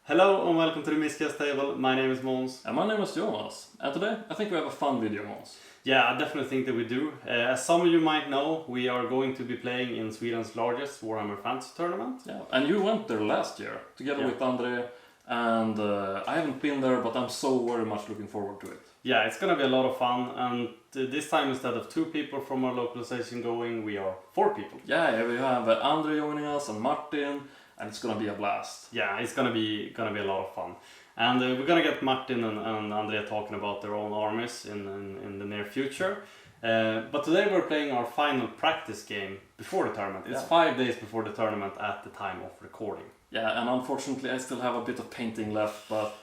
Hello and welcome to the Miscast table. My name is Måns. And my name is Jonas. And today I think we have a fun video, Måns. Yeah, I definitely think that we do. As some of you might know, we are going to be playing in Sweden's largest Warhammer Fantasy tournament. Yeah, and you went there last year together with Andre, and I haven't been there, but I'm so very much looking forward to it. Yeah, it's gonna be a lot of fun, and this time instead of 2 people from our localization going, we are 4 people. Yeah, we have Andre joining us and Martin, and it's gonna be a blast. Yeah, it's gonna be a lot of fun. And we're gonna get Martin and Andrea talking about their own armies in the near future. But today we're playing our final practice game before the tournament. It's 5 days before the tournament at the time of recording. Yeah, and unfortunately I still have a bit of painting left, but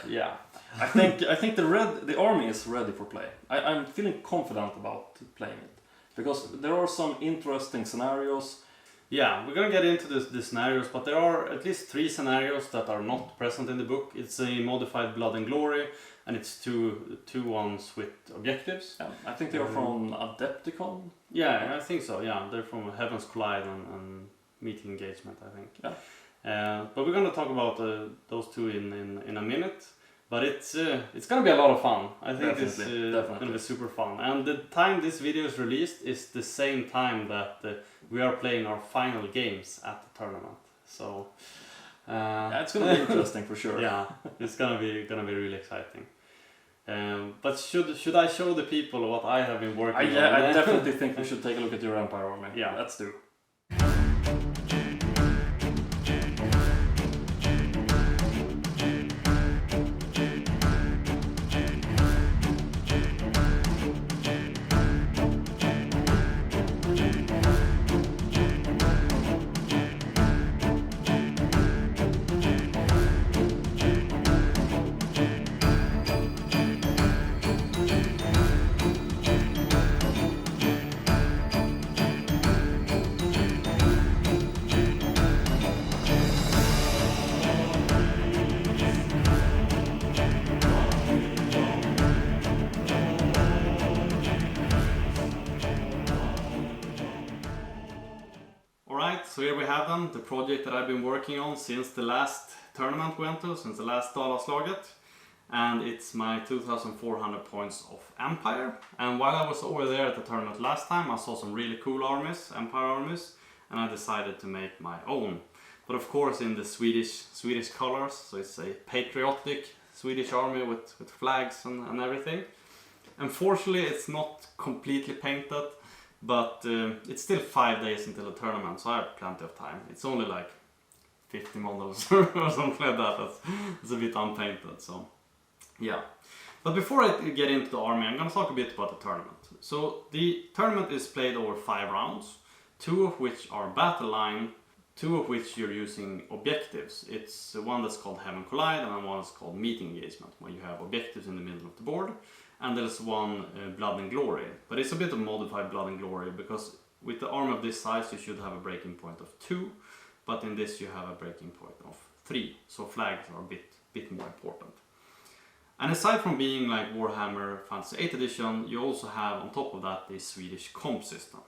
yeah, I think the army is ready for play. I'm feeling confident about playing it because there are some interesting scenarios. Yeah, we're gonna get into the scenarios, but there are at least 3 scenarios that are not present in the book. It's a modified Blood and Glory, and it's two ones with objectives. Yeah, I think they are from Adepticon. Yeah, I think so. Yeah, they're from Heaven's Collide and Meeting Engagement, I think. Yeah. But we're gonna talk about those 2 in a minute. But it's gonna be a lot of fun. I think it's gonna be super fun. And the time this video is released is the same time that we are playing our final games at the tournament. So yeah, it's gonna be interesting for sure. Yeah, it's gonna be really exciting. But should I show the people what I have been working on? Yeah, I definitely think we should take a look at your Empire army. Yeah, let's do. So here we have them, the project that I've been working on since the last tournament we went to, since the last Dalaslaget. And it's my 2,400 points of Empire. And while I was over there at the tournament last time, I saw some really cool armies, Empire armies, and I decided to make my own. But of course in the Swedish colors, so it's a patriotic Swedish army with flags and everything. Unfortunately, it's not completely painted. But it's still 5 days until the tournament, so I have plenty of time. It's only like 50 models or something like that. That's a bit unpainted, so yeah. But before I get into the army, I'm going to talk a bit about the tournament. So the tournament is played over 5 rounds, 2 of which are battle line, 2 of which you're using objectives. It's one that's called Heaven Collide and one that's called Meeting Engagement, where you have objectives in the middle of the board. And there's one Blood and Glory, but it's a bit of modified Blood and Glory because with the army of this size you should have a breaking point of 2, but in this you have a breaking point of 3, so flags are a bit more important. And aside from being like Warhammer Fantasy 8 edition, you also have on top of that the Swedish comp system.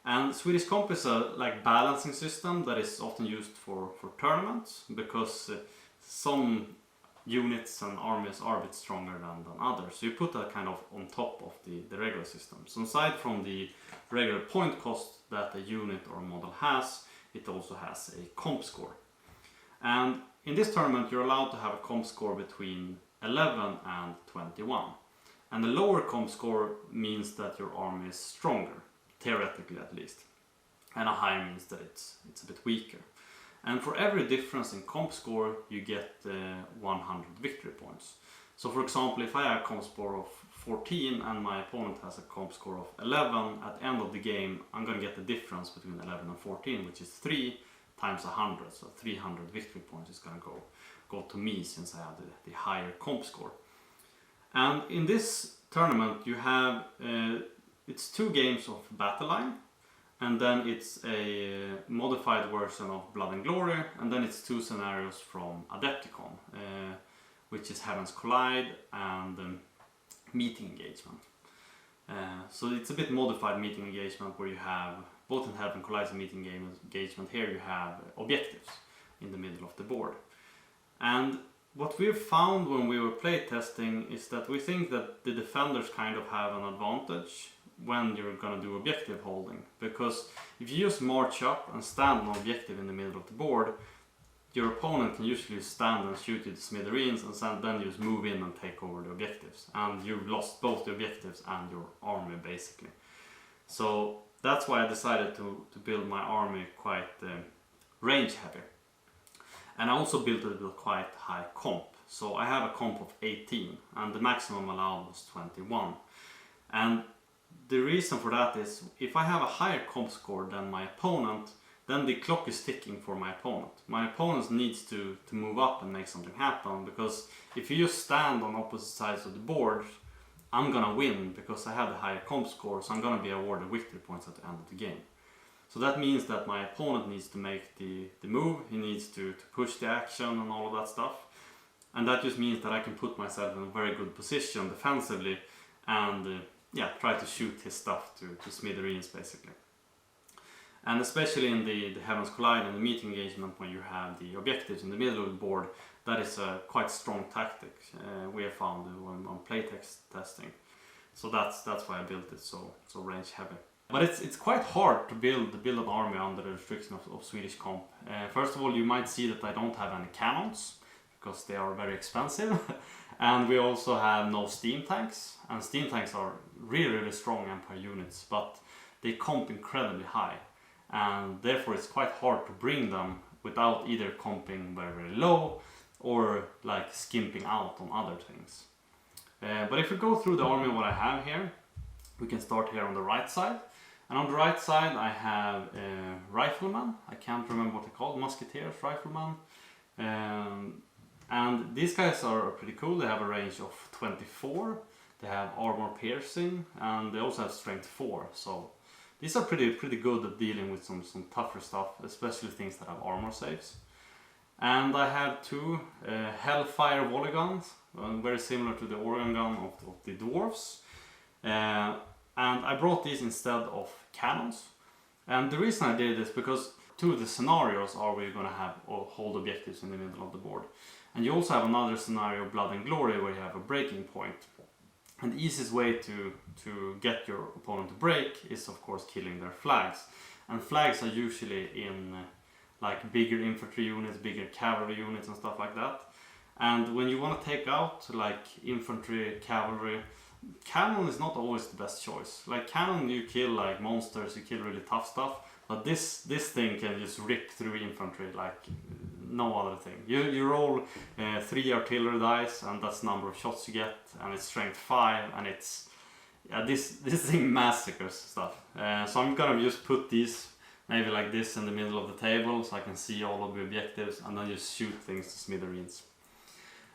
And Swedish comp is a like balancing system that is often used for tournaments because some units and armies are a bit stronger than others. So you put that kind of on top of the regular system. So aside from the regular point cost that a unit or a model has, it also has a comp score. And in this tournament you're allowed to have a comp score between 11 and 21. And the lower comp score means that your army is stronger, theoretically at least. And a higher means that it's a bit weaker. And for every difference in comp score, you get 100 victory points. So for example, if I have a comp score of 14 and my opponent has a comp score of 11, at the end of the game, I'm going to get the difference between 11 and 14, which is 3 times 100. So 300 victory points is going to go to me since I have the higher comp score. And in this tournament, you have, it's 2 games of Battle Line. And then it's a modified version of Blood and Glory, and then it's 2 scenarios from Adepticon, which is Heaven's Collide and Meeting Engagement. So it's a bit modified Meeting Engagement where you have, both in Heaven Collide and Meeting Engagement, here you have objectives in the middle of the board. And what we've found when we were playtesting is that we think that the defenders kind of have an advantage when you're gonna do objective holding, because if you just march up and stand on objective in the middle of the board, your opponent can usually stand and shoot you to smithereens, and then you just move in and take over the objectives, and you've lost both the objectives and your army basically. So that's why I decided to build my army quite range heavy. And I also built it with quite high comp. So I have a comp of 18 and the maximum allowed was 21. And the reason for that is if I have a higher comp score than my opponent, then the clock is ticking for my opponent. My opponent needs to move up and make something happen, because if you just stand on opposite sides of the board, I'm gonna win because I have the higher comp score, so I'm gonna be awarded victory points at the end of the game. So that means that my opponent needs to make the move, he needs to push the action and all of that stuff. And that just means that I can put myself in a very good position defensively and try to shoot his stuff to smithereens basically. And especially in the Heavens Collide and the meeting engagement, when you have the objectives in the middle of the board, that is a quite strong tactic we have found on playtest testing. So that's why I built it so range heavy. But it's quite hard to build an army under the restriction of Swedish comp. First of all, you might see that I don't have any cannons, because they are very expensive. And we also have no steam tanks. And steam tanks are really strong Empire units, but they comp incredibly high. And therefore it's quite hard to bring them without either comping very low or like skimping out on other things. But if we go through the army what I have here, we can start here on the right side. And on the right side I have riflemen. I can't remember what they're called, musketeers, riflemen. And these guys are pretty cool. They have a range of 24. They have armor piercing, and they also have strength 4. So these are pretty good at dealing with some tougher stuff, especially things that have armor saves. And I have 2 Hellfire volley guns, very similar to the organ gun of the dwarves. And I brought these instead of cannons. And the reason I did this because 2 of the scenarios are where you're going to have hold objectives in the middle of the board. And you also have another scenario, Blood and Glory, where you have a breaking point. And the easiest way to get your opponent to break is of course killing their flags. And flags are usually in like bigger infantry units, bigger cavalry units and stuff like that. And when you want to take out like infantry, cavalry, cannon is not always the best choice. Like cannon you kill like monsters, you kill really tough stuff. But this thing can just rip through infantry like no other thing. You roll 3 artillery dice, and that's the number of shots you get, and it's strength 5, and it's this thing massacres stuff. So I'm gonna just put these maybe like this in the middle of the table, so I can see all of the objectives, and then just shoot things to smithereens.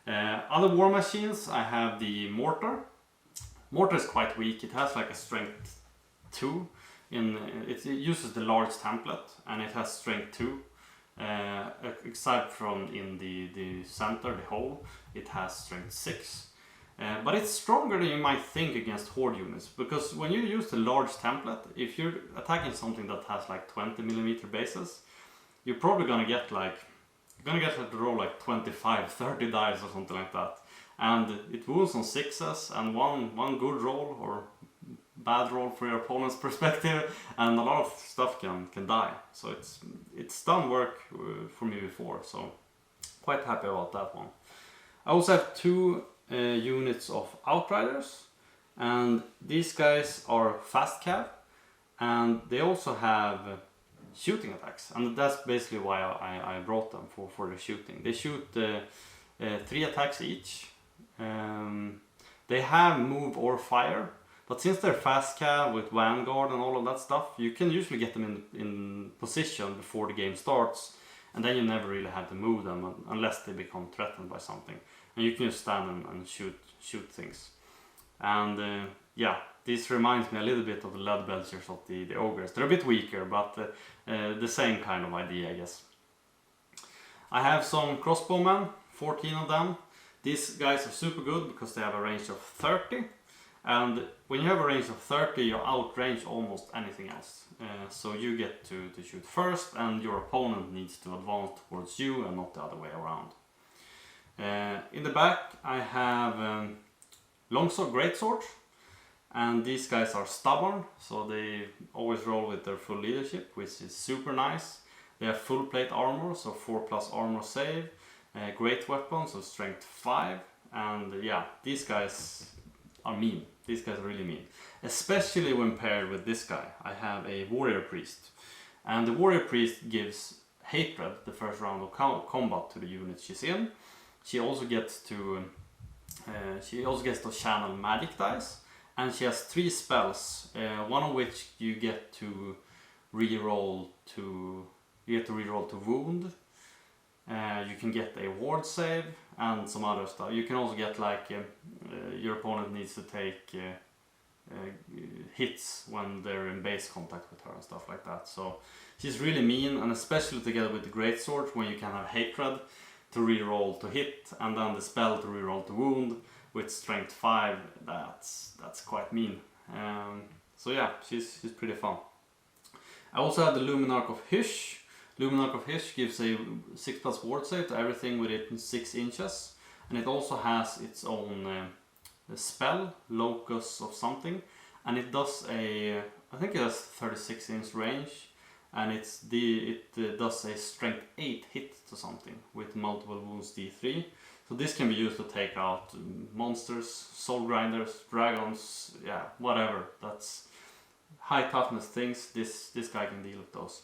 Other war machines, I have the mortar. Mortar is quite weak. It has like a strength 2. It uses the large template, and it has strength 2. Except from in the center, the hole, it has strength 6. But it's stronger than you might think against horde units, because when you use the large template, if you're attacking something that has like 20mm bases, you're probably gonna get to roll like 25-30 dice or something like that. And it wounds on 6s, and one good roll or bad roll for your opponent's perspective, and a lot of stuff can die. So it's done work for me before, so quite happy about that one. I also have 2 units of outriders, and these guys are fast cav, and they also have shooting attacks, and that's basically why I brought them for the shooting. They shoot 3 attacks each. They have move or fire. But since they're fast cav with vanguard and all of that stuff, you can usually get them in position before the game starts, and then you never really have to move them unless they become threatened by something. And you can just stand and shoot things. And this reminds me a little bit of the lead belchers of the ogres. They're a bit weaker, but the same kind of idea, I guess. I have some crossbowmen, 14 of them. These guys are super good because they have a range of 30. And when you have a range of 30, you outrange almost anything else. So you get to shoot first, and your opponent needs to advance towards you and not the other way around. In the back I have longsword, greatswords, and these guys are stubborn, so they always roll with their full leadership, which is super nice. They have full plate armor, so 4+ armor save, great weapons, so strength 5, and yeah, these guys are mean. These guys are really mean, especially when paired with this guy. I have a warrior priest, and the warrior priest gives hatred the first round of combat to the unit she's in. She also gets to channel magic dice, and she has 3 spells, one of which you get to reroll to wound. You can get a ward save and some other stuff. You can also get like your opponent needs to take hits when they're in base contact with her and stuff like that. So she's really mean, and especially together with the greatsword, when you can have hatred to reroll to hit and then the spell to reroll to wound with strength 5. That's quite mean. So yeah, she's pretty fun. I also have the Luminarch of Hysh. Luminarch of Hysh gives a 6+ ward save to everything within 6 inches, and it also has its own spell, Locus of something, and it does I think it has 36 inch range, and it does a strength 8 hit to something with multiple wounds D3. So this can be used to take out monsters, soul grinders, dragons, yeah, whatever. That's high toughness things. This guy can deal with those.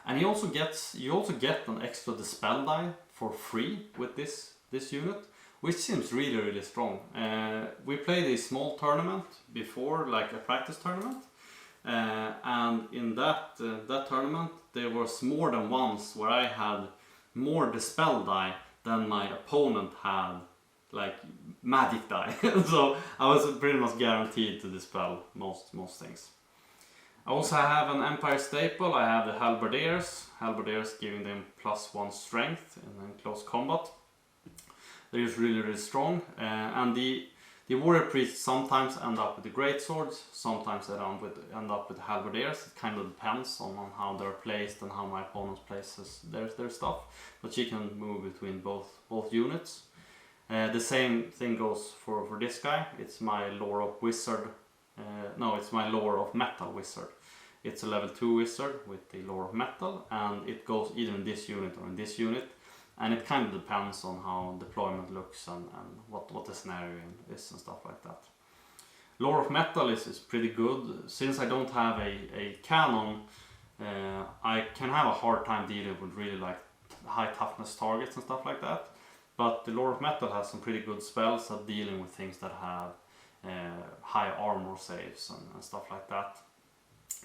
And you also get an extra dispel die for free with this unit, which seems really strong. We played a small tournament before, like a practice tournament, and in that tournament there was more than once where I had more dispel die than my opponent had like magic die. So I was pretty much guaranteed to dispel most things. I also have an Empire staple. I have the halberds. Halberds giving them +1 strength in close combat. They're just really strong. And the warrior priests sometimes end up with the greatswords, sometimes they end up with the halberds. It kind of depends on how they're placed and how my opponent places their stuff. But she can move between both units. The same thing goes for this guy. It's my lore of wizard. It's my lore of metal wizard. It's a level 2 wizard with the lore of metal, and it goes either in this unit or in this unit, and it kind of depends on how deployment looks and what the scenario is and stuff like that. Lore of metal is pretty good. Since I don't have a cannon, I can have a hard time dealing with really like high toughness targets and stuff like that, but the lore of metal has some pretty good spells at dealing with things that have high armor saves and stuff like that.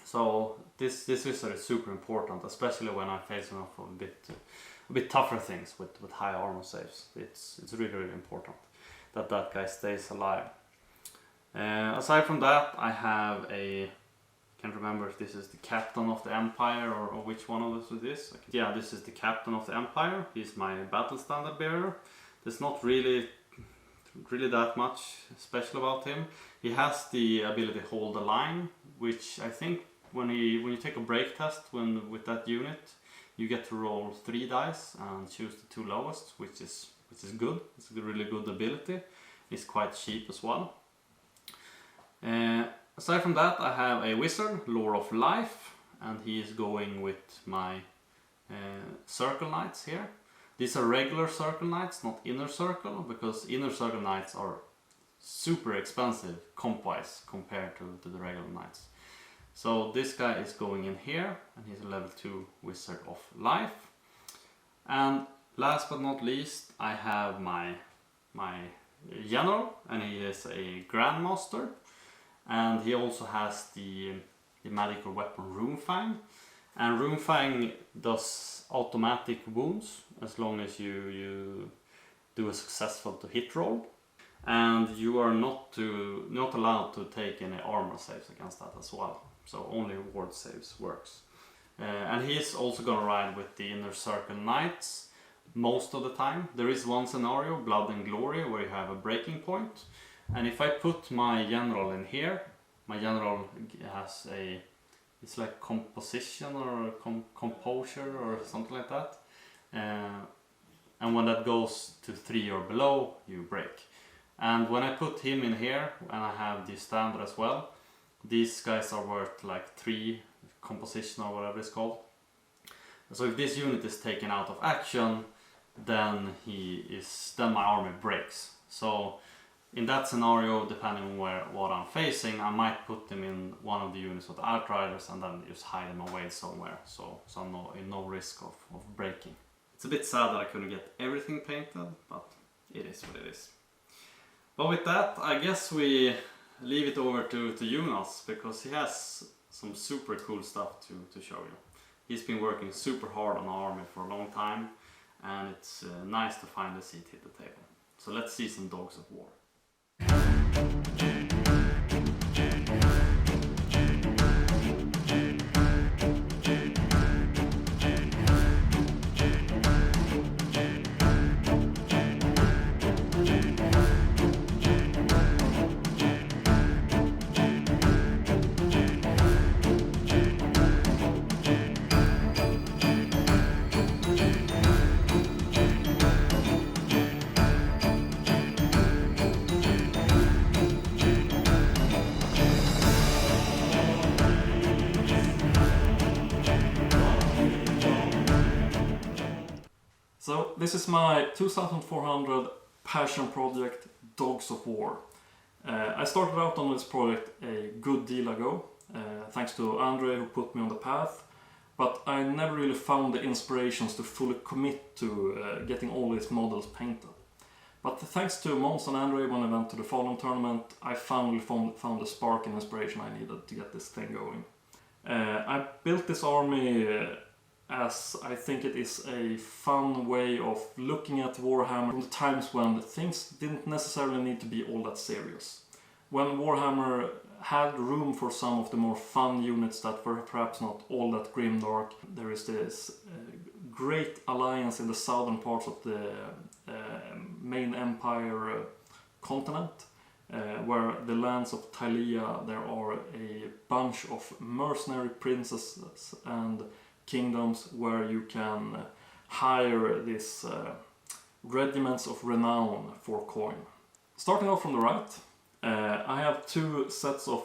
So this wizard is super important, especially when I'm facing off a bit tougher things with high armor saves. It's really important that guy stays alive. Aside from that, I have can't remember if this is the captain of the Empire or which one of us it is. Yeah, this is the captain of the Empire. He's my battle standard bearer. There's not really that much special about him. He has the ability to hold the line, which I think when you take a break test with that unit, you get to roll 3 dice and choose the 2 lowest, which is good. It's a really good ability. It's quite cheap as well. Aside from that, I have a wizard, Lore of Life, and he is going with my circle knights here. These are regular circle knights, not inner circle, because inner circle knights are super expensive comp-wise compared to the regular knights. So this guy is going in here, and he's a level 2 wizard of life. And last but not least, I have my general, and he is a grandmaster, and he also has the magical weapon Runefang. And Runefang does automatic wounds as long as you do a successful to hit roll, and you are not allowed to take any armor saves against that as well. So only ward saves works. And he is also gonna ride with the inner circle knights most of the time. There is one scenario, Blood and Glory, where you have a breaking point, and if I put my general in here, my general has it's like composition or composure or something like that, and when that goes to 3 or below, you break. And when I put him in here, and I have the standard as well, these guys are worth like 3 composition or whatever it's called. So if this unit is taken out of action, then my army breaks. So in that scenario, depending on what I'm facing, I might put them in one of the units with the outriders and then just hide them away somewhere, so I'm in no risk of breaking. It's a bit sad that I couldn't get everything painted, but it is what it is. But with that, I guess we leave it over to Jonas, because he has some super cool stuff to show you. He's been working super hard on our army for a long time, and it's nice to finally see it hit the table. So let's see some Dogs of War. So this is my 2400 passion project, Dogs of War. I started out on this project a good deal ago, thanks to Andre who put me on the path, but I never really found the inspirations to fully commit to getting all these models painted. But thanks to Måns and Andre, when I went to the Fallen tournament, I finally found the spark and inspiration I needed to get this thing going. I built this army as I think it is a fun way of looking at Warhammer from the times when things didn't necessarily need to be all that serious. When Warhammer had room for some of the more fun units that were perhaps not all that grimdark. There is this great alliance in the southern parts of the main empire continent, where the lands of Tilean, there are a bunch of mercenary princesses and kingdoms where you can hire these regiments of renown for coin. Starting off from the right, I have 2 sets of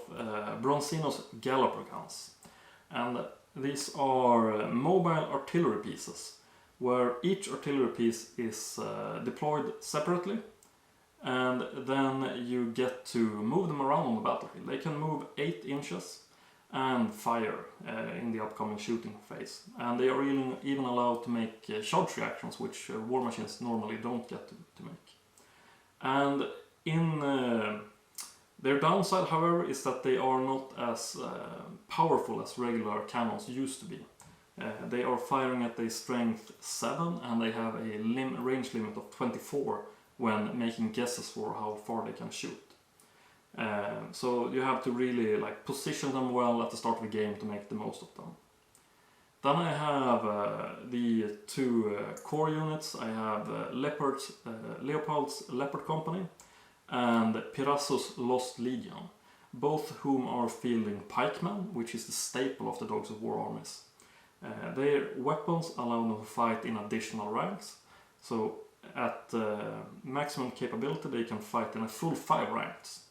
Bronzinos galloper guns, and these are mobile artillery pieces, where each artillery piece is deployed separately, and then you get to move them around on the battlefield. They can move 8 inches and fire in the upcoming shooting phase, and they are even allowed to make charge reactions, which war machines normally don't get to make. And in their downside, however, is that they are not as powerful as regular cannons used to be. They are firing at a strength 7, and they have a range limit of 24 when making guesses for how far they can shoot. So you have to really position them well at the start of the game to make the most of them. Then I have the 2 core units. I have Leopold's Leopard Company and Pirasso's Lost Legion, both whom are fielding pikemen, which is the staple of the Dogs of War armies. Their weapons allow them to fight in additional ranks, so at maximum capability they can fight in a full 5 ranks.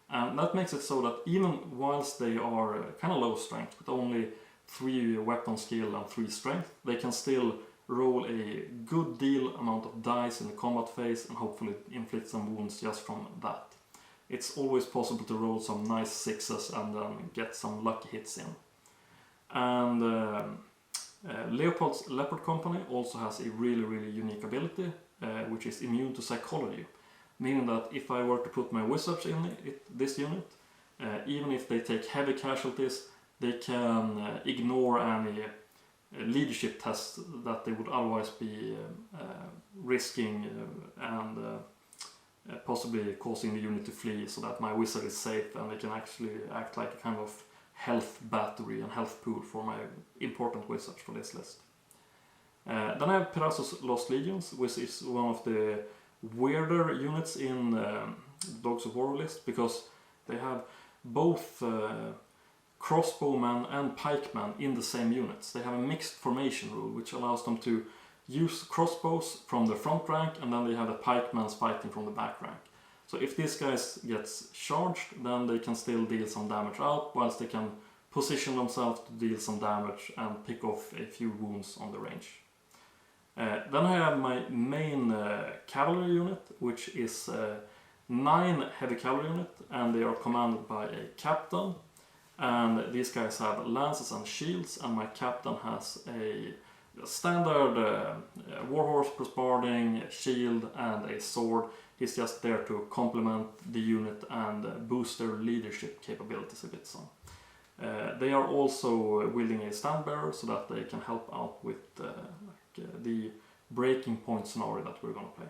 And that makes it so that even whilst they are kind of low strength, with only 3 weapon skill and 3 strength, they can still roll a good deal amount of dice in the combat phase and hopefully inflict some wounds just from that. It's always possible to roll some nice 6s and then get some lucky hits in. And Leopold's Leopard Company also has a really unique ability, which is immune to psychology. Meaning that if I were to put my wizards in this unit, even if they take heavy casualties, they can ignore any leadership tests that they would otherwise be risking and possibly causing the unit to flee, so that my wizard is safe and they can actually act like a kind of health battery and health pool for my important wizards for this list. Then I have Pirasso's Lost Legions, which is one of the weirder units in Dogs of War list, because they have both crossbowmen and pikemen in the same units. They have a mixed formation rule, which allows them to use crossbows from the front rank, and then they have the pikemen fighting from the back rank. So if these guys gets charged, then they can still deal some damage out, whilst they can position themselves to deal some damage and pick off a few wounds on the range. Then I have my main cavalry unit, which is 9 heavy cavalry units, and they are commanded by a captain. And these guys have lances and shields, and my captain has a standard warhorse, crossbarding, shield, and a sword. He's just there to complement the unit and boost their leadership capabilities a bit. So. They are also wielding a standbearer so that they can help out with the breaking point scenario that we're going to play,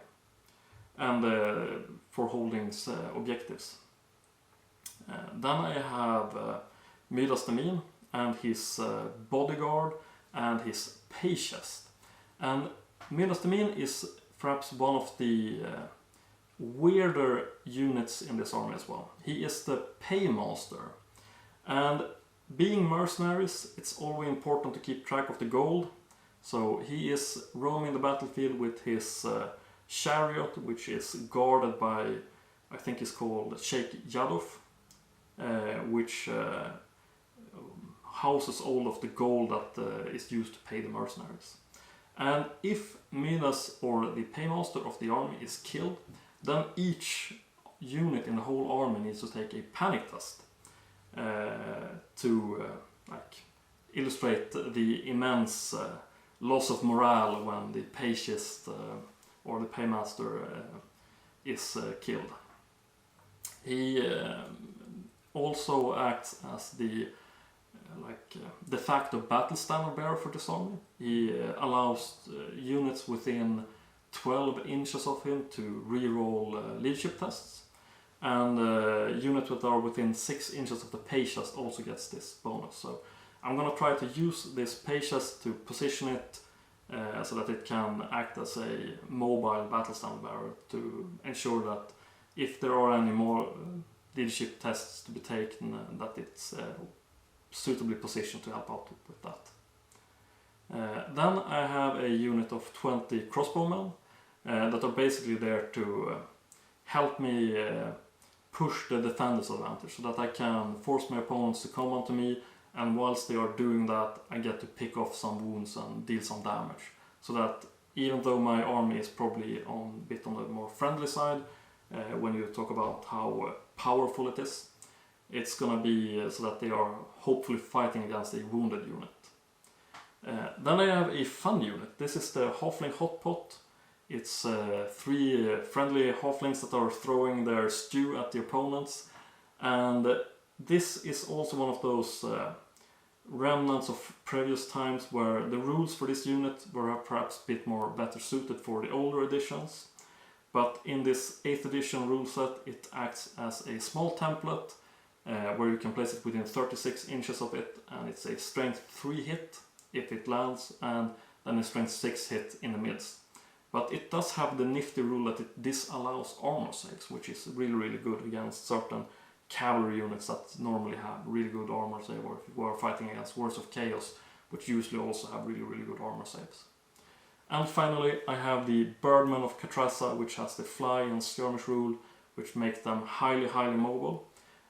and for holding objectives. Then I have Midas the Mean and his bodyguard and his pages. And Midas the Mean is perhaps one of the weirder units in this army as well. He is the paymaster, and being mercenaries, it's always important to keep track of the gold. So he is roaming the battlefield with his chariot, which is guarded by, I think it's called Sheikh Yadov, which houses all of the gold that is used to pay the mercenaries. And if Midas, or the paymaster of the army, is killed, then each unit in the whole army needs to take a panic test to illustrate the immense loss of morale when the pagist or the paymaster is killed. He also acts as the de facto battle standard bearer for this army. He allows units within 12 inches of him to re-roll leadership tests, and units that are within 6 inches of the pagist also gets this bonus. So I'm gonna try to use this pagist to position it so that it can act as a mobile battle standard bearer to ensure that if there are any more leadership tests to be taken, that it's suitably positioned to help out with that. Then I have a unit of 20 crossbowmen that are basically there to help me push the defender's advantage, so that I can force my opponents to come onto me, and whilst they are doing that, I get to pick off some wounds and deal some damage. So that even though my army is probably a bit on the more friendly side, when you talk about how powerful it is, it's gonna be so that they are hopefully fighting against a wounded unit. Then I have a fun unit. This is the Halfling Hot Pot. It's 3 friendly halflings that are throwing their stew at the opponents, and this is also one of those remnants of previous times where the rules for this unit were perhaps a bit more better suited for the older editions. But in this 8th edition rule set, it acts as a small template where you can place it within 36 inches of it, and it's a strength 3 hit if it lands, and then a strength 6 hit in the midst. But it does have the nifty rule that it disallows armor saves, which is really good against certain cavalry units that normally have really good armor save, or if you are fighting against Wars of Chaos, which usually also have really good armor saves. And finally, I have the Birdmen of Catrassa, which has the fly and skirmish rule, which makes them highly mobile.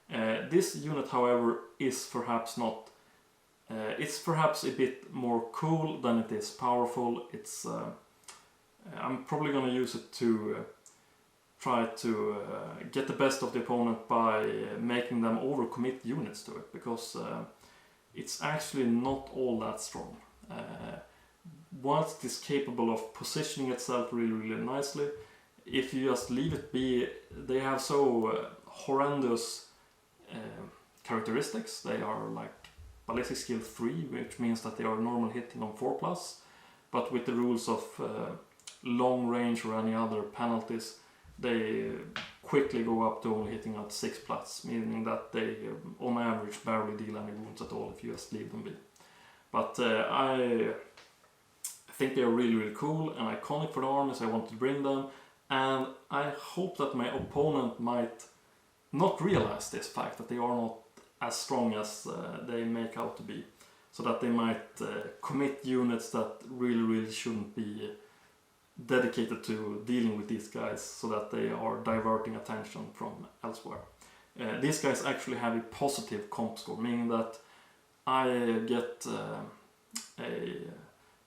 This unit, however, is perhaps not. It's perhaps a bit more cool than it is powerful. It's. I'm probably going to use it to try to get the best of the opponent by making them overcommit units to it, because it's actually not all that strong. Whilst it is capable of positioning itself really nicely, if you just leave it be, they have so horrendous characteristics. They are like ballistic skill 3, which means that they are normal hitting on 4+, but with the rules of long range or any other penalties, they quickly go up to only hitting at 6+, meaning that they on average barely deal any wounds at all if you just leave them be. But I think they are really cool and iconic for the armies. I want to bring them, and I hope that my opponent might not realize this fact, that they are not as strong as they make out to be. so that they might commit units that really shouldn't be dedicated to dealing with these guys, so that they are diverting attention from elsewhere. These guys actually have a positive comp score, meaning that I get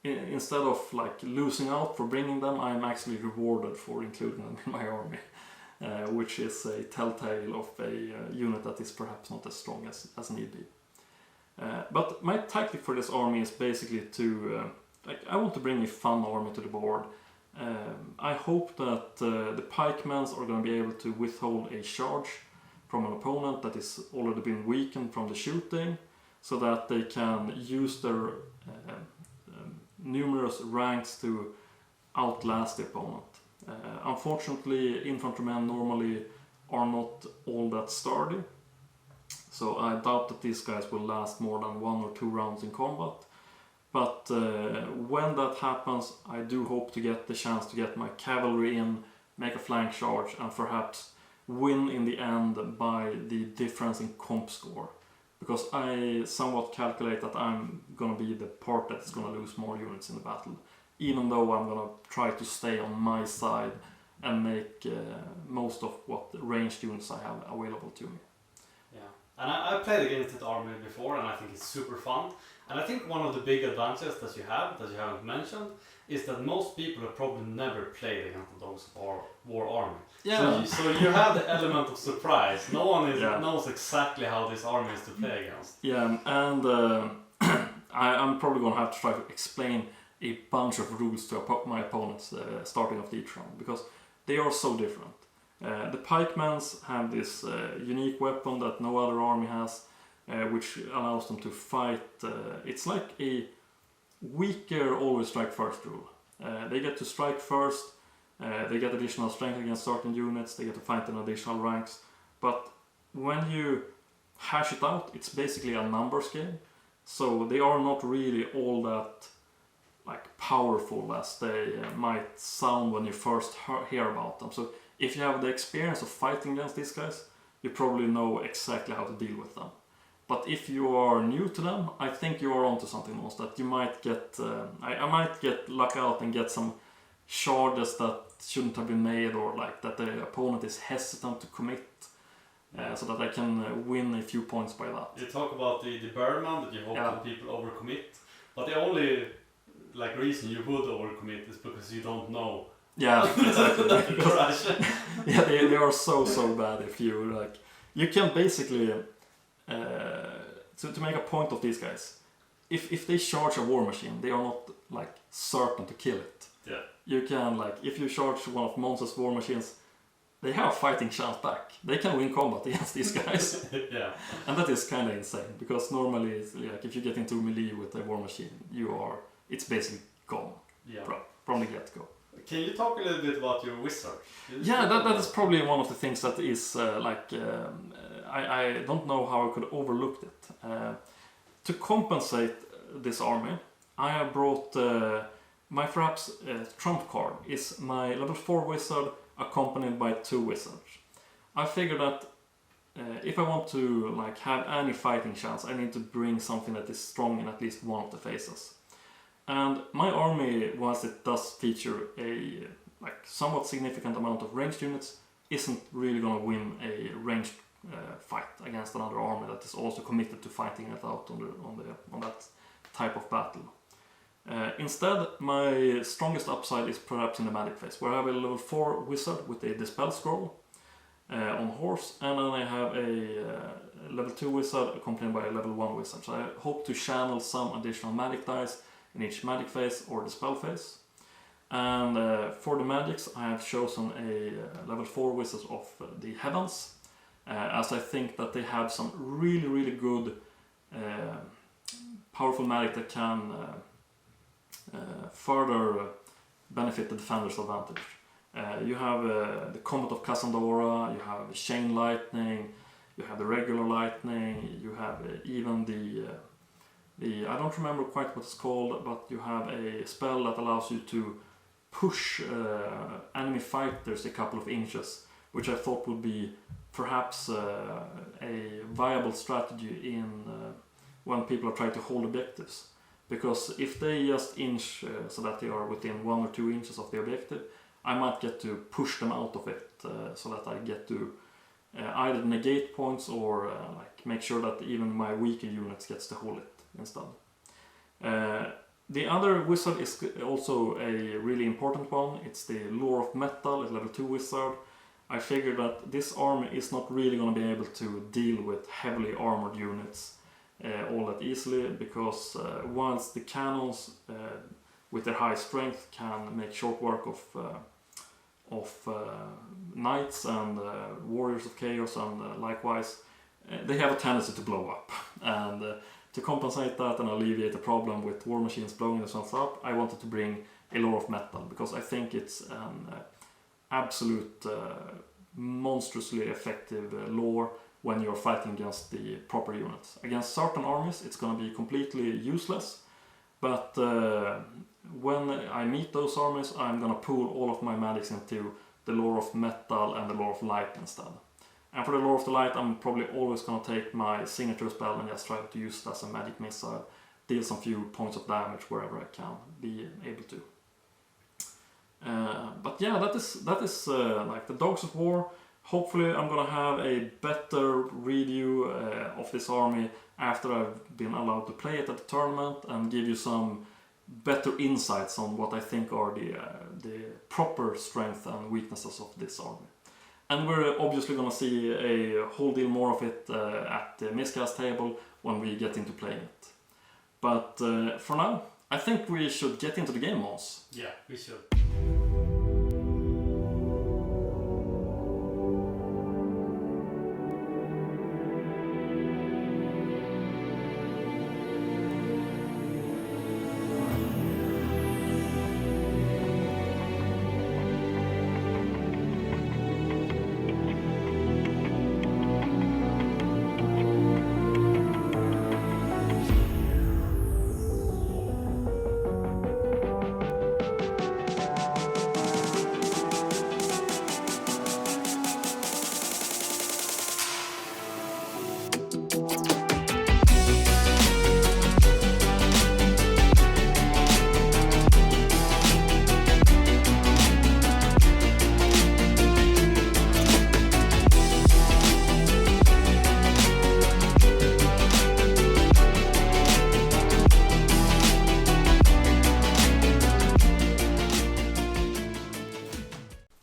instead of like losing out for bringing them, I'm actually rewarded for including them in my army, which is a telltale of a unit that is perhaps not as strong as need be. But my tactic for this army is basically to I want to bring a fun army to the board. I hope that the pikemen are going to be able to withhold a charge from an opponent that is already been weakened from the shooting, so that they can use their numerous ranks to outlast the opponent. Unfortunately, infantrymen normally are not all that sturdy, so I doubt that these guys will last more than 1 or 2 rounds in combat. But when that happens, I do hope to get the chance to get my cavalry in, make a flank charge, and perhaps win in the end by the difference in comp score. Because I somewhat calculate that I'm gonna be the part that's gonna lose more units in the battle, even though I'm gonna try to stay on my side and make most of what ranged units I have available to me. Yeah, and I played against that army before, and I think it's super fun. And I think one of the big advantages that you haven't mentioned, is that most people have probably never played against the Dogs of War army. Yeah. So you have the element of surprise. No one knows exactly how this army is to play against. Yeah, and I'm probably going to have to try to explain a bunch of rules to my opponents starting off each round, because they are so different. The pikemen have this unique weapon that no other army has, which allows them to fight. It's like a weaker always strike first rule. They get to strike first, they get additional strength against certain units, they get to fight in additional ranks, but when you hash it out, it's basically a numbers game, so they are not really all that like powerful as they might sound when you first hear about them. So if you have the experience of fighting against these guys, you probably know exactly how to deal with them. But if you are new to them, I think you are onto something, Måns, that you might get, I might get luck out and get some charges that shouldn't have been made, or like that the opponent is hesitant to commit, so that I can win a few points by that. You talk about the Birdman, that you hope that people overcommit, but the only reason you would overcommit is because you don't know. Yeah, exactly. Yeah, they are so bad. If you you can basically to make a point of these guys. If they charge a war machine, they are not certain to kill it. Yeah. You can if you charge one of Måns' war machines, they have a fighting chance back. They can win combat against these guys. Yeah. And that is kind of insane, because normally it's if you get into melee with a war machine, it's basically gone. Yeah. From the get-go. Can you talk a little bit about your wizard? Yeah, that is probably one of the things that is I don't know how I could overlook it. To compensate this army, I have brought my perhaps trump card is my level 4 wizard accompanied by 2 wizards. I figured that if I want to have any fighting chance, I need to bring something that is strong in at least one of the phases. And my army, whilst it does feature a somewhat significant amount of ranged units, isn't really going to win a ranged fight against another army that is also committed to fighting it out on that type of battle. Instead, my strongest upside is perhaps in the magic phase, where I have a level 4 wizard with a dispel scroll on horse, and then I have a level 2 wizard accompanied by a level 1 wizard. So I hope to channel some additional magic dice in each magic phase or dispel phase. And for the magics, I have chosen a level 4 wizard of the heavens, as I think that they have some really good powerful magic that can further benefit the defender's advantage. You have the Comet of Cassandra, you have Chain Lightning, you have the regular lightning, you have even the I don't remember quite what it's called, but you have a spell that allows you to push enemy fighters a couple of inches, which I thought would be perhaps a viable strategy in when people are trying to hold objectives. Because if they just inch so that they are within 1 or 2 inches of the objective, I might get to push them out of it so that I get to either negate points or like make sure that even my weaker units gets to hold it instead. The other wizard is also a really important one. It's the Lore of Metal, a level 2 wizard. I figured that this army is not really going to be able to deal with heavily armored units all that easily, because whilst the cannons with their high strength can make short work of knights and warriors of chaos and likewise, they have a tendency to blow up. And to compensate that and alleviate the problem with war machines blowing themselves up, I wanted to bring a Lore of Metal, because I think it's an absolute monstrously effective lore when you're fighting against the proper units. Against certain armies it's going to be completely useless, but when I meet those armies I'm going to pool all of my magics into the Lore of Metal and the Lore of Light instead. And for the Lore of the Light I'm probably always going to take my signature spell and just try to use it as a magic missile, deal some few points of damage wherever I can be able to. But yeah, that is like the Dogs of War. Hopefully I'm gonna have a better review of this army after I've been allowed to play it at the tournament, and give you some better insights on what I think are the proper strength and weaknesses of this army. And we're obviously gonna see a whole deal more of it at the miscast table when we get into playing it. But for now, I think we should get into the game, Måns. Yeah, we should.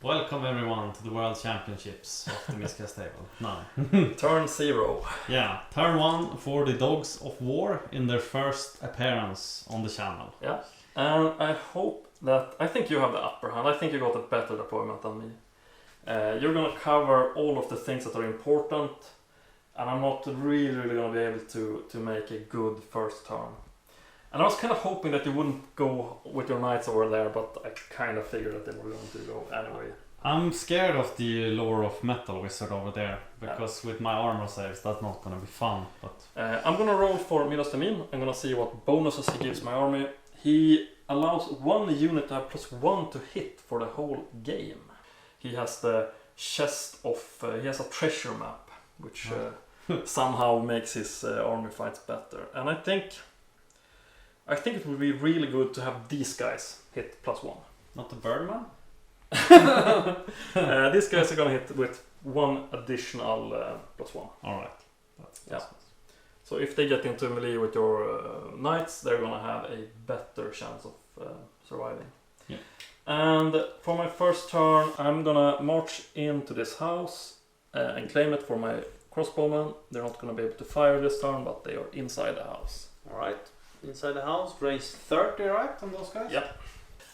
Welcome everyone to the World Championships of the miscast table. Now, Turn 0. yeah, turn 1 for the Dogs of War in their first appearance on the channel. Yeah, and I think you have the upper hand. I think you got a better deployment than me. You're gonna cover all of the things that are important, and I'm not really gonna be able to make a good first turn. And I was kind of hoping that you wouldn't go with your knights over there, but I kind of figured that they were going to go anyway. I'm scared of the Lore of Metal wizard over there, because with my armor saves that's not gonna be fun. But I'm gonna roll for Midas Temin. I'm gonna see what bonuses he gives my army. He allows one unit to have +1 to hit for the whole game. He has the chest of... he has a treasure map, which somehow makes his army fights better. And I think it would be really good to have these guys hit +1. not the Birdman? These guys are gonna hit with 1 additional +1. Alright. Yeah. So if they get into melee with your knights, they're gonna have a better chance of surviving. Yeah. And for my first turn, I'm gonna march into this house and claim it for my crossbowmen. They're not gonna be able to fire this turn, but they are inside the house. Alright. Inside the house, range 30, right, on those guys? Yep.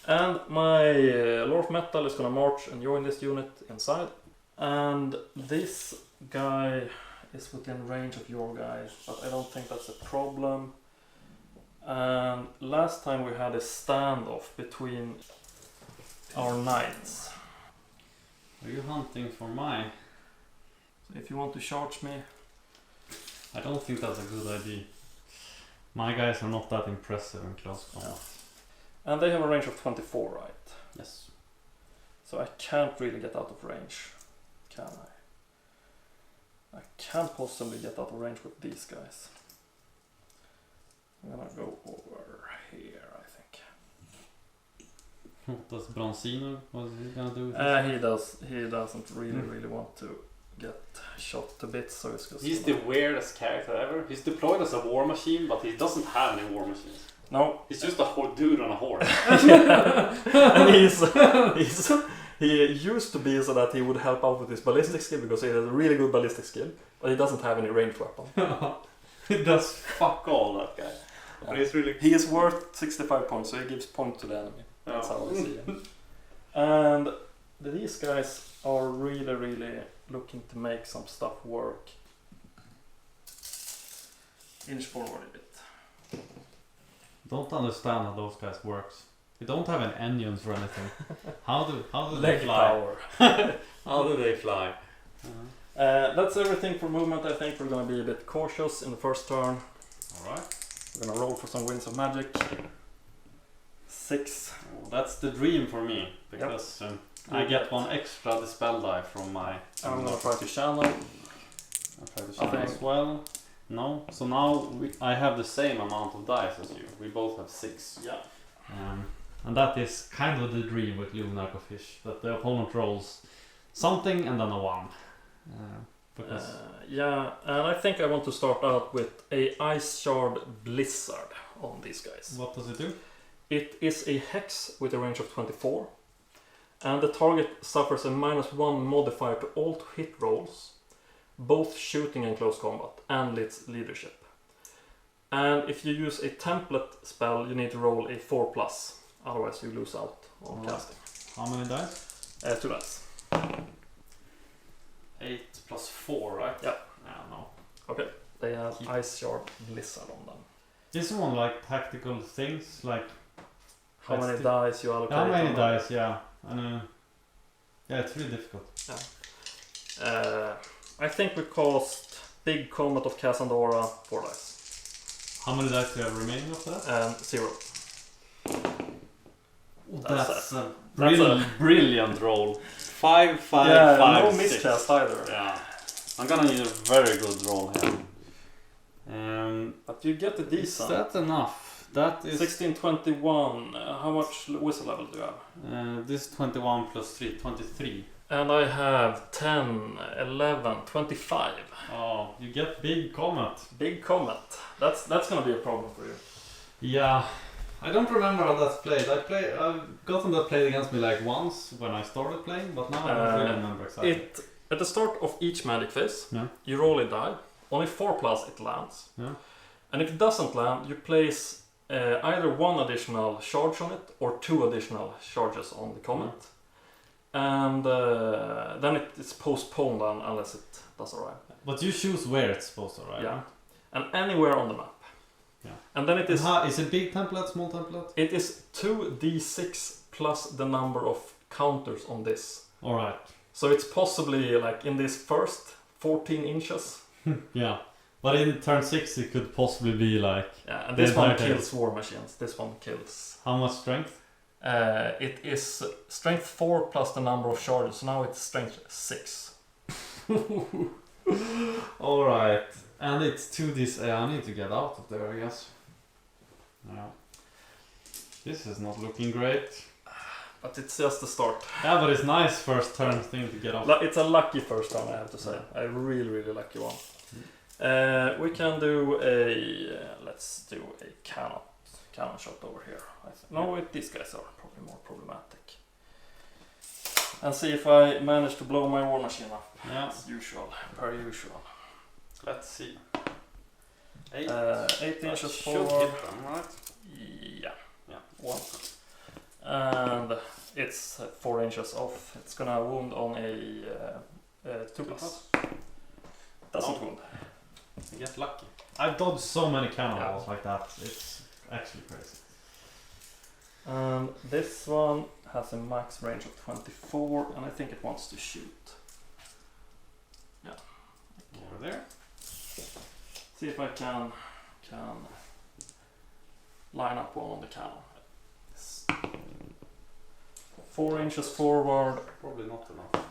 And my Lore of Metal is gonna march and join this unit inside. And this guy is within range of your guy, but I don't think that's a problem. And last time we had a standoff between our knights. Are you hunting for my? So if you want to charge me... I don't think that's a good idea. My guys are not that impressive in close combat. And they have a range of 24, right? Yes. So I can't really get out of range, can I? I can't possibly get out of range with these guys. I'm gonna go over here, I think. What does Bronzino, what is he gonna do with this? He doesn't really want to get shot to bits, so it's just... He's the weirdest character ever. He's deployed as a war machine, but he doesn't have any war machines. No. He's just a dude on a horse. And he used to be so that he would help out with his ballistic skill because he has a really good ballistic skill, but he doesn't have any ranged weapon. He does fuck all, that guy. But he's really... He is worth 65 points, so he gives point to the enemy. That's how I see him. And these guys are really looking to make some stuff work. Inch forward a bit. Don't understand how those guys works. They don't have any engines or anything. How do they Leg fly? power. How do they fly? That's everything for movement. I think we're gonna be a bit cautious in the first turn. Alright. We're gonna roll for some winds of magic. 6. Well, that's the dream for me, because I get one extra dispel die from my... I'm gonna try to channel. I'll try to channel as well. No, so now I have the same amount of dice as you. We both have 6. Yeah. And that is kind of the dream with Lunar Fish, that the opponent rolls something and then a 1. Yeah, and I think I want to start out with a Ice Shard Blizzard on these guys. What does it do? It is a hex with a range of 24, and the target suffers a -1 modifier to all hit rolls, both shooting and close combat, and its leadership. And if you use a template spell, you need to roll a 4+, otherwise you lose out on casting. How many dice? 2 dice. 8 plus 4, right? Yeah. No. Okay, they have Ice Shard Blizzard on them. This one like tactical things, like How many dice you allocate? how many dice? Yeah, and yeah, it's really difficult. I think we cost Big Comet of Cassandora 4 dice. How many dice do you have remaining after that? 0. That's a brilliant roll. 5, 5, yeah, 5, no 6. miscast either. Yeah, I'm gonna need a very good roll here. But you get the Is decent. that enough? That is 16, 21. How much whistle level do you have? this 21 plus 3, 23. And I have 10, 11, 25. Oh, you get Big Comet. Big Comet. That's gonna be a problem for you. Yeah, I don't remember how that's played. I've gotten that played against me like once when I started playing, but now I don't really remember exactly. At the start of each magic phase, Yeah. you roll a die. Only 4+ it lands. Yeah. And if it doesn't land, you place either 1 additional charge on it or 2 additional charges on the comet. And then it's postponed unless it does arrive. But you choose where it's supposed to arrive. Yeah. And anywhere on the map. Yeah. And then it is... Is it big template, small template? It is 2d6 plus the number of counters on this. Alright. So it's possibly like in this first 14 inches. Yeah. But in turn 6 it could possibly be like... Yeah, and this one entire kills war machines. This one kills... How much strength? It is strength 4 plus the number of charges. So now it's strength 6. Alright. And it's 2d... I need to get out of there, I guess. Yeah. This is not looking great. But it's just the start. Yeah, but it's nice first turn thing to get off. It's a lucky first round, I have to say. A really lucky one. We can do a... let's do a cannon shot over here. No, these guys are probably more problematic. And see if I manage to blow my war machine up. Yeah. As usual, per usual. Let's see. 8 inches should forward. hit them, right? Yeah. 1. And it's 4 inches off. It's gonna wound on a 2+. Doesn't wound. I get lucky. I've dodged so many cannonballs like that. It's actually crazy. And this one has a max range of 24, and I think it wants to shoot. Yeah. Over there. See if I can line up one on the cannon. 4 inches forward. Probably not enough.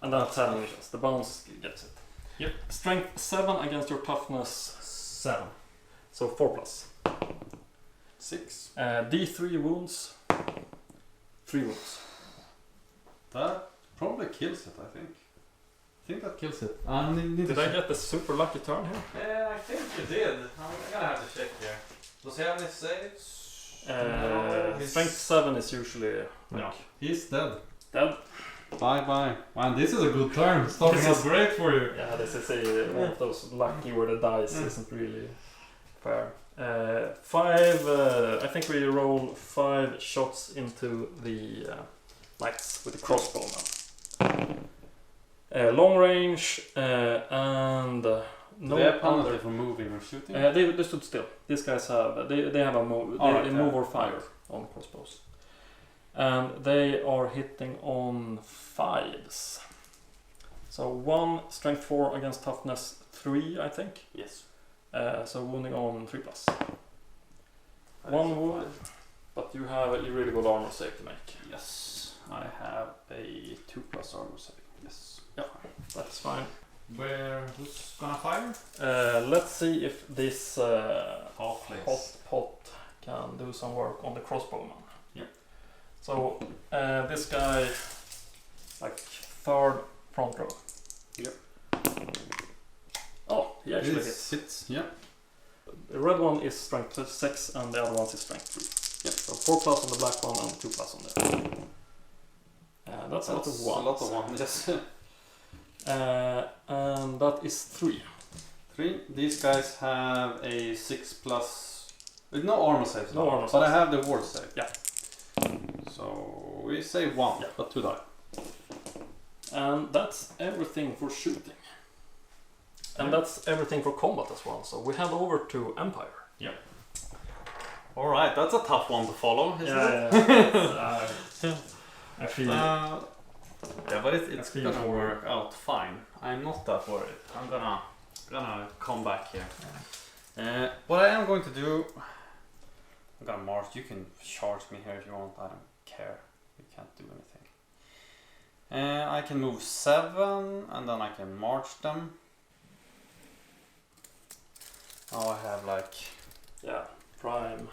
And then 10 inches. The bounce gets it. Yep. Strength 7 against your toughness 7. So 4+. 6. D3 wounds. 3 wounds. That probably kills it, I think. I think that kills it. Did I get the super lucky turn here? Yeah, I think you did. I'm gonna have to check here. Does he have any saves? No, Strength 7 is usually no. He's dead. Dead. Bye. Man, this is a good turn. Starting This out is- great for you. Yeah, this is one of those lucky where the dice isn't really fair. 5. I think we roll 5 shots into the knights with the crossbow now. Long range and no Do they have penalty other. for moving or shooting? They stood still. These guys have they have a move. They move or fire on crossbows, and they are hitting on 5s. So 1 strength 4 against toughness 3, I think. Yes. So wounding on 3+. 1 wound, but you have a really good armor save to make. Yes. I have a 2+ armor save. Yes. Yeah, that's fine. Who's gonna fire? Let's see if this hot Half-lace. pot can do some work on the crossbowman. Yep. So this guy, like 3rd front row. Yep. Oh, he actually hits. Sits. Yeah. The red one is strength 6 and the other one is strength 3. Yep. So 4+ on the black one and 2+ on the other. That's a lot of ones. A lot of ones. Yes. And that is 3. 3. These guys have a 6+. With no armor saves. No armor But I saves. have the ward save. Yeah. So we say 1, Yeah. but 2 die. And that's everything for shooting. And that's everything for combat as well. So we head over to Empire. All right, that's a tough one to follow, isn't it? Yeah. I feel Yeah, but it's feel gonna for- work out fine. I'm not that worried. I'm gonna come back here. What I am going to do, I'm gonna march. You can charge me here if you want. I don't care. You can't do anything. I can move 7, and then I can march them. Now I have like prime.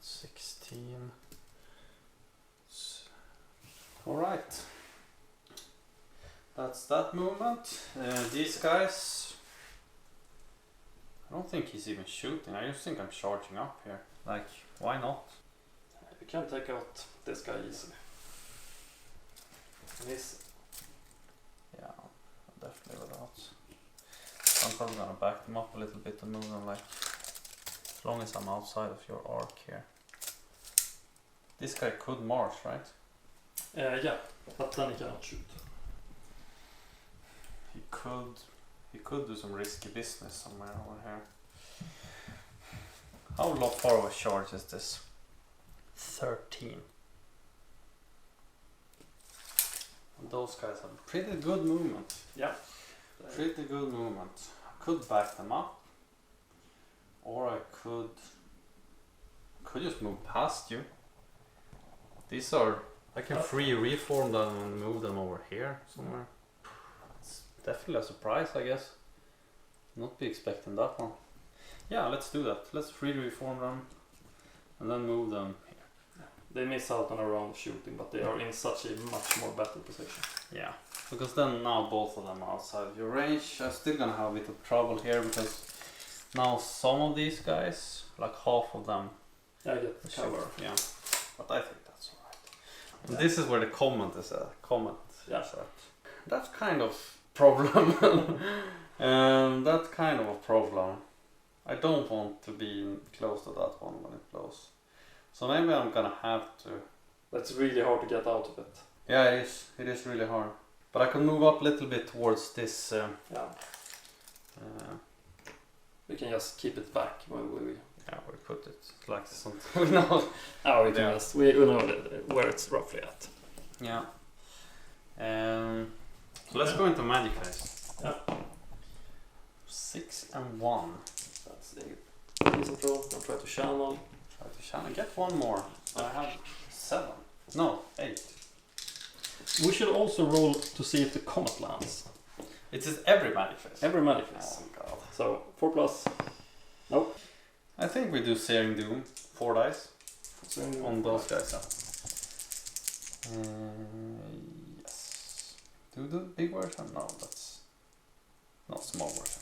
16. All right. That's that movement. These guys, I don't think he's even shooting. I just think I'm charging up here. Like, why not? You can take out this guy easily. This. Yeah, definitely without. I'm probably gonna back them up a little bit and move them like, as long as I'm outside of your arc here. This guy could march, right? Yeah, but then he cannot shoot. He could do some risky business somewhere over here. How far of a charge is this? 13. And those guys have pretty good movement. Yeah. Pretty good movement. I could back them up. Or I could just move past you. These are, I can free reform them and move them over here somewhere. It's definitely a surprise, I guess. Not be expecting that one. Yeah, let's do that. Let's free reform them and then move them here. They miss out on a round of shooting, but they are in such a much more better position. Yeah, because then now both of them are outside of your range. I'm still gonna have a bit of trouble here because now some of these guys, like half of them, I get the cover. Yeah, but I think that's alright. And this is where the comment is at. Yeah. That's kind of problem. That's kind of a problem. I don't want to be close to that one when it blows. So maybe I'm gonna have to. That's really hard to get out of it. Yeah, it is. It is really hard. But I can move up a little bit towards this. We can just keep it back when we. Yeah, we put it like something. No. Oh, we can Yeah. just we know where it's roughly at. Yeah. So let's go into magic phase. Yeah. 6 and 1. That's the decent roll. Don't try to channel. Try to channel. Get one more. So I have 7. No, 8. We should also roll to see if the comet lands. It is every magic phase. Every magic phase. Oh god. So 4+. Nope. I think we do Searing Doom, 4 dice on those guys. Yes. Do the big version? No, that's not small version.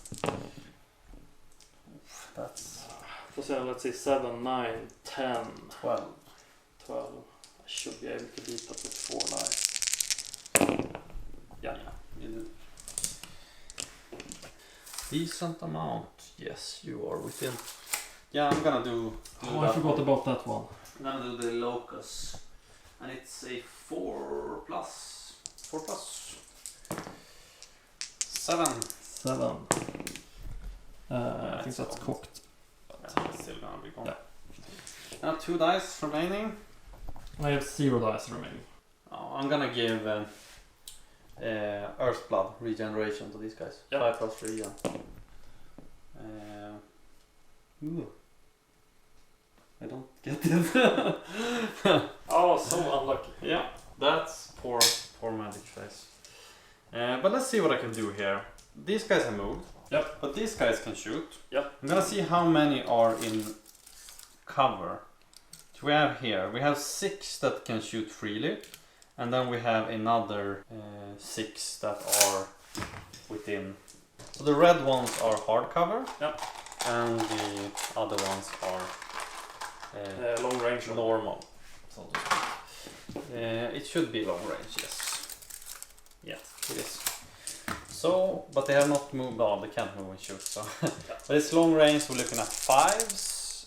That's So let's see, 7, 9, 10, 12. 12. I should be able to beat that with 4 dice. Yeah. You do. Decent amount. Yes, you are within. Yeah, I'm gonna do Oh, I forgot about that one. I'm gonna do the locus. And it's a 4 plus. 4 plus. 7. 7. I think that's cocked. Yeah, it's still gonna be gone. Yeah. Now 2 dice remaining. I have 0 dice remaining. Oh, I'm gonna give Earth Blood regeneration to these guys. Yep. 5 plus regen. Ooh. I don't get it. Oh, so unlucky. Yeah, that's poor magic face. But let's see what I can do here. These guys have moved. Yep. But these guys can shoot. Yep. I'm gonna see how many are in cover. So we have here, we have 6 that can shoot freely. And then we have another 6 that are within. So the red ones are hard cover. Yep. And the other ones are Long range. normal. So it should be long range, yes. Yeah, it is. So, but they have not moved on, they can't move and shoot. So, but it's long range, we're looking at 5s.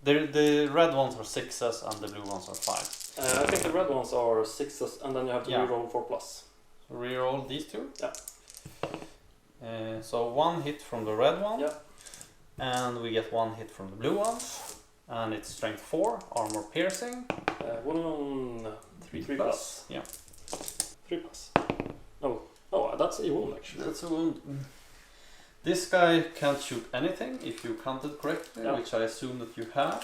The red ones are 6s and the blue ones are 5s. I think the red ones are 6s and then you have to reroll 4 plus. So reroll these 2? Yeah. So 1 hit from the red one. Yeah. And we get 1 hit from the blue ones. And it's strength 4, armor piercing. 3 plus. Yeah. 3 plus. Oh, that's a wound actually. That's a wound. This guy can't shoot anything if you counted correctly, Yeah. which I assume that you have.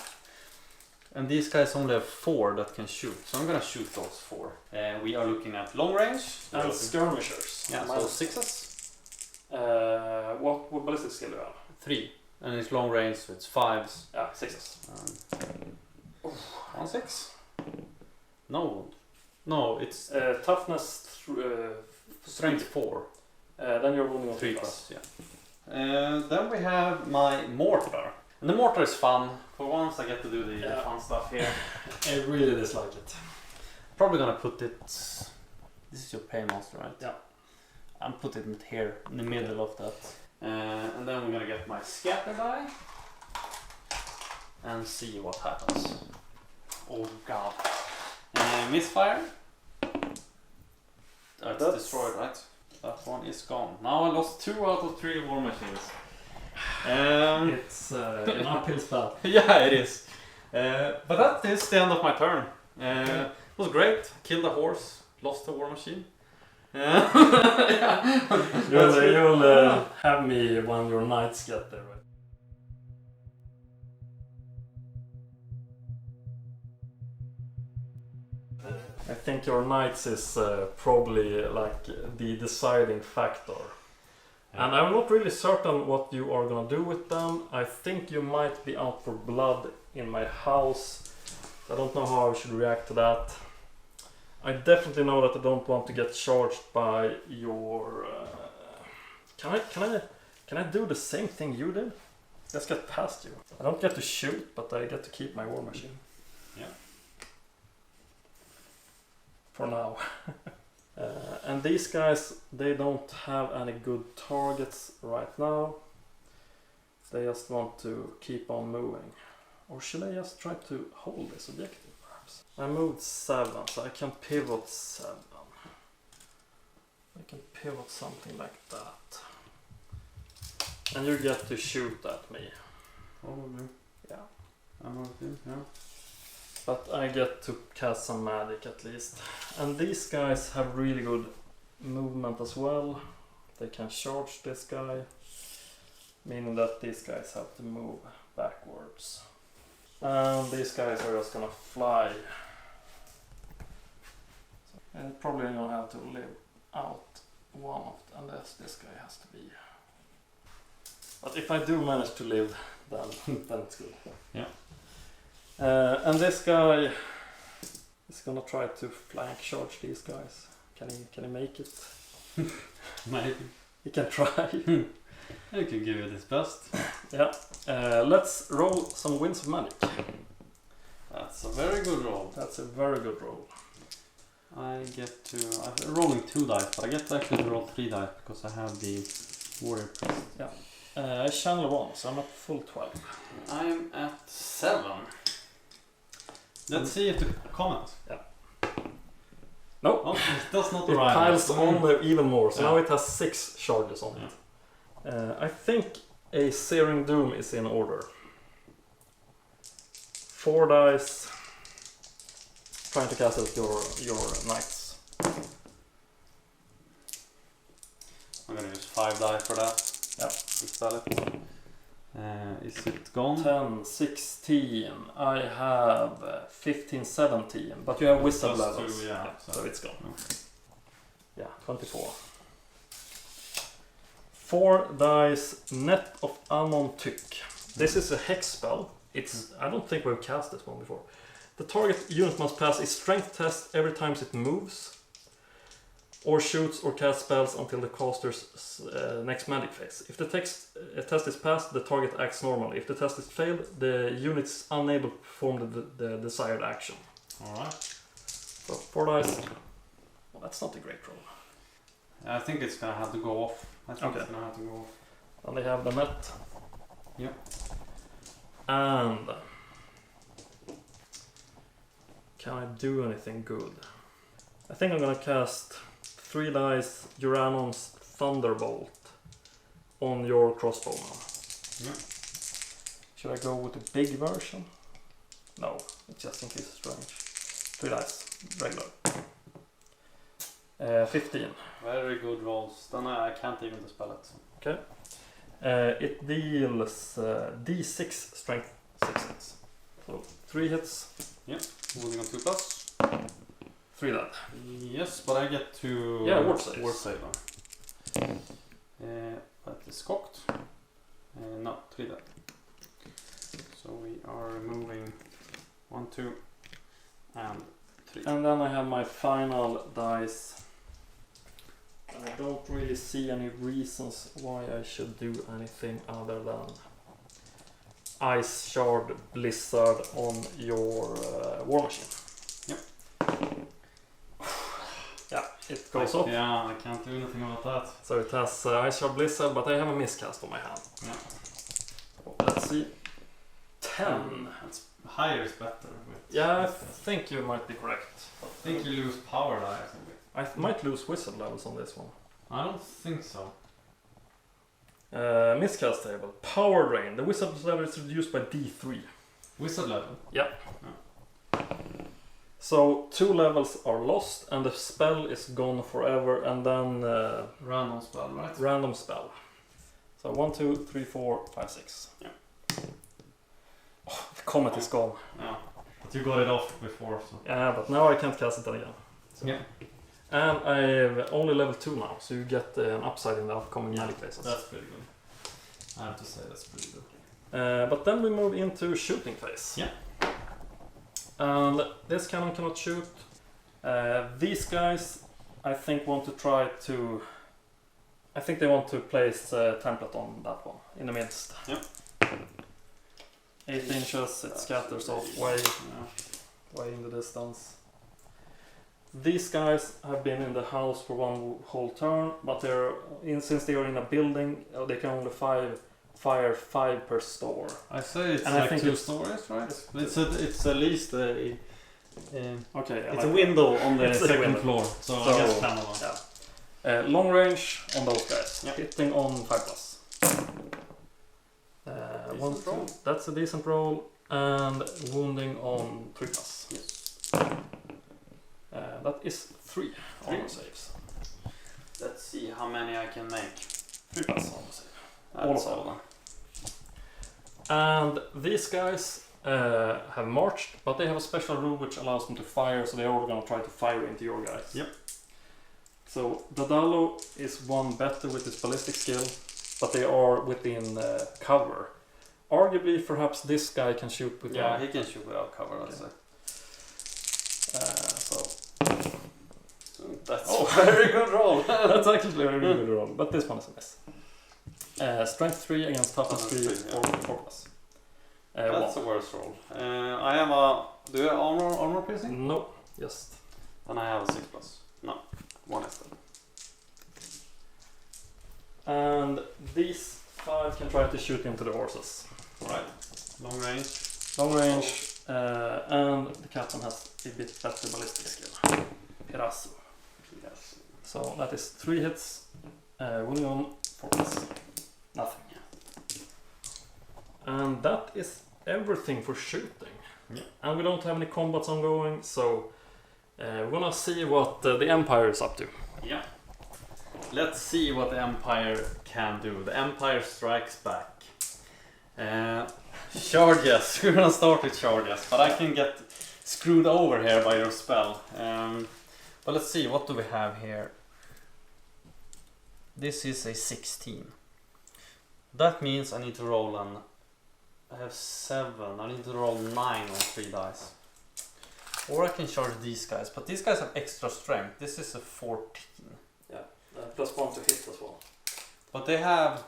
And these guys only have 4 that can shoot, so I'm gonna shoot those 4. We are looking at long range. And skirmishers. Yeah, so 6s. What ballistic skill do you have? 3. And it's long range, so it's 5s. Yeah, 6s. 1 6. No wound. No, it's Toughness, strength 4. then you're wounding on 3 3 plus. Yeah. Then we have my mortar. And the mortar is fun. For once I get to do the fun stuff here. I really dislike it. Probably gonna put it. This is your paymaster, right? Yeah. I'm putting it here in the middle of that. And then we're gonna get my scatter die and see what happens. Oh god. Misfire. That's destroyed, right? That one is gone. Now I lost 2 out of 3 war machines. It's an uphill battle. Yeah, it is. But that is the end of my turn. It was great. Killed a horse, lost a war machine. You'll have me when your knights get there, right? I think your knights is probably like the deciding factor. And I'm not really certain what you are gonna do with them. I think you might be out for blood in my house. I don't know how I should react to that. I definitely know that I don't want to get charged by your... Can I do the same thing you did? Let's get past you. I don't get to shoot, but I get to keep my war machine. Yeah. For now. And these guys, they don't have any good targets right now. They just want to keep on moving. Or should I just try to hold this objective perhaps? I moved 7, so I can pivot 7. I can pivot something like that. And you get to shoot at me. Probably. Yeah. I'm with you, yeah. But I get to cast some magic at least. And these guys have really good movement as well. They can charge this guy. Meaning that these guys have to move backwards. And these guys are just gonna fly. And probably gonna have to live out one of them, unless this guy has to be. But if I do manage to live then it's good. Yeah. And this guy is gonna try to flank charge these guys. Can he make it? Maybe. He can try. I can give it his best. Yeah. Let's roll some winds of magic. That's a very good roll. That's a very good roll. I'm rolling 2 dice, but I get to actually roll 3 dice because I have the warrior priest. I channel 1, so I'm at full 12. I'm at 7. Let's see if the comment. No. Oh, it does not It arrive. piles on there even more, so Yeah. now it has 6 charges on it. I think a Searing Doom is in order. 4 dice. Trying to cast out your knights. I'm gonna use 5 dice for that. Yeah. Instead. Is it gone? 10, 16. I have 15, 17. But you have wizard Plus levels. 2, yeah, So it's gone. Okay. Yeah, 24. 4 dice, Net of Amon Tyk. This is a hex spell. I don't think we've cast this one before. The target unit must pass a strength test every time it moves, or shoots or casts spells until the caster's next magic phase. If the test is passed, the target acts normally. If the test is failed, the unit is unable to perform the desired action. Alright. So 4 dice. Well, that's not a great roll. I think it's gonna have to go off. I think Okay. it's gonna have to go off. And they have the net. Yep. And can I do anything good? I think I'm gonna cast 3 dice Uranon's Thunderbolt on your crossbowman. Yeah. Should I go with the big version? No, it's just in case it's strange. 3 dice, regular. 15. Very good rolls. Then I can't even dispel it. Okay. It deals D6 strength 6 hits. So 3 hits. Moving on 2 plus. 3 that. Yes, but I get to Ward saves. Ward save. But it's cocked. No, 3 that. So we are removing 1, 2, and 3. And then I have my final dice. I don't really see any reasons why I should do anything other than Ice Shard Blizzard on your War Machine. Yep. Yeah, it goes off. Yeah, I can't do anything about that. So it has Ice Shard Blizzard, but I have a miscast on my hand. Yeah. So let's see. 10. That's higher is better. Yeah, I think you might be correct. I think you lose power die or something. I might lose wizard levels on this one. I don't think so. Miscast table. Power drain. The wizard level is reduced by D3. Wizard level? So 2 levels are lost and the spell is gone forever, and then Random spell, right? random spell. So 1, 2, 3, 4, 5, 6. Yeah. Oh, the comet is gone. Yeah. But you got it off before, so. Yeah, but now I can't cast it again. So. Yeah. And I'm only level 2 now, so you get an upside in the upcoming magic phases. That's pretty good. I have to say that's pretty good. But then we move into shooting phase. Yeah. And this cannon cannot shoot. These guys, I think, want to try to... I think they want to place a template on that one, in the midst. Yep. 8 inches, it scatters off way in the distance. These guys have been in the house for 1 whole turn, but since they are in a building, they can only fire 5 per store. I say it's And I like think 2 it's- stories, right? It's at least Okay, it's a window on the It's a second window. floor, so I So- guess 10 of them. Yeah. Long range on those guys. Yep. Hitting on 5 plus. One, Decent roll. two, that's a decent roll. And wounding on 3 plus. Yes. That is 3 armor saves. Let's see how many I can make. 3 plus armor save. That's All of all. And these guys have marched, but they have a special rule which allows them to fire, so they're all going to try to fire into your guys. Yep. So Dadalo is 1 better with his ballistic skill, but they are within cover. arguably, perhaps this guy can shoot with Yeah, he can shoot without cover. Okay. So that's Oh. a very good roll. That's actually a really good roll, but this one is a miss. Strength 3 against toughness 3 or 4+. That's One. the worst roll. I have a. Do you have armor piercing? No, just. Then I have a 6+. No, 1 instead. And these 5 can try to shoot into the horses. Alright. Long range. Long range, and the captain has a bit better ballistic skill. Pirasu. Yes. So that is 3 hits, wounding on 4+. Nothing. And that is everything for shooting. Yeah. And we don't have any combats ongoing, so we're gonna see what the Empire is up to. Yeah. Let's see what the Empire can do. The Empire strikes back. Charges. We're gonna start with charges, but I can get screwed over here by your spell. But let's see, what do we have here? This is a 16. That means I need to roll an... I have 7. I need to roll 9 on 3 dice. Or I can charge these guys, but these guys have extra strength. This is a 14. Yeah, +1 to hit as well. But they have...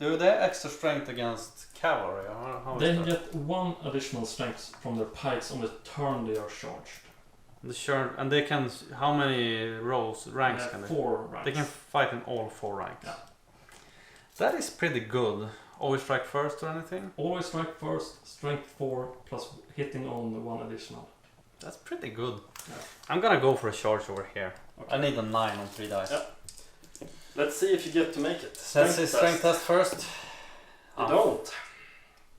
Do they have extra strength against cavalry? Or how is They that? get 1 additional strength from their pikes on the turn they are charged. And they can... How many ranks can they? 4 ranks. They can fight in all 4 ranks. Yeah. That is pretty good. Always strike first or anything? Always strike first, strength 4 plus hitting on 1 additional. That's pretty good. Yeah. I'm gonna go for a charge over here. Okay. I need a 9 on 3 dice. Yeah. Let's see if you get to make it. Let's see strength test first. You don't.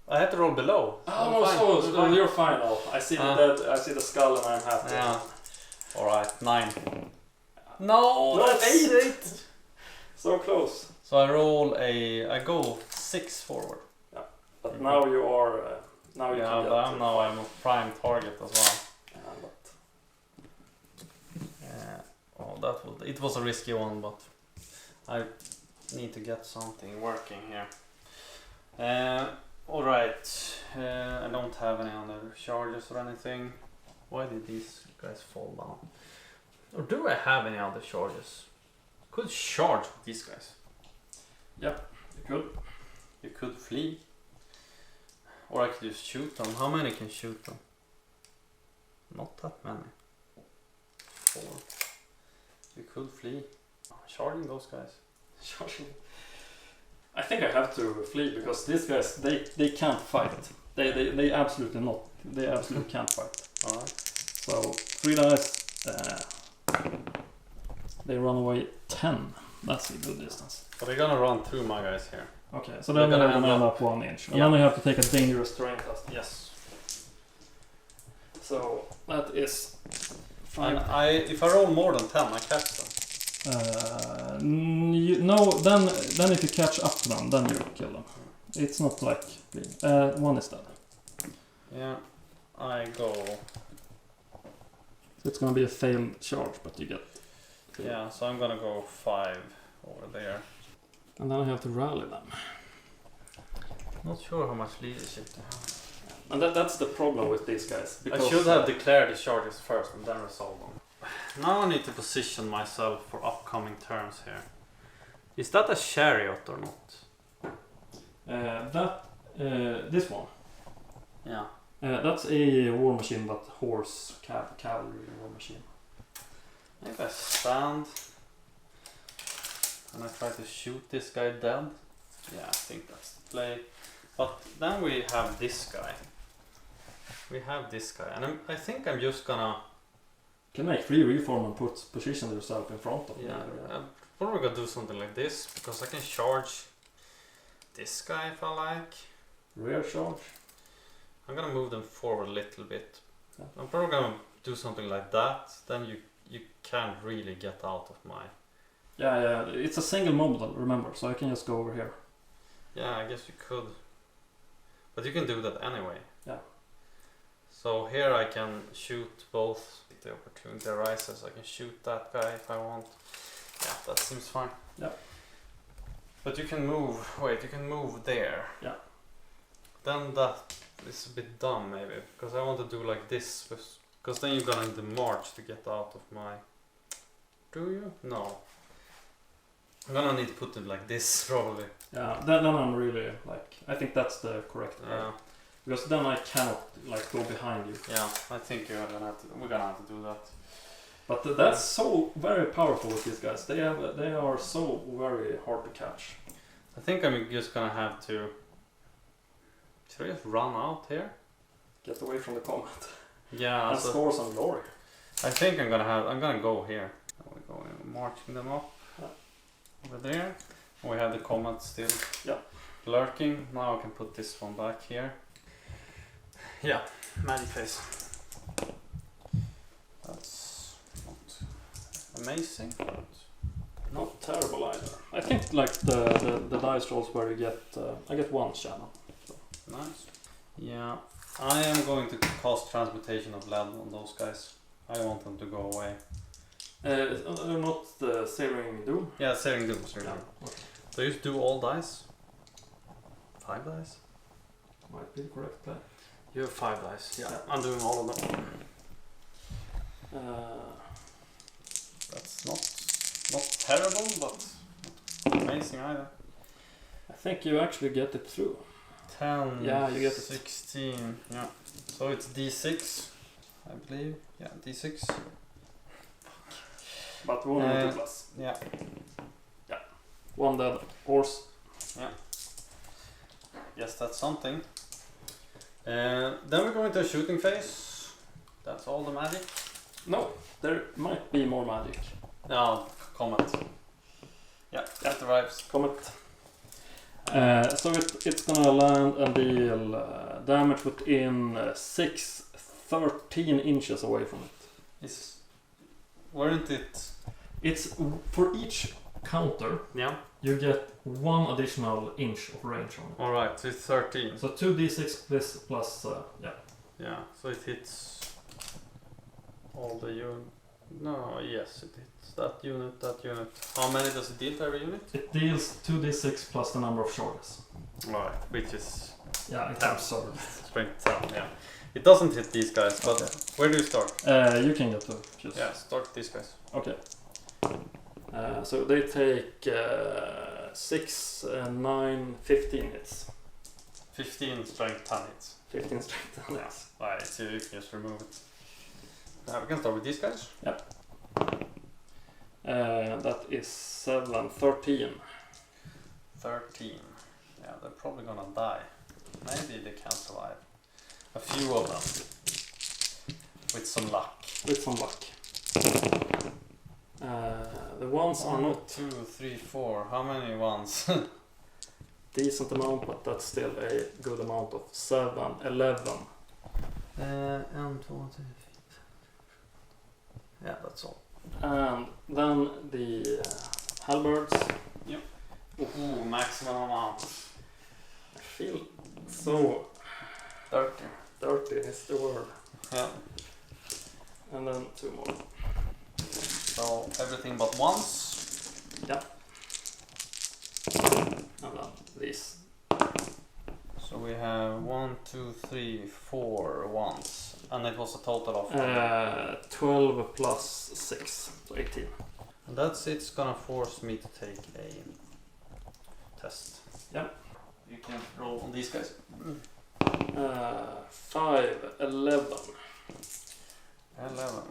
I have to roll below. Oh no, so you're fine now. I see I see the skull and I'm happy. Yeah. Alright, 9. No, No, that's 8. So close. So I go 6 forward. But now you are. Now you can get. Now I'm a prime target as well. It was a risky one, but I need to get something working here. Alright, I don't have any other charges or anything. Why did these guys fall down? Or do I have any other charges? Could charge with these guys. You could. You could flee. Or I could just shoot them. How many can shoot them? Not that many. 4. You could flee. Charging those guys. I think I have to flee because these guys they can't fight. They absolutely not. They absolutely can't fight. Alright. So 3 dice. They run away 10. That's a good distance. But they're gonna run through my guys here. Okay, so then they're gonna end up 1 inch. And then they have to take a dangerous terrain test. Yes. So that is And 5. if I roll more than 10, I catch them. No, then if you catch up to them, then you kill them. It's not like 1 is dead. Yeah. I go. So it's gonna be a failed charge, but you get. Yeah, so I'm gonna go 5 over there. And then I have to rally them. Not sure how much leadership they have. And that's the problem with these guys. I should have declared the charges first and then resolved them. Now I need to position myself for upcoming turns here. Is that a chariot or not? This one. Yeah. That's a war machine, but horse cavalry war machine. If I stand and I try to shoot this guy dead. Yeah, I think that's the play. But then we have this guy. And I think I'm just gonna... Can make free reform and position yourself in front of Yeah, them. I'm probably gonna do something like this because I can charge this guy if I like. Rear charge. I'm gonna move them forward a little bit. Yeah. I'm probably gonna do something like that. Then you can't really get out of my... Yeah, it's a single model, remember, so I can just go over here. Yeah, I guess you could. But you can do that anyway. Yeah. So here I can shoot both. If the opportunity arises, I can shoot that guy if I want. Yeah, that seems fine. Yeah. But you can move, you can move there. Yeah. then that is a bit dumb maybe, because I want to do like this, because then you're gonna need the march to get out of my... Do you? No. I'm gonna need to put it like this probably. Yeah, then I'm really like, I think that's the correct way. Yeah. Because then I cannot like go behind you. Yeah, I think we're gonna have to do that. But that's so very powerful with these guys. They are so very hard to catch. I think I'm just gonna have to... Should I just run out here? Get away from the combat. Yeah, and score some glory. I think I'm gonna go here. We're going marching them up. Yeah. Over there. We have the combat still lurking. Now I can put this one back here. Yeah, magic face. That's not amazing, but not terrible either. I think like the dice rolls where you get I get one channel. So. Nice. Yeah, I am going to cast transmutation of lead on those guys. I want them to go away. Not the Searing Doom? Yeah, Searing Doom. Yeah. Okay. So you just do all dice? 5 dice? Might be the correct play. You have 5 dice. Yeah, I'm doing all of them. That's not terrible, but not amazing either. I think you actually get it through. 10, yeah, you get 16, yeah. So it's D6, I believe. Yeah, D6. But 1 with 2 plus. Yeah. Yeah. 1 dead horse. Yeah. Yes, that's something. Then we're going to a shooting phase. That's all the magic. No, there might be more magic. No, comet. Yeah, that arrives. Comet. So it's gonna land and deal damage within 13 inches away from it. Weren't it? It's for each counter. Yeah. You get 1 additional inch of range on it. Alright, so it's 13. So 2d6 plus yeah. Yeah, so it hits all the unit. No, yes, it hits that unit, that unit. How many does it deal to every unit? It deals 2d6 plus the number of charges. Right, which is... Yeah, it's absurd. Strength 10, yeah. It doesn't hit these guys, but okay. Where do you start? You can get to choose. Yeah, start these guys. Okay. So they take 6, 9, 15 hits. 15 strength 10 hits. 15 strength 10 hits. Right, so you can just remove it. We can start with these guys. Yep. That is 7, 13. 13. Yeah, they're probably gonna die. Maybe they can survive. A few of them. With some luck. With some luck. The ones are 1, not 2, 3, 4. How many ones? decent amount, but that's still a good amount of 7, 11. And 2, 3. Yeah, that's all. And then the halberds. Yep. Ooh, maximum amount. I feel so dirty. Dirty is the word. Yeah. And then 2 more. So everything but ones. Yeah. And then these. So we have 1, 2, 3, 4 ones. And it was a total of 12 plus 6, so 18. And it's gonna force me to take a test. Yeah. You can roll on these guys. 5, 11. 11.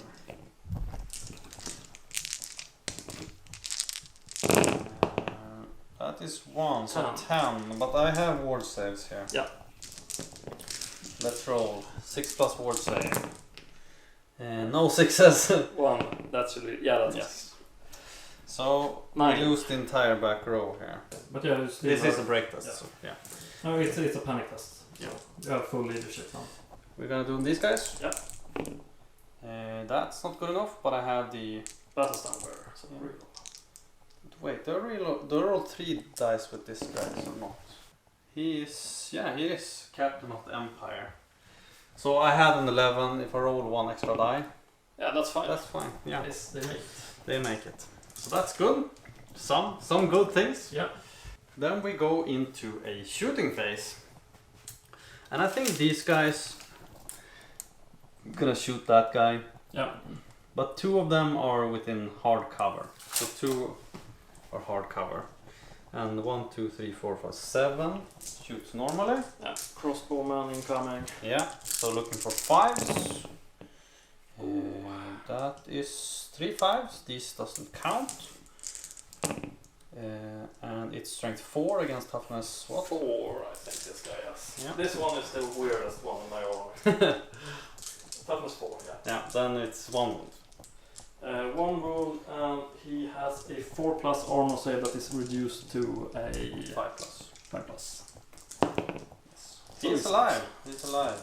That is 1, so 10. But I have ward saves here. Yeah. Let's roll. 6 plus ward save. No success. 1. That's really that's yes. So 9. we lose the entire back row here. But yeah, This is a break test. Yeah. So, yeah. No, it's a panic test. Yeah. You have full leadership now. We're gonna do these guys. Yeah. That's not good enough, but I have the Battle stand bearer. So yeah. Wait, do I roll 3 dice with this guy or not? He is captain of the empire. So I had an 11. If I roll 1 extra die, yeah, that's fine. That's fine. Yeah, They make it. They make it. So that's good. Some good things. Yeah. Then we go into a shooting phase. And I think these guys gonna shoot that guy. Yeah. But 2 of them are within hard cover. So 2 are hard cover. And 1, 2, 3, 4, 5, 7 shoots normally. Yeah. Crossbowman incoming. Yeah. So looking for 5s. That is 3 5s. This doesn't count. And it's strength 4 against toughness what? 4, I think this guy has. Yeah. This one is the weirdest one in my army. Toughness 4, yeah. Yeah, then it's 1 wound. 1 wound, and he has a 4+ armor save that is reduced to a 5+. 5+. Yes. He's alive. He's alive.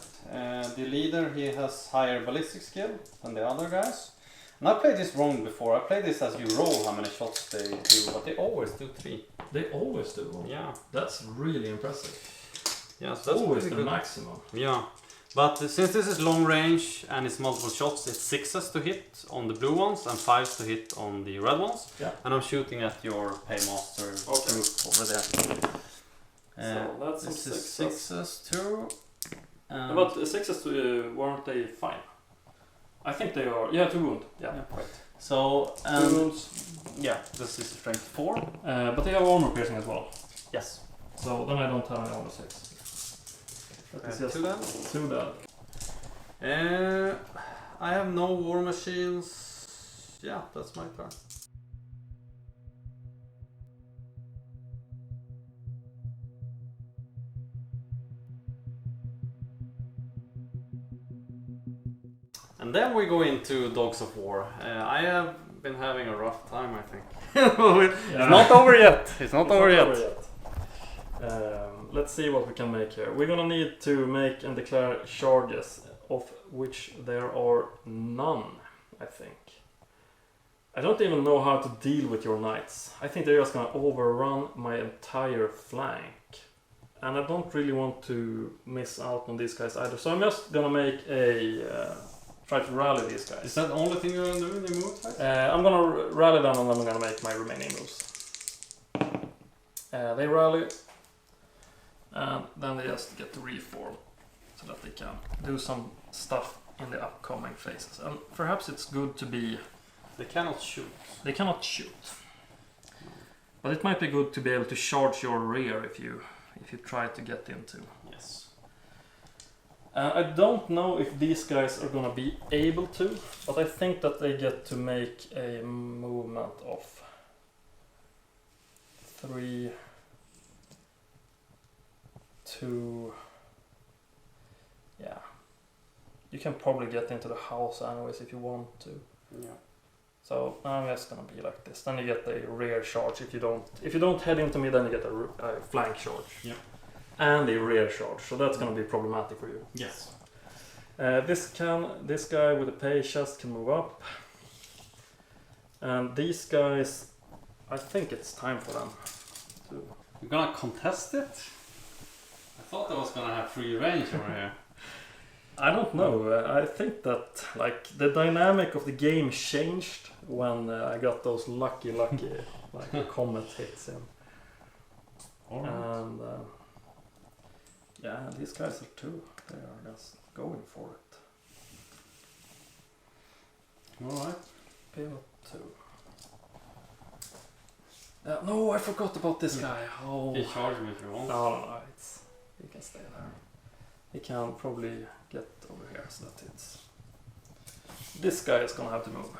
The leader, he has higher ballistic skill than the other guys. And I played this wrong before. I played this as you roll how many shots they do, but they always do 3. They always do. Yeah. That's really impressive. Yeah, so that's Always pretty the good. maximum. Yeah. But since this is long range and it's multiple shots, it's 6s to hit on the blue ones and 5s to hit on the red ones. Yeah. And I'm shooting at your paymaster group over there. So that's some this is 6s. 6s too. But 6s weren't they fine? I think they are. Yeah, 2 wound. Yeah, Yeah. right. So, 2 wounds. yeah, this is strength 4. But they have armor piercing as well. Yes. So then I don't have any armor 6. That is just 2 then. 2 then. I have no war machines. Yeah, that's my turn. And then we go into Dogs of War. I have been having a rough time, I think. It's not over yet. It's not over yet. Let's see what we can make here. We're gonna need to make and declare charges, of which there are none, I think. I don't even know how to deal with your knights. I think they're just gonna overrun my entire flank. And I don't really want to miss out on these guys either. So I'm just gonna make a... try to rally these guys. Is that the only thing you're gonna do in the move? I'm gonna rally them and then I'm gonna make my remaining moves. They rally, and then they just get to reform so that they can do some stuff in the upcoming phases. And perhaps it's good to be... They cannot shoot. They cannot shoot. But it might be good to be able to charge your rear if you try to get into. Yes. I don't know if these guys are gonna be able to, but I think that they get to make a movement of 3, 2, yeah. You can probably get into the house anyways if you want to. Yeah. So I'm just gonna be like this. Then you get a rear charge. If you don't head into me, then you get a flank charge. Yeah. And a rear charge. So that's gonna be problematic for you. Yes. This guy with a pay chest can move up. And these guys, I think it's time for them to... You're gonna contest it? I thought I was gonna have free range over here. I don't know. I think that like the dynamic of the game changed when I got those lucky like comet hits in. Alright. And yeah, these guys are too. They are just going for it. Alright. Pivot 2. No, I forgot about this guy. Oh. He charge me if you want. No, he can stay there. He can probably get over here so that it's... This guy is gonna have to move.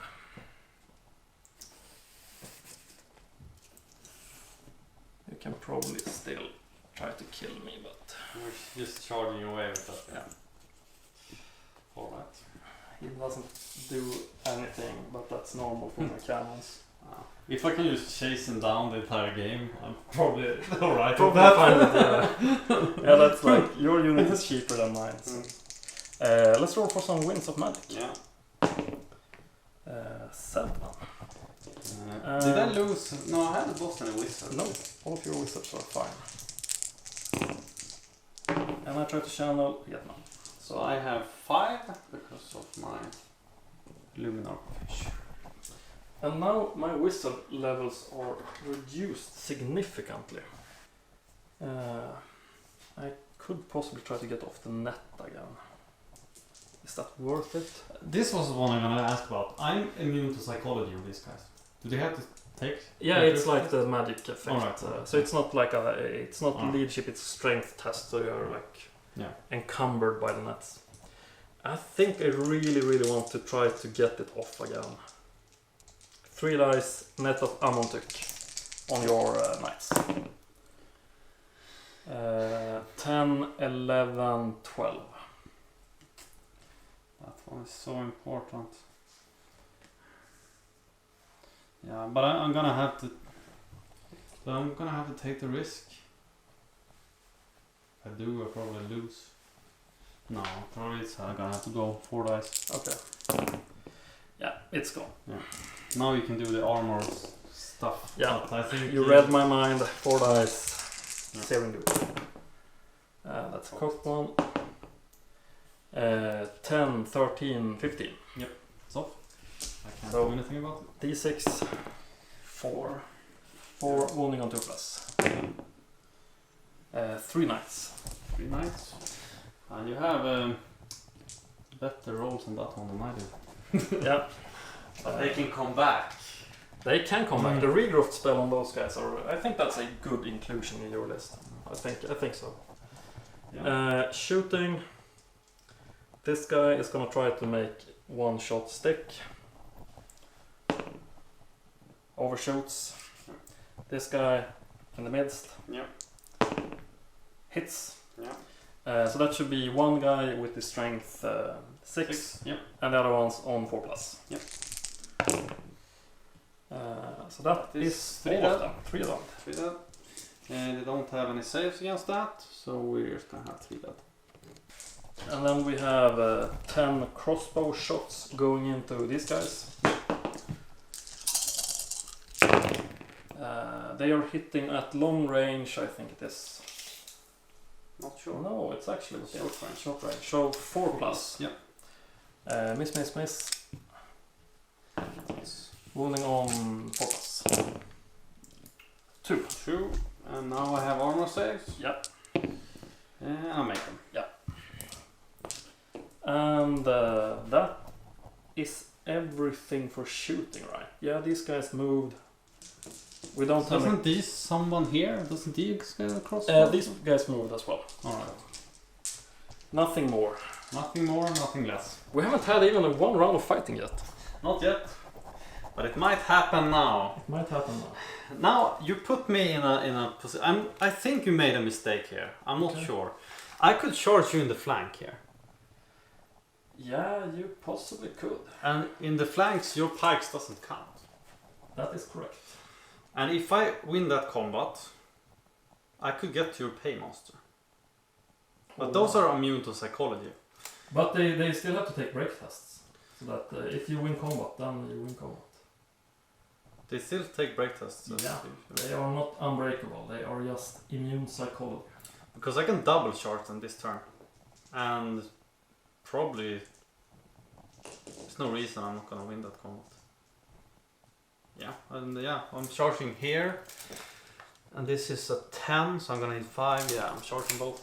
You can probably still try to kill me, but... We're just charging away with that. Yeah. Alright. He doesn't do anything, but that's normal for my cannons. If I can just chase him down the entire game, I'm probably alright. Probably fine with yeah, that's like, your unit is cheaper than mine. So. Let's roll for some winds of magic. Yeah. 7. Did I lose? No, I had a boss and a wizard. No, all of your wizards are fine. And I try to channel yet none. So I have 5 because of my Luminar fish. And now my wizard levels are reduced significantly. I could possibly try to get off the net again. Is that worth it? This was the one I'm gonna ask about. I'm immune to psychology with these guys. Do they have to take? Yeah, it's like the magic effect. Alright. So it's not like it's not Alright. leadership, it's strength test. So you're like Yeah. encumbered by the nets. I think I really want to try to get it off again. 3 dice, net of Amontuk on your knights. 10, 11, 12. That one is so important. Yeah, but I'm gonna have to. So I'm gonna have to take the risk. If I do, I probably lose. No, probably it's gonna have to go 4 dice. Okay. Yeah, it's gone. Now you can do the armor stuff. Yeah, But I think you read my mind. 4 dice. Yeah. Saving do. That's a cocked one. 10, 13, 15. It's off. I can't So- do anything about it. D6. 4. 4 wounding on 2 plus. 3 knights. 3 knights. And you have better rolls on that one than I do. Yeah. But they can come back. They can come back. The regrowth spell on those guys I think that's a good inclusion in your list. I think so. Yeah. Shooting. This guy is gonna try to make 1 shot stick. Overshoots. This guy in the midst. Yeah. Hits. Yeah. So that should be 1 guy with the strength 6. Yep. And the other one's on 4 plus. Yep. So that This is 3 all of dead. them. 3 of them. 3 dead. And they don't have any saves against that, so we're just gonna have 3 dead. And then we have 10 crossbow shots going into these guys. They are hitting at long range, I think it is. Not sure. No, it's actually Short range. Short range. So 4 plus. Yep. Miss. Wounding on 4 plus. 2. 2. And now I have armor saves. Yep. And I'll make them. And that is everything for shooting, right? Yeah, these guys moved. We don't have. Doesn't these someone here? Doesn't these get across? These guys moved as well. Alright. Nothing more. Nothing more, nothing less. We haven't had even 1 round of fighting yet. Not yet. But it might happen now. It might happen now. Now you put me in a position. I think you made a mistake here. I'm not Okay. sure. I could charge you in the flank here. Yeah, you possibly could. And in the flanks your pikes doesn't count. That is correct. And if I win that combat, I could get to your paymaster. But those are immune to psychology. But they still have to take break tests. So that if you win combat, then you win combat. They still take break tests. Yeah. They are not unbreakable. They are just immune psychology. Because I can double charge them this turn. And probably there's no reason I'm not gonna win that combat. Yeah, and yeah, I'm charging here. And this is a 10, so I'm gonna need 5. Yeah, I'm charging both.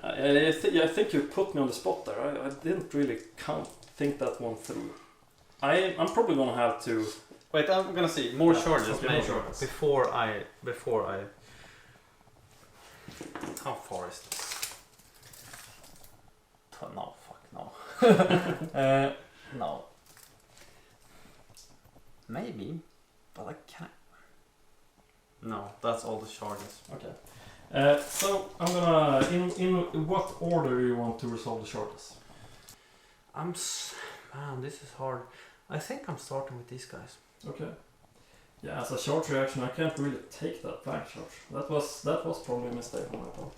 I think you put me on the spot there. I didn't really think that one through. I'm probably gonna have to. Wait, I'm gonna see more Yeah, charges okay, maybe more charges. before I. How far is this? No, fuck no. No. Maybe, but I can't. No, that's all the charges. Okay. So I'm gonna. In what order do you want to resolve the charges? Man, this is hard. I think I'm starting with these guys. Okay. Yeah, as a charge reaction, I can't really take that flank charge. That was probably a mistake on my part.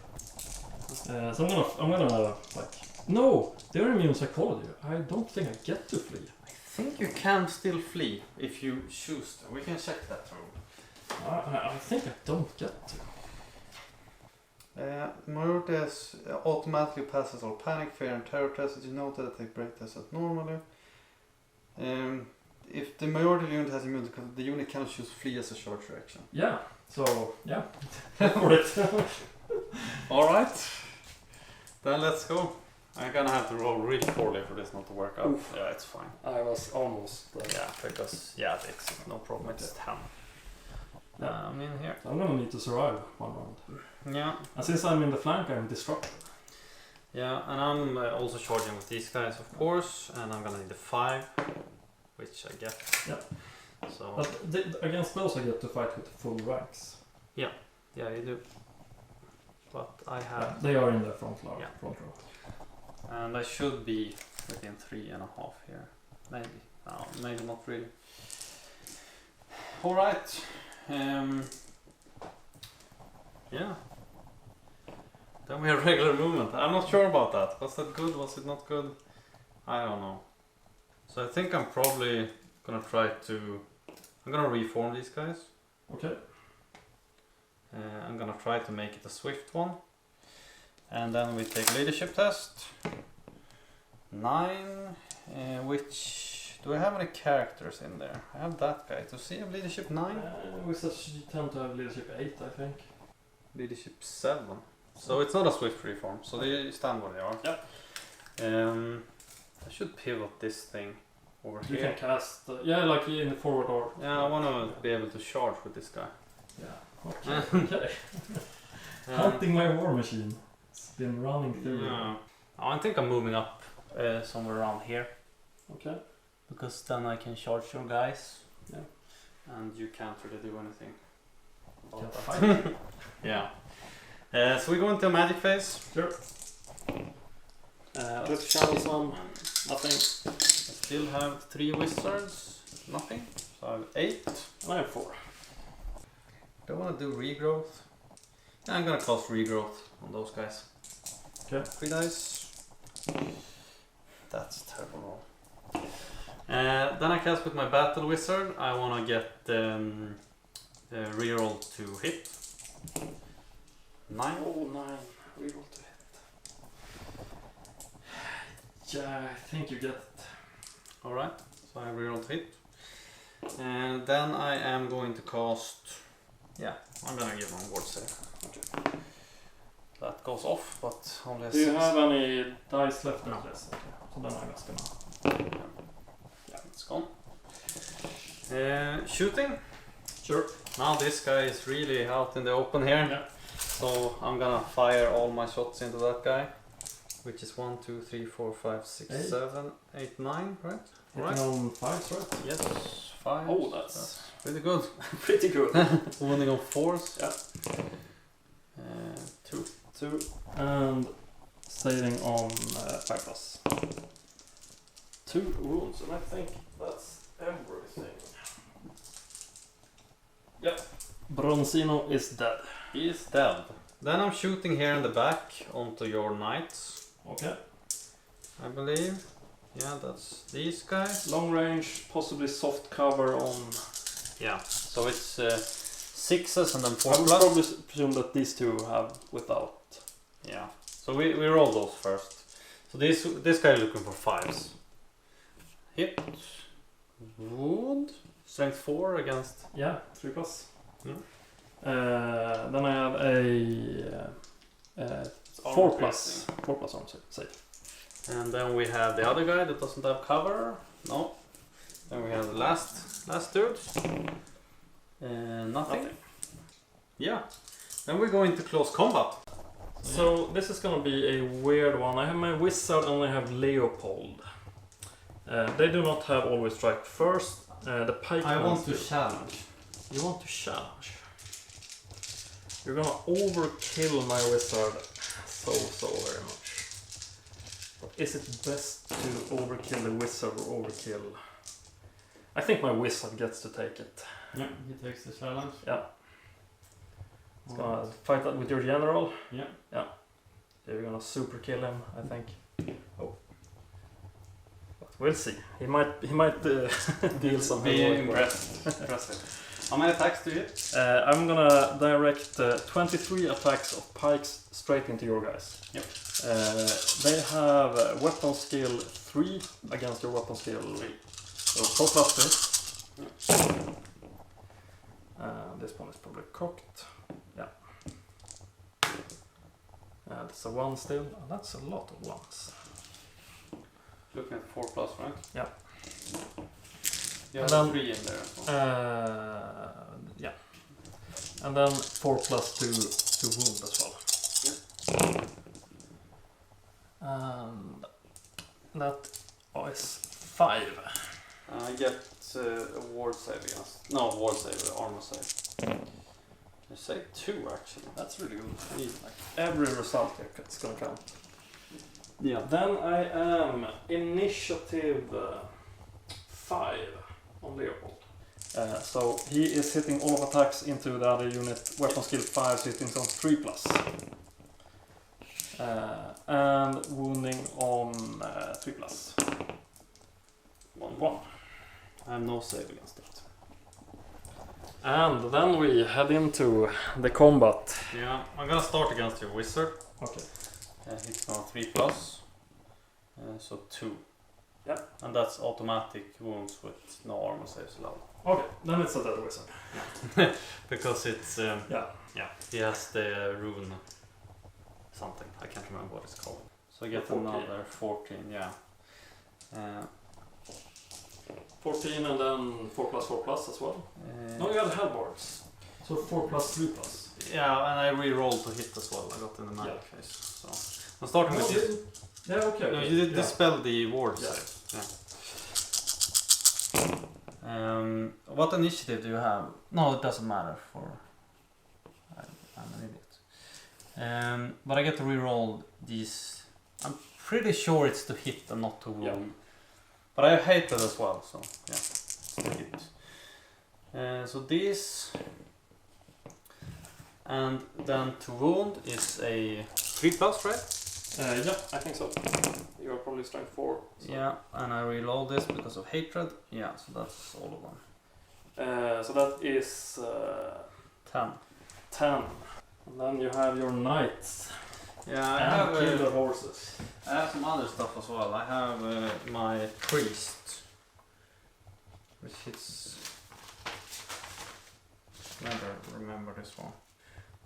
So I'm gonna like. No, they're immune psychology. I don't think I get to flee. I think you can still flee if you choose to. We can check that through. I think I don't get to. Majority automatically passes all panic, fear and terror tests. You note that they take break tests as normally. If the majority of the unit has immunity, the unit cannot choose flee as a charge reaction. Yeah. So yeah, for it. Alright. Then let's go. I'm gonna have to roll really poorly for this not to work out. Oof. Yeah, it's fine. I was almost. Yeah, because it's no problem. It's 10. Yeah. I'm in here. I'm gonna need to survive one round. Yeah. And since I'm in the flank, I'm disrupted. Yeah, and I'm also charging with these guys, of course, and I'm gonna need a 5, which I get. Yeah. So. But against those, I get to fight with full ranks. Yeah, you do. But I have. Yeah, they are in the front row. Yeah. Front row. And I should be within 3.5 here. Maybe. No, maybe not really. Alright. Yeah. Then we have regular movement. I'm not sure about that. Was that good? Was it not good? I don't know. So I think I'm probably gonna try to... I'm gonna reform these guys. Okay. I'm gonna try to make it a swift one. And then we take leadership test. 9, which... Do I have any characters in there? I have that guy. Does he have leadership 9? Wizards tend to have leadership 8, I think. Leadership 7. So it's not a swift reform, so they stand where they are. Yep. I should pivot this thing over You here. can cast, like in the forward or. Yeah, I want to be able to charge with this guy. Yeah. Okay. Okay. Hunting my war machine. It's been running through. Yeah. I think I'm moving up somewhere around here. Okay. Because then I can charge your guys. Yeah. And you can't really do anything. Can't fight. Yeah. So we go into a magic phase. Sure. Let's channel some. Nothing. I still have 3 wizards. Nothing. So I have 8. And I have 4. Do I want to do regrowth? Yeah, I'm gonna cast regrowth on those guys. Okay. 3 dice. That's terrible roll. Then I cast with my battle wizard. I want to get reroll to hit. 9. Oh, 9. Reroll to hit. Yeah, I think you get it. Alright, so I reroll to hit. And then I am going to cast... Yeah, I'm gonna give one ward save. Okay. That goes off, but only a Do you 6. have any dice left? No. Yes. Okay. So then I'm just gonna. Yeah, it's gone. Shooting. Sure. Now this guy is really out in the open here. Yeah. So I'm gonna fire all my shots into that guy. Which is 1, 2, 3, 4, 5, 6, 7, 8, 9, right? Hitting on 5s, right? Yes, 5. Oh, that's pretty good. pretty good. Wounding on 4s. Yeah. 2. 2. And saving on 5+. 2 wounds, and I think that's everything. Yep. Bronzino is dead. He is dead. Then I'm shooting here in the back onto your knights. Okay. I believe. Yeah, that's these guys. Long range, possibly soft cover on. Yeah. So it's 6s and then 4 I would plus. probably presume that these two have without. Yeah. So we roll those first. So this guy is looking for 5s. Hit. Wound. Strength 4 against. Yeah, 3+. Hmm. Then I have a 4+. 4+ arm save. And then we have the other guy that doesn't have cover. No. Then we have the last dude. Nothing. Yeah. Then we go into close combat. So this is gonna be a weird one. I have my wizard and I have Leopold. They do not have always strike first. The pike. I want to challenge. You want to challenge. You're gonna overkill my wizard so very much. But is it best to overkill the wizard or overkill? I think my wizard gets to take it. Yeah, he takes the challenge. Yeah. It's gonna fight that with your general. Yeah. Yeah. You're gonna super kill him, I think. Oh. But we'll see. He might deal some impressive. How many attacks do you hit? I'm gonna direct 23 attacks of pikes straight into your guys. Yep. They have weapon skill 3 against your weapon skill 3. So 4+2. This one is probably cocked. Yeah. That's a 1 still. Oh, that's a lot of 1s. Looking at 4+, right? Yeah. You And have then, 3 in there as well. Yeah. And then 4+2 to wound as well. Yep. And that is 5. I get a ward save against. No, ward save, armor save. I say 2 actually. That's really good. Like every result here is gonna count. Yeah. Then I am initiative 5 on Leopold. So he is hitting all of attacks into the other unit. Weapon skill 5, so hitting on 3+. And wounding on 3+. 1. I have no save against that. And then we head into the combat. Yeah, I'm gonna start against your wizard. Okay. Hit on 3+. So 2. Yeah. And that's automatic wounds with no armor saves allowed. Okay, then it's a dead wizard. Because it's Yeah. he has the rune something. I can't remember what it's called. So I get 14. another 14. Yeah. 14 and then 4+4+ as well. No, you had halberds. So 4+3+. Yeah, and I re-rolled to hit as well. I got in the magic Yeah. phase. So I'm starting with this. Yeah, okay. No, you did Yeah. dispel the ward Yeah. save. What initiative do you have? No, it doesn't matter for. I'm an idiot. But I get to re-roll these. I'm pretty sure it's to hit and not to wound. Yeah. But I have hatred as well, so yeah, it's to hit. So these, and then to wound is a 3+, right? Yeah, I think so. You're probably strength 4. So. Yeah, and I reload this because of hatred. Yeah, so that's all of them. So that is 10. 10. And then you have your knights. Yeah, I And have kill the horses. I have some other stuff as well. I have my priest, which hits. Never remember this one.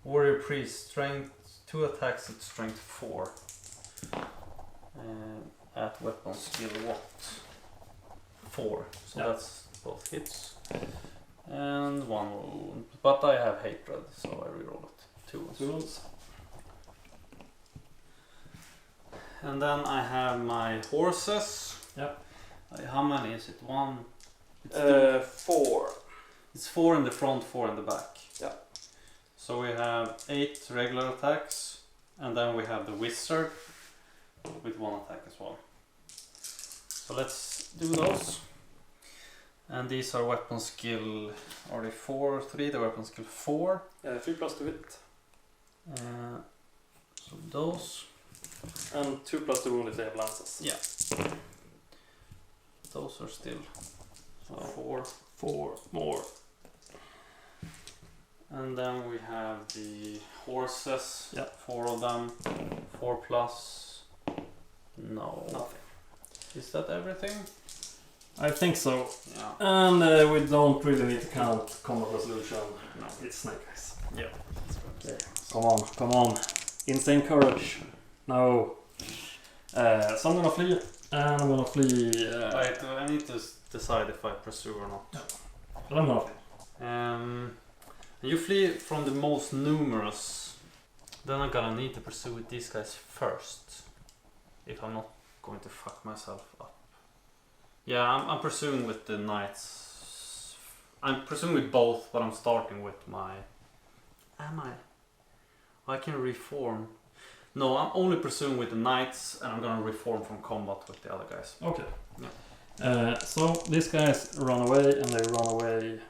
Warrior priest, strength 2 attacks at strength 4. At weapon skill what? 4. So Yeah. that's both hits and 1 wound. But I have hatred, so I reroll it. 2 wounds. Wounds. And then I have my horses. Yeah. How many is it? 1. It's 4. It's 4 in the front, 4 in the back. Yeah. So we have 8 regular attacks, and then we have the wizard with 1 attack as well. So let's do those. And these are weapon skill. Are they 4 or 3? The weapon skill 4. 3+ to hit. So those. And 2+ to wound if they have lances. Yeah. Those are still. So 4 more. And then we have the horses. Yeah. 4 of them. 4+. No. Nothing. Is that everything? I think so. Yeah. And we don't really need to count combat resolution. No, it's snake eyes. Yeah. Okay. Come on. Insane courage. No. So I'm gonna flee. And I'm gonna flee. Wait, I need to decide if I pursue or not. But I'm gonna flee. You flee from the most numerous. Then I'm gonna need to pursue with these guys first. If I'm not going to fuck myself up. Yeah, I'm pursuing with the knights. I'm pursuing with both, but I'm starting with my. Am I? I can reform. No, I'm only pursuing with the knights, and I'm gonna reform from combat with the other guys. Okay. Yeah. So these guys run away, and they run away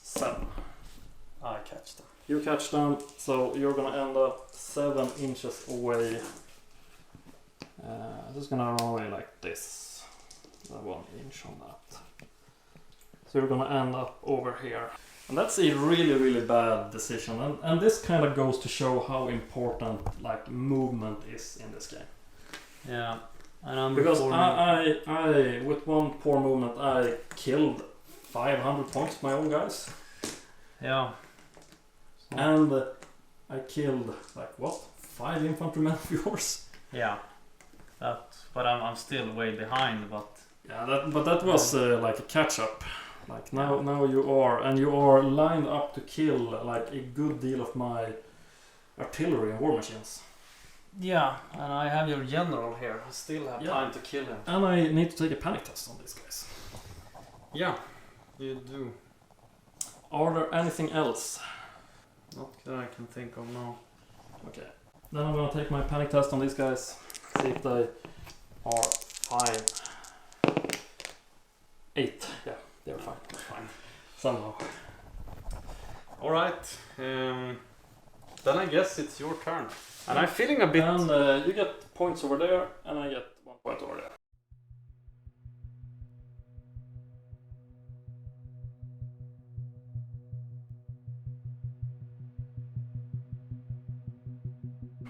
7. I catch them. You catch them, so you're gonna end up 7 inches away. Just gonna run away like this. 1 inch on that. So you're gonna end up over here. And that's a really bad decision. And this kind of goes to show how important like movement is in this game. Yeah. And I'm Because reforming. I with one poor movement I killed 500 points my own guys. Yeah. And I killed like what? 5 infantrymen of yours. Yeah. But I'm still way behind. But Yeah, that was like a catch up. Like now you are lined up to kill like a good deal of my artillery and war machines. yeah, and I have your general here. I still have Yeah. time to kill him. And I need to take a panic test on these guys. Yeah, you do. Are there anything else? Not that I can think of now. Okay. Then I'm gonna take my panic test on these guys. See if they are fine. 8. Yeah, they're fine. Fine. Somehow. All right. Then I guess it's your turn. And I'm feeling a bit. And you get points over there, and I get 1 point over there.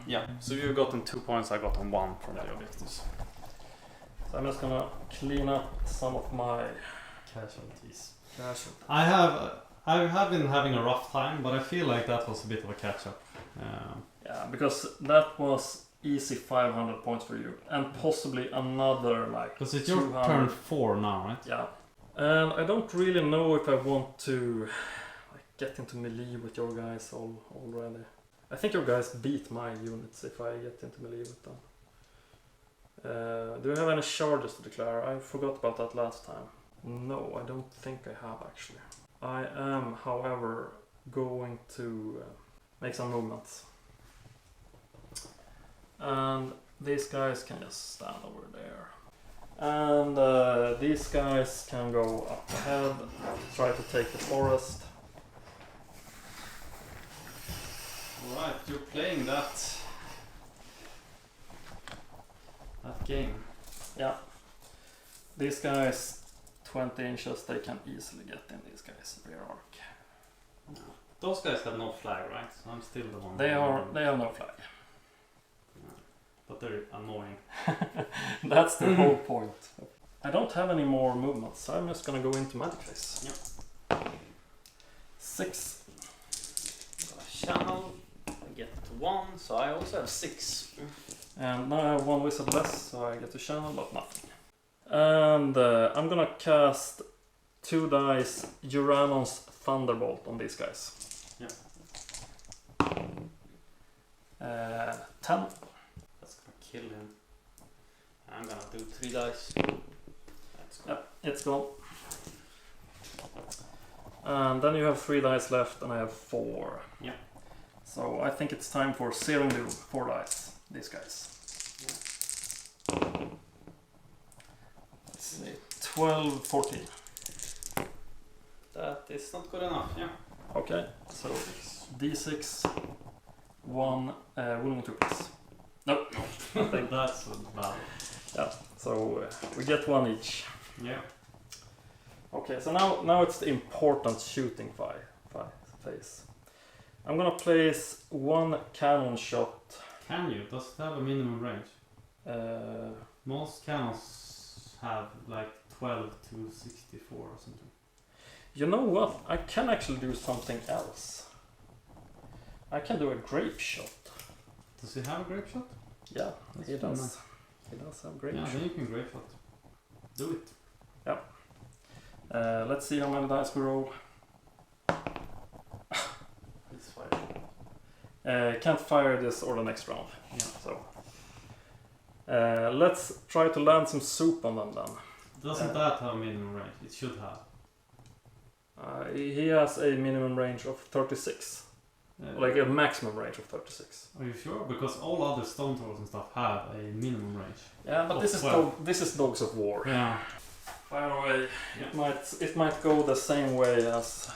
Yeah. So you've gotten 2 points. I gotten 1 from the objectives. So I'm just gonna clean up some of my Casualties. I have been having a rough time, but I feel like that was a bit of a catch up. Yeah, because that was easy 500 points for you, and possibly another like. Because it's your 200. turn 4 now, right? Yeah, and I don't really know if I want to like get into melee with your guys already. I think your guys beat my units if I get into melee with them. Do you have any charges to declare? I forgot about that last time. No, I don't think I have actually. I am, however, going to make some movements. And these guys can just stand over there. And these guys can go up ahead, try to take the forest. Alright, you're playing that game. Yeah. These guys, 20 inches, they can easily get in these guys' rear arc. No. Those guys have no flag, right? So I'm still the one. They have no flag. But they're annoying. That's the whole point. I don't have any more movements, so I'm just gonna go into magic phase. Yep. 6. Channel. I get 1, so I also have 6. And now I have 1 wizard less, so I get to channel, but nothing. And I'm gonna cast 2 dice Uranus Thunderbolt on these guys. Yeah. 10. That's gonna kill him. I'm gonna do 3 dice. That's good. Yep, it's gone. And then you have 3 dice left, and I have 4. Yeah. So I think it's time for Searing Doom. 4 dice. These guys. Let's see. 12, 14. That is not good enough, yeah. Okay, so D6, 1 wounding 2 plus. Nope. I think that's bad. Yeah, so we get 1 each. Yeah. Okay, so now it's the important shooting phase. I'm gonna place 1 cannon shot. Can you? Does it have a minimum range? Most cannons have like 12 to 64 or something. You know what? I can actually do something else. I can do a grape shot. Does he have a grape shot? Yeah, That's he fun, does. He does have grape Yeah, shot. then you can grape shot. Do it. Let's see how many dice we roll. It's fine. Can't fire this or the next round. Yeah. So let's try to land some soup on them then. Doesn't that have a minimum range? It should have. He has a minimum range of 36. Like a maximum range of 36. Are you sure? Because all other stone throwers and stuff have a minimum range. Yeah, but Oh, this is Dogs of War. Yeah. Fire away. Yeah. It might go the same way as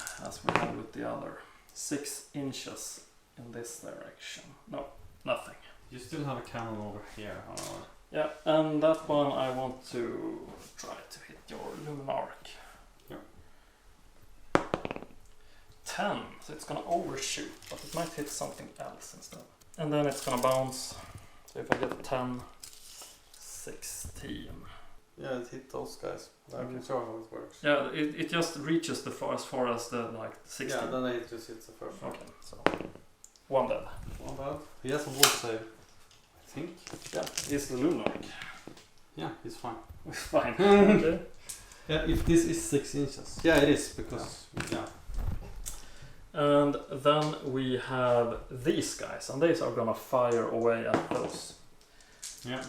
we had with the other. 6 inches in this direction. No, nothing. You still have a cannon over here, however. Yeah, and that one I want to try to hit your Luminarch. Yeah. 10, so it's gonna overshoot, but it might hit something else instead. And then it's gonna bounce. So if I get a 10, 16. Yeah, it hit those guys. I can show how it works. Yeah, it just reaches as far as the like 16. Yeah, then it just hits the first one. Okay, so 1 dead. Not bad. He has a wall save, I think. Yeah, he's the lunatic. Yeah, he's fine. Fine. Okay. Yeah, if this is 6 inches. Yeah, it is, because, yeah. And then we have these guys, and these are gonna fire away at those. Yeah.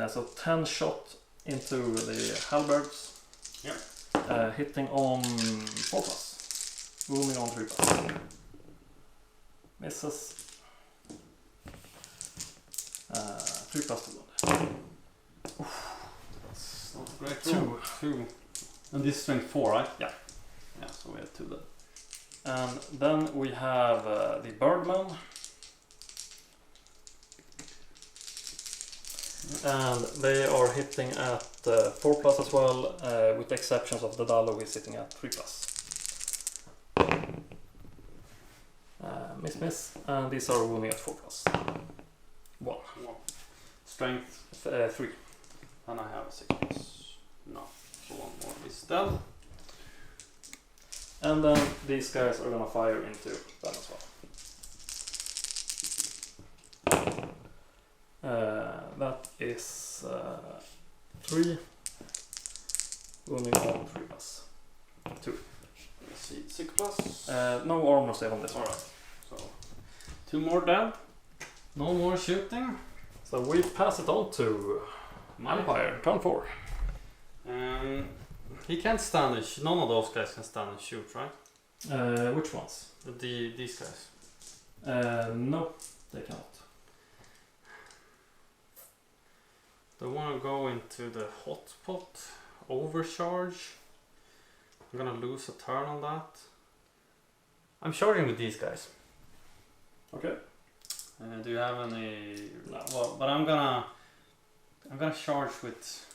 So 10 shot into the halberds. Yeah. Hitting on 4+. Wounding on 3+. Misses. 3+ to wound. That's not a great 2. roll. 2. And this is strength 4, right? Yeah. Yeah, so we have 2 then. And then we have the birdman. And they are hitting at 4+ as well, with the exceptions of the Dalo, who is sitting at 3+. Miss. And these are wounding at 4+. 1. Strength. 3. And I have 6+. No. So 1 more is dead. And then these guys are gonna fire into them as well. That is 3. Wounding on 3+. 2. Let's see, 6+. No armor save on this one. Alright. So 2 more dead. No more shooting. So we pass it on to Empire, turn 4. He can't stand and none of those guys can stand and shoot, right? Which ones? These guys. No, they cannot. They want to go into the hotspot, overcharge. I'm gonna lose a turn on that. I'm charging with these guys. Okay. Do you have any? No. Well, but I'm gonna charge with.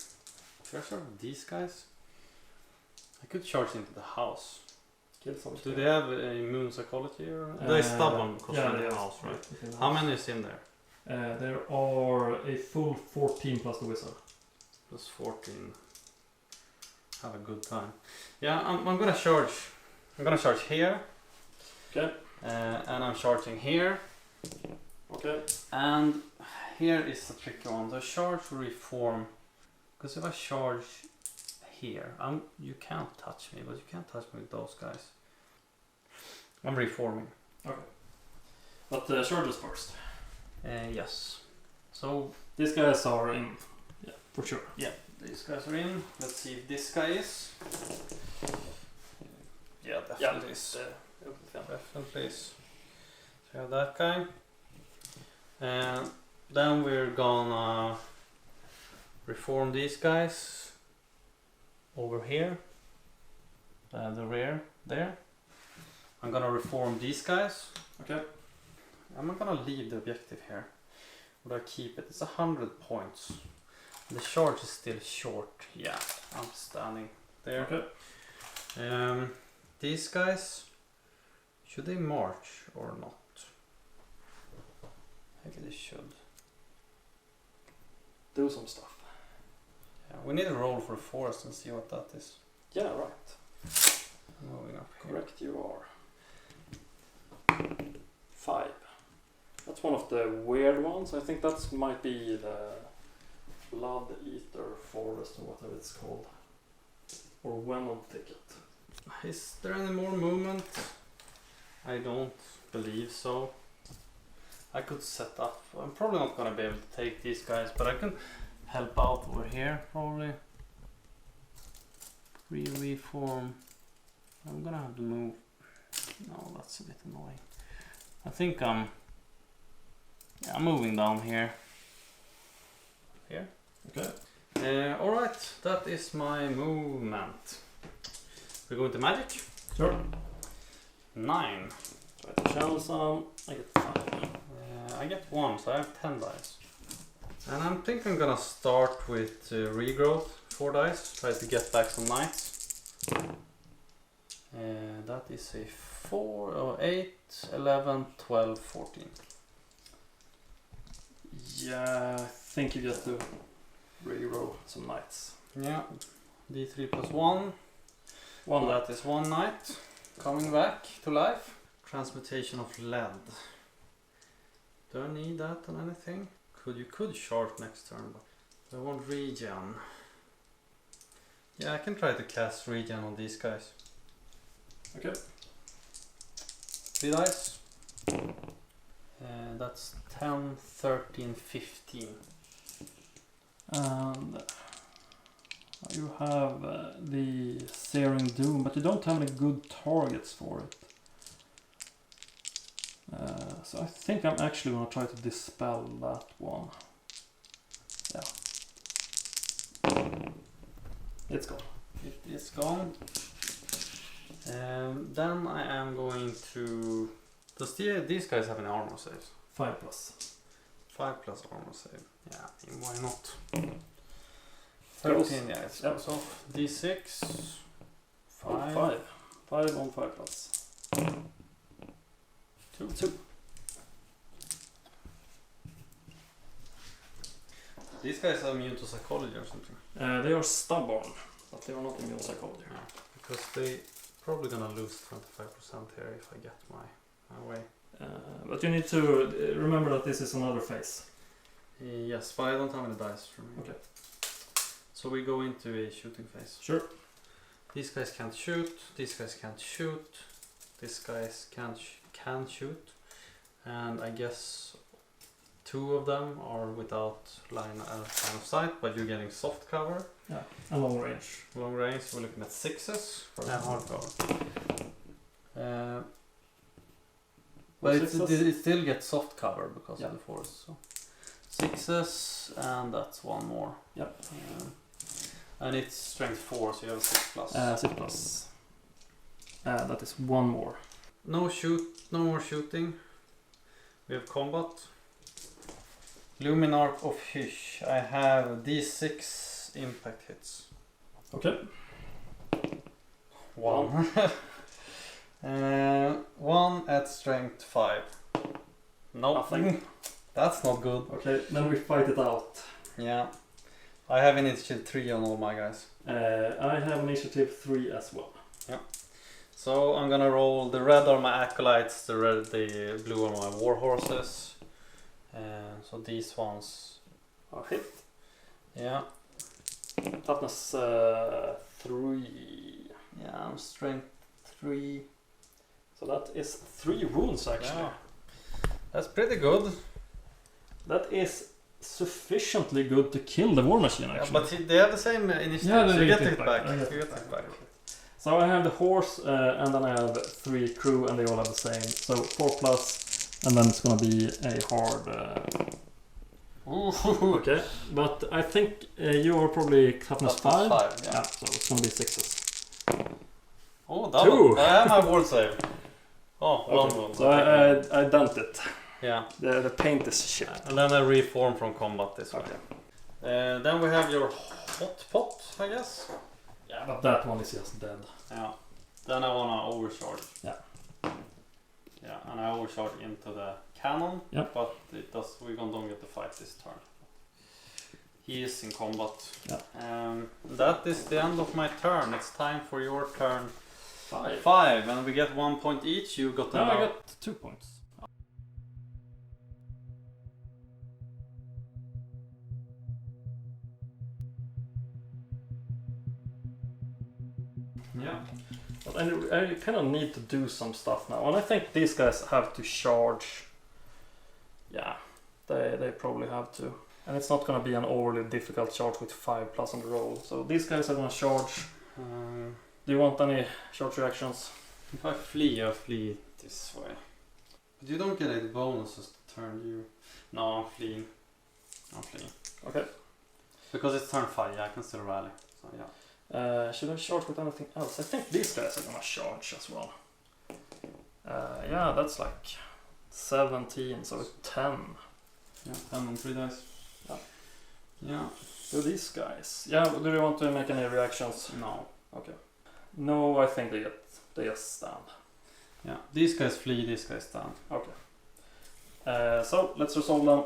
Should I charge with these guys? I could charge into the house. Kill some. Do they have immune psychology or? They stubborn because they're in they the are. house, right? In the How house. many is in there? There are a full 14 plus the wizard. Plus 14. Have a good time. Yeah, I'm gonna charge. I'm gonna charge here. Okay. And I'm charging here. Okay. And here is the tricky one. The charge will reform. Because if I charge here, you can't touch me, but you can't touch me with those guys. I'm reforming. Okay. But charges first. Yes. So These guys are in. Yeah, for sure. yeah, these guys are in. Let's see if this guy is. Yeah, definitely is. Definitely is. So we have that guy. And then we're gonna reform these guys over here. The rear there. I'm gonna reform these guys. Okay. I'm not gonna leave the objective here. Would I keep it? It's 100 points. The charge is still short. Yeah, I'm standing there. Okay. These guys, should they march or not? Maybe they should. Do some stuff. Yeah, we need to roll for the forest and see what that is. Yeah, right. Moving up here. Correct, you are. 5. That's one of the weird ones. I think that might be the Blood Eater Forest or whatever it's called. Or Venom Thicket. Is there any more movement? I don't believe so. I could set up. I'm probably not gonna be able to take these guys, but I can help out over here probably. Reform. I'm gonna have to move. No, that's a bit annoying. I think I'm moving down here. Here. Okay. Alright, that is my movement. We're going to magic. Sure. 9. Try to channel some. I get 5. I get 1, so I have 10 dice. And I think I'm gonna start with regrowth, 4 dice. Try to get back some knights. That is a 4, 8, 11, 12, 14. Yeah, I think you get to reroll some knights. Yeah. D3 plus 1. One That is 1 knight coming back to life. Transmutation of lead. Do I need that on anything? You could short next turn, but I want regen. Yeah, I can try to cast regen on these guys. Okay. 3 dice. That's 10, 13, 15. And you have the Searing Doom, but you don't have any good targets for it. So I think I'm actually going to try to dispel that one. Yeah. It's gone. It is gone. Then I am going to... Does these guys have any armor saves? 5+. 5 plus armor save. Yeah, why not? Close. 13, yeah, it's Yep. goes off. D6. 5. 5. 5 on 5+. 2. These guys are immune to psychology or something. They are stubborn, but they are not immune to psychology. Yeah, because they probably gonna lose 25% here if I get my way. But you need to remember that this is another phase. Yes, but I don't have any dice for me. Okay. So we go into a shooting phase. Sure. These guys can't shoot. These guys can't shoot. These guys can shoot. And I guess 2 of them are without line of sight, but you're getting soft cover. Yeah. And long range. Long range, we're looking at 6s. Hard cover. But it still gets soft cover because of the force. So 6s, and that's 1 more. Yep. And it's strength 4, so you have 6 plus. 6+. That is 1 more. No more shooting. We have combat. Luminarch of Hysh. I have D6 impact hits. Okay. 1. 1 at strength 5. Nothing. That's not good. Okay, then we fight it out. Yeah. I have initiative 3 on all my guys. I have initiative 3 as well. Yeah. So I'm gonna roll the red are my acolytes, the blue are my war horses. So these ones are hit. Yeah. Toughness 3. Yeah, I'm strength 3. So that is 3 wounds actually. Yeah. That's pretty good. That is sufficiently good to kill the war machine actually. Yeah, but they have the same initiative, Yeah, so you get it back. back. I get You it get it back. So I have the horse and then I have 3 crew and they all have the same. So 4+, and then it's gonna be a hard... Okay, but I think you are probably toughness 5. 5, yeah. So it's gonna be 6s. Oh, double. 2. I have my ward save. Oh, Okay. one. So I dent it. Yeah. The paint is chipped. And then I reform from combat this way. Okay. Then we have your hot pot, I guess. Yeah, but that one is just dead. Yeah. Then I wanna overcharge. Yeah. Yeah, and I overcharge into the cannon. Yep. But we don't get to fight this turn. He is in combat. Yeah. That is the end of my turn. It's time for your turn. 5. 5, and we get 1 point each. You got No, an I got 2 points. Yeah. But I kind of need to do some stuff now, and I think these guys have to charge. Yeah, they probably have to, and it's not going to be an overly difficult charge with 5+ on the roll. So these guys are going to charge. Do you want any charge reactions? If I flee this way. But you don't get any bonuses to turn you. No, I'm fleeing. Okay. Because it's turn 5, yeah, I can still rally. So yeah. Should I charge with anything else? I think these guys are going to charge as well. Yeah, that's like 17, so 10. Yeah, 10 on 3 dice. Yeah. Yeah. So these guys. Yeah, do you want to make any reactions? No. Okay. No, I think they just stand. Yeah. These guys flee, these guys stand. Okay. So let's resolve them.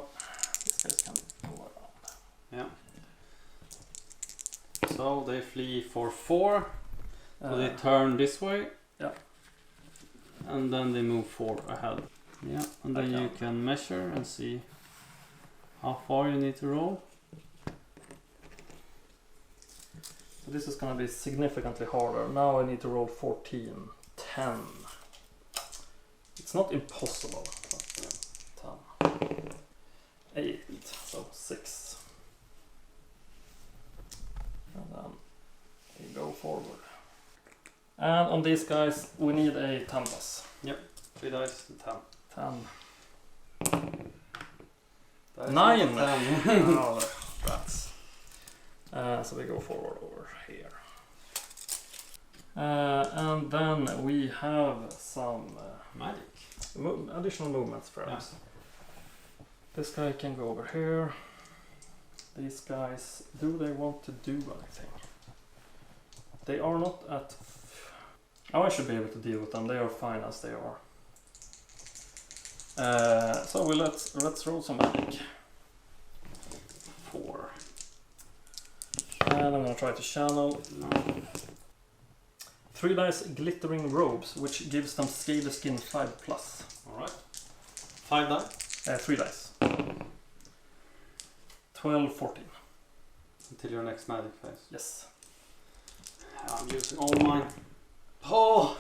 These guys can go around. Yeah. So they flee for 4. So they turn this way. Yeah. And then they move 4 ahead. Yeah, and then you can measure and see how far you need to roll. So this is going to be significantly harder. Now I need to roll 14. 10. It's not impossible, but 10. 8, so 6. And then we go forward. And on these guys we need a 10 plus. 3 dice and 10. 10. 9! Oh, Rats. So we go forward over here. And then we have some magic. Additional movements perhaps. This guy can go over here. These guys, do they want to do anything? They are not at... Oh, I should be able to deal with them. They are fine as they are. So let's roll some magic. 4. And I'm gonna try to channel 3 dice glittering robes, which gives them scaly skin 5 plus. Alright. 5 dice? 3 dice. 12, 14. Until your next magic phase. Yes. I'm using all mine. Oh!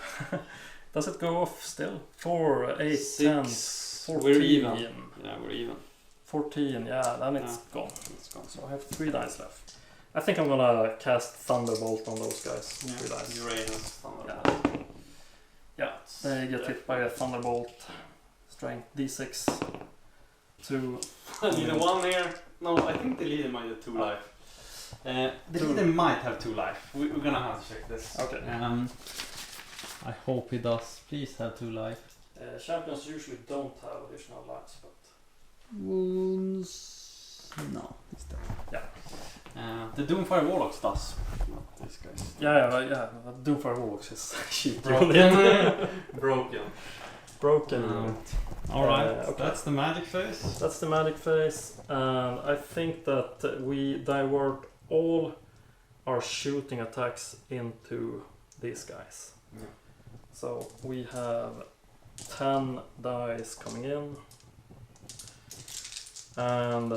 Does it go off still? 4, 8, 10, 14. We're even. Yeah, we're even. 14, yeah, then it's gone. It's gone. So I have 3 dice left. I think I'm gonna cast Thunderbolt on those guys. 3 dice. Uranus, Thunderbolt. Yeah, they get hit by a Thunderbolt. Strength D6. 2. The leader 1 here. No, I think the leader might have 2 life. The leader might have 2 life. We're gonna have to check this. Okay. I hope he does. Please have 2 life. Champions usually don't have additional lives, but... Wounds... No, it's dead. Yeah. The Doomfire Warlocks does. Not these guys. Yeah, but Doomfire Warlocks is cheap. Broken. Broken. Alright, okay. that's the magic phase. That's the magic phase, and I think that we divert all our shooting attacks into these guys. Yeah. So we have 10 dice coming in, and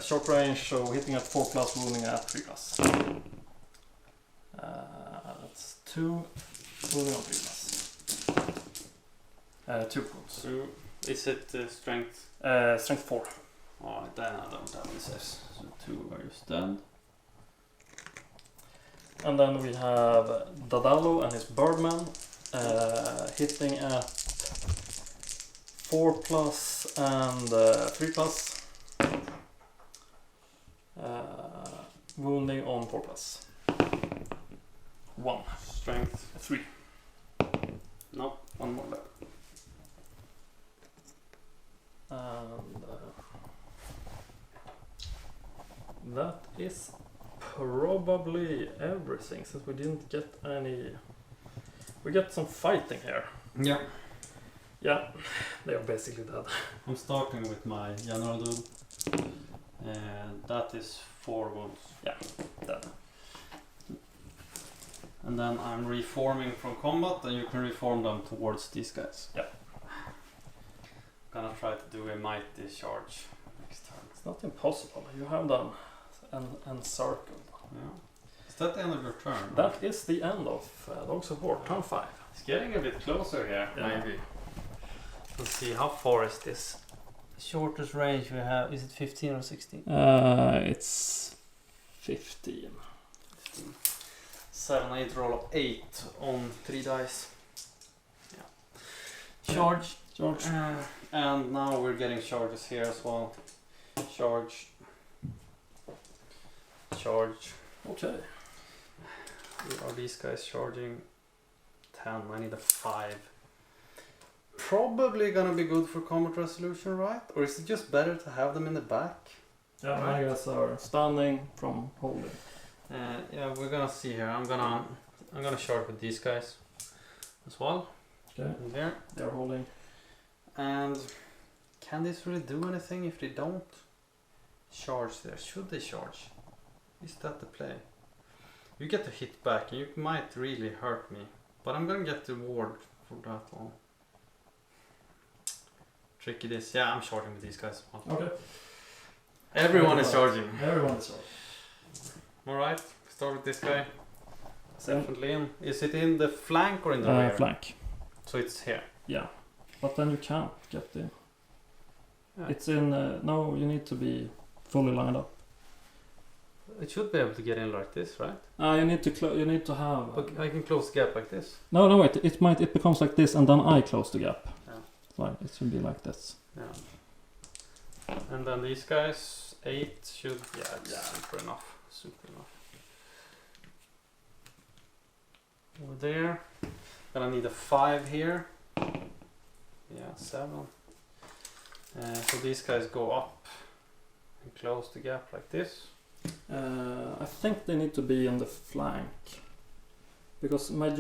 short range, so hitting at 4 plus, wounding at 3 plus. That's 2, wounding on 3 plus. 2 wounds. Is it strength? Strength 4. Oh, then I don't have any saves. So 2 are just dead. And then we have Dadalo and his Birdman hitting at 4 plus and 3 plus. Wounding on 4 plus. 1. Strength 3. No, 1 more left. And that is probably everything, since we didn't get any... We get some fighting here. Yeah. Yeah, they are basically dead. I'm starting with my general dude. That is 4 wounds. Yeah, dead. And then I'm reforming from combat, and you can reform them towards these guys. Yeah. Gonna try to do a mighty charge next turn. It's not impossible. You have them encircled. Yeah. Is that the end of your turn? That is the end of Dogs of War, turn 5. It's getting a bit closer here, Yeah. maybe. Let's see, how far is this? Shortest range we have, is it 15 or 16? It's 15. 15. 7, 8, roll of 8 on 3 dice. Yeah. Charge. Charge. And now we're getting charges here as well. Charge. Charge. Okay. Are these guys charging? 10, I need a 5. Probably gonna be good for combat resolution, right? Or is it just better to have them in the back? Yeah, my guys are standing from holding. Yeah, we're gonna see here. I'm gonna charge with these guys as well. Okay. In there. They're holding. And can this really do anything if they don't charge there? Should they charge? Is that the play? You get to hit back and you might really hurt me. But I'm gonna get the ward for that one. tricky this. Yeah, I'm charging with these guys. Okay. Everyone is charging. Everyone is charging. Alright, start with this guy. Same. Definitely in. Is it in the flank or in the rear? Flank. So it's here. Yeah. But then you can't get in. Yeah. It's in. No, you need to be fully lined up. It should be able to get in like this, right? You need to you need to have. But I can close the gap like this. No, wait. It becomes like this, and then I close the gap. Yeah. Right. It should be like this. Yeah. And then these guys, 8 should. Yeah, it's super enough. Super enough. Over there. Gonna need a 5 here. Yeah, 7. So these guys go up and close the gap like this. I think they need to be on the flank because they need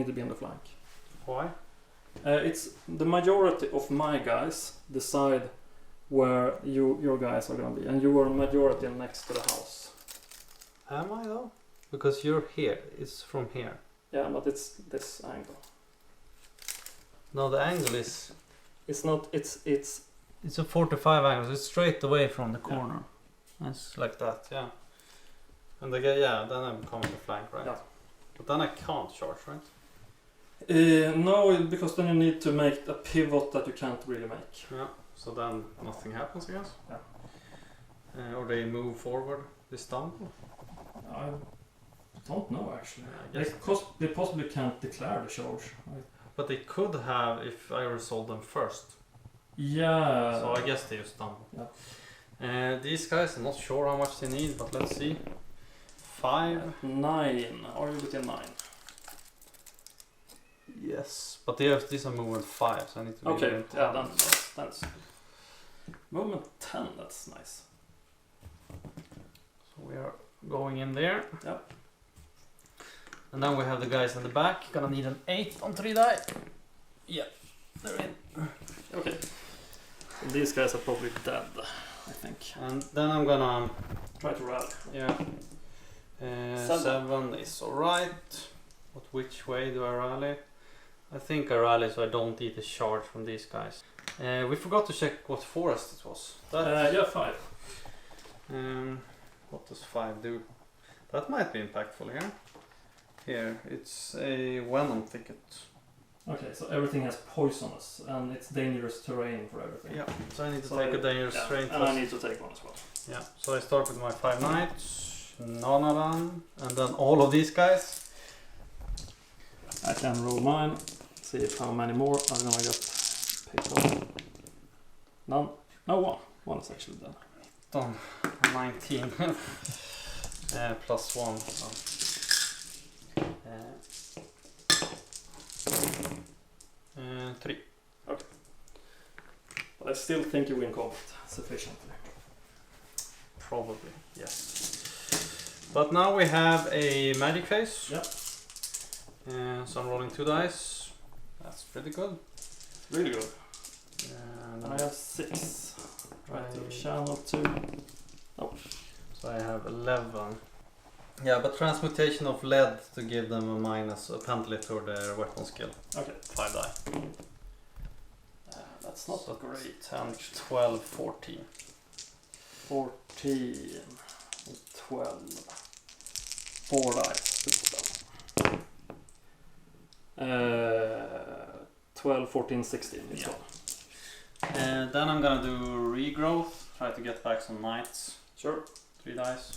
to be on the flank. Why? It's the majority of my guys decide where your guys are gonna be, and you are majority next to the house. Am I though? Because you're here. It's from here. Yeah, but it's this angle. No, the angle is. It's not. It's. It's a 45 angle. It's straight away from the corner. It's like that, yeah. And then I'm coming to flank, right? Yeah. But then I can't charge, right? No, because then you need to make a pivot that you can't really make. Yeah. So then nothing happens, I guess. Yeah. Or they move forward. They stumble. I don't know actually. Yeah, I guess. They possibly can't declare the charge. Right? But they could have if I resolve them first. Yeah. So I guess they just stumble. Yeah. These guys, I'm not sure how much they need, but let's see. 5. 9. Are you within 9? Yes. But these are movement 5, so I need to be Okay. movement 10. Yeah, that's movement 10. That's nice. So we are going in there. Yep. And then we have the guys in the back. Gonna need an 8 on 3 die. Yeah, they're in. Okay. So these guys are probably dead, I think. And then I'm gonna Try to rally. yeah. 7 is alright. But which way do I rally? I think I rally so I don't eat a charge from these guys. We forgot to check what forest it was. Yeah, 5. What does 5 do? That might be impactful here. Here, it's a venom thicket. Okay, so everything has poisonous and it's dangerous terrain for everything. Yeah, so I need to take a dangerous terrain. And I need to take one as well. Yeah, so I start with my 5 knights, none of them, and then all of these guys. I can roll mine, see if how many more are gonna get picked up. None. No, 1. 1 is actually done. Done. 19. Plus 1. So. 3. Okay. But I still think you win combat sufficiently. Probably, yes. But now we have a magic phase. Yep. So I'm rolling 2 dice. That's pretty good. Really good. And I have 6. Try to channel 2. So I have 11. Yeah, but transmutation of lead to give them a penalty to their weapon skill. Okay. 5 die. That's not So great. 10, 12, 14. 14, 12, 4 dice to spell. 12, 14, 16. It's Yeah. gone. And then I'm gonna do regrowth. Try to get back some knights. Sure. 3 dice.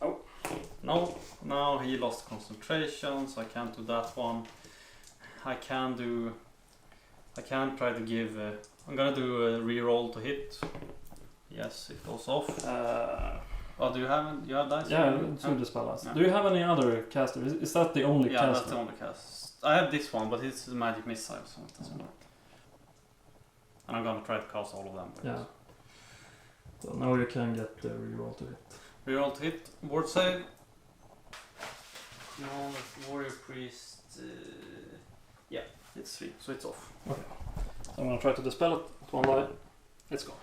Oh. No, now he lost concentration, so I can't do that one. I can try to give. I'm gonna do a reroll to hit. Yes, it goes off. Do you have dice? Yeah, to the spell last. Yeah. Do you have any other caster? Is that the only Yeah, caster? that's the only cast. I have this one, but it's a magic missile, so it doesn't work. And I'm gonna try to cast all of them. Yeah. So now you can get the reroll to hit. Reroll to hit. Ward save. No, that's warrior priest. Yeah, it's 3, so it's off. So I'm gonna try to dispel it. 1 die. It's gone.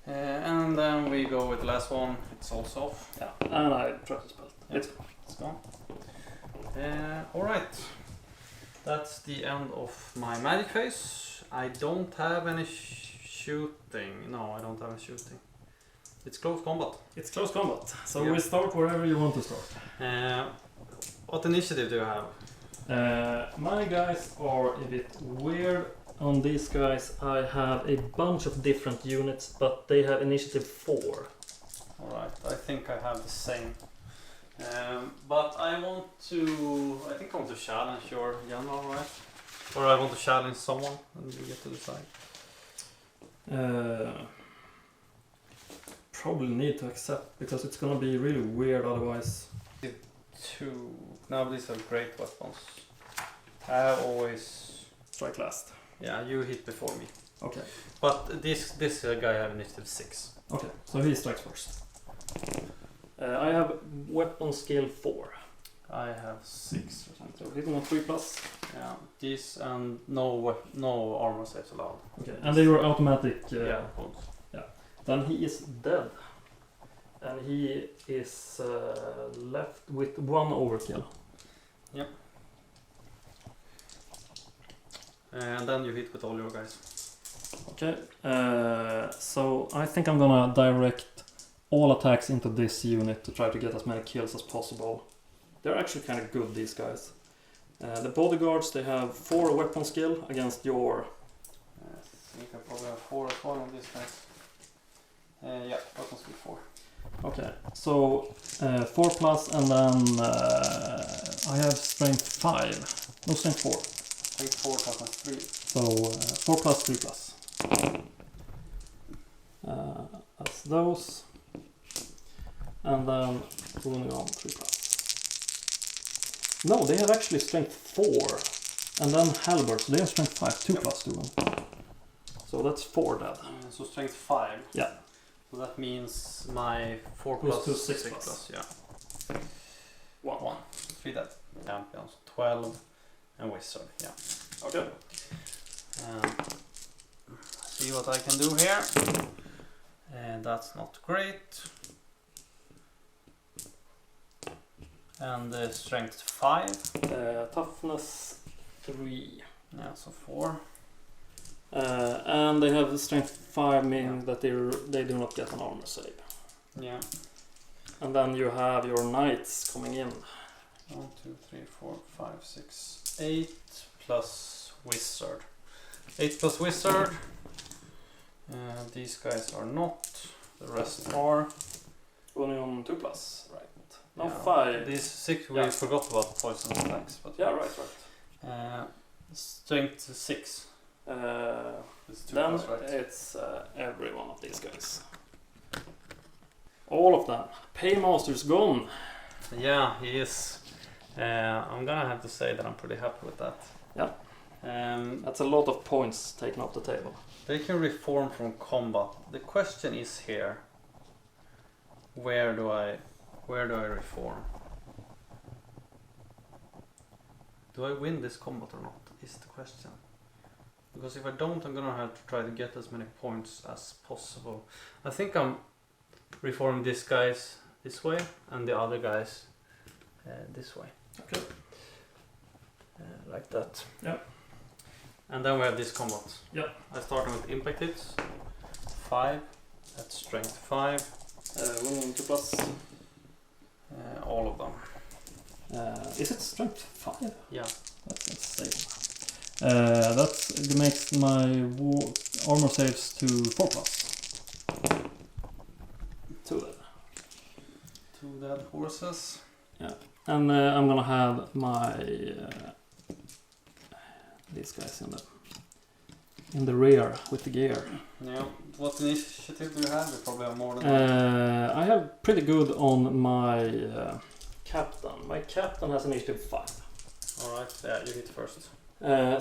And then we go with the last one. It's also off. Yeah. And I try to spell it. Yeah. It's gone. It's gone. Alright. That's the end of my magic phase. I don't have any shooting. No, I don't have any shooting. It's close combat. It's close combat. So Yeah. we start wherever you want to start. What initiative do you have? My guys are a bit weird. On these guys, I have a bunch of different units, but they have initiative 4. Alright, I think I have the same. But I think I want to challenge your general, right? Or I want to challenge someone and you get to decide. Probably need to accept because it's gonna be really weird otherwise. No, these are great weapons. I have always... Strike last. Yeah, you hit before me. Okay. But this guy have initiative 6. Okay, so he strikes first. I have weapon skill 4. I have 6 or something. So hitting on 3+. Yeah, this and no armor saves allowed. Okay, and they were automatic. Yeah. Then he is dead. And he is left with 1 overkill. Yep. And then you hit with all your guys. Okay, so I think I'm gonna direct all attacks into this unit to try to get as many kills as possible. They're actually kind of good, these guys. The bodyguards, they have 4 weapon skill against your... I think I probably have 4 as well on these guys. Yeah, weapon skill 4. Okay, so 4+, and then I have strength 5. No, strength 4. Strength 4 toughness 3. So 4+, 3+. That's those. And then moving on 3+. No, they have actually strength 4. And then halberds, so they have strength 5, 2+ to them. So that's 4 dead. So strength 5. Yeah. So that means my 4 Goes plus to 6 6 plus. plus, yeah. 1. 3 dead. Champions, 12 and wizard, yeah. Okay. See what I can do here. And that's not great. And strength 5. Toughness 3. Yeah, so 4. And they have strength 5, meaning that they do not get an armor save. Yeah. And then you have your knights coming in. 1, 2, 3, 4, 5, 6, 8 plus wizard. 8 plus wizard. These guys are not. The rest are. Only on 2+, right? No, Yeah, 5. These 6 we Yeah. forgot about poison attacks, but Yeah, right. strength 6. It's 2 Then plus, right? it's every one of these guys. All of them. Paymaster's gone. Yeah, he is. I'm gonna have to say that I'm pretty happy with that. Yeah. That's a lot of points taken off the table. They can reform from combat. The question is here: where do I reform? Do I win this combat or not? Is the question. Because if I don't, I'm gonna have to try to get as many points as possible. I think I'm reforming these guys this way and the other guys this way. Okay. Like that. Yeah. And then we have this combat. Yeah. I start with impact hits. 5. That's strength 5. 1 2+. All of them. Is it strength 5? Yeah. That's insane. That makes my armor saves to 4+. 2 dead. 2 dead horses. And I'm gonna have my these guys in the rear with the gear. Yeah. What initiative do you have? You probably have more than that. I have pretty good on my captain. My captain has initiative 5. Alright, yeah, you hit first.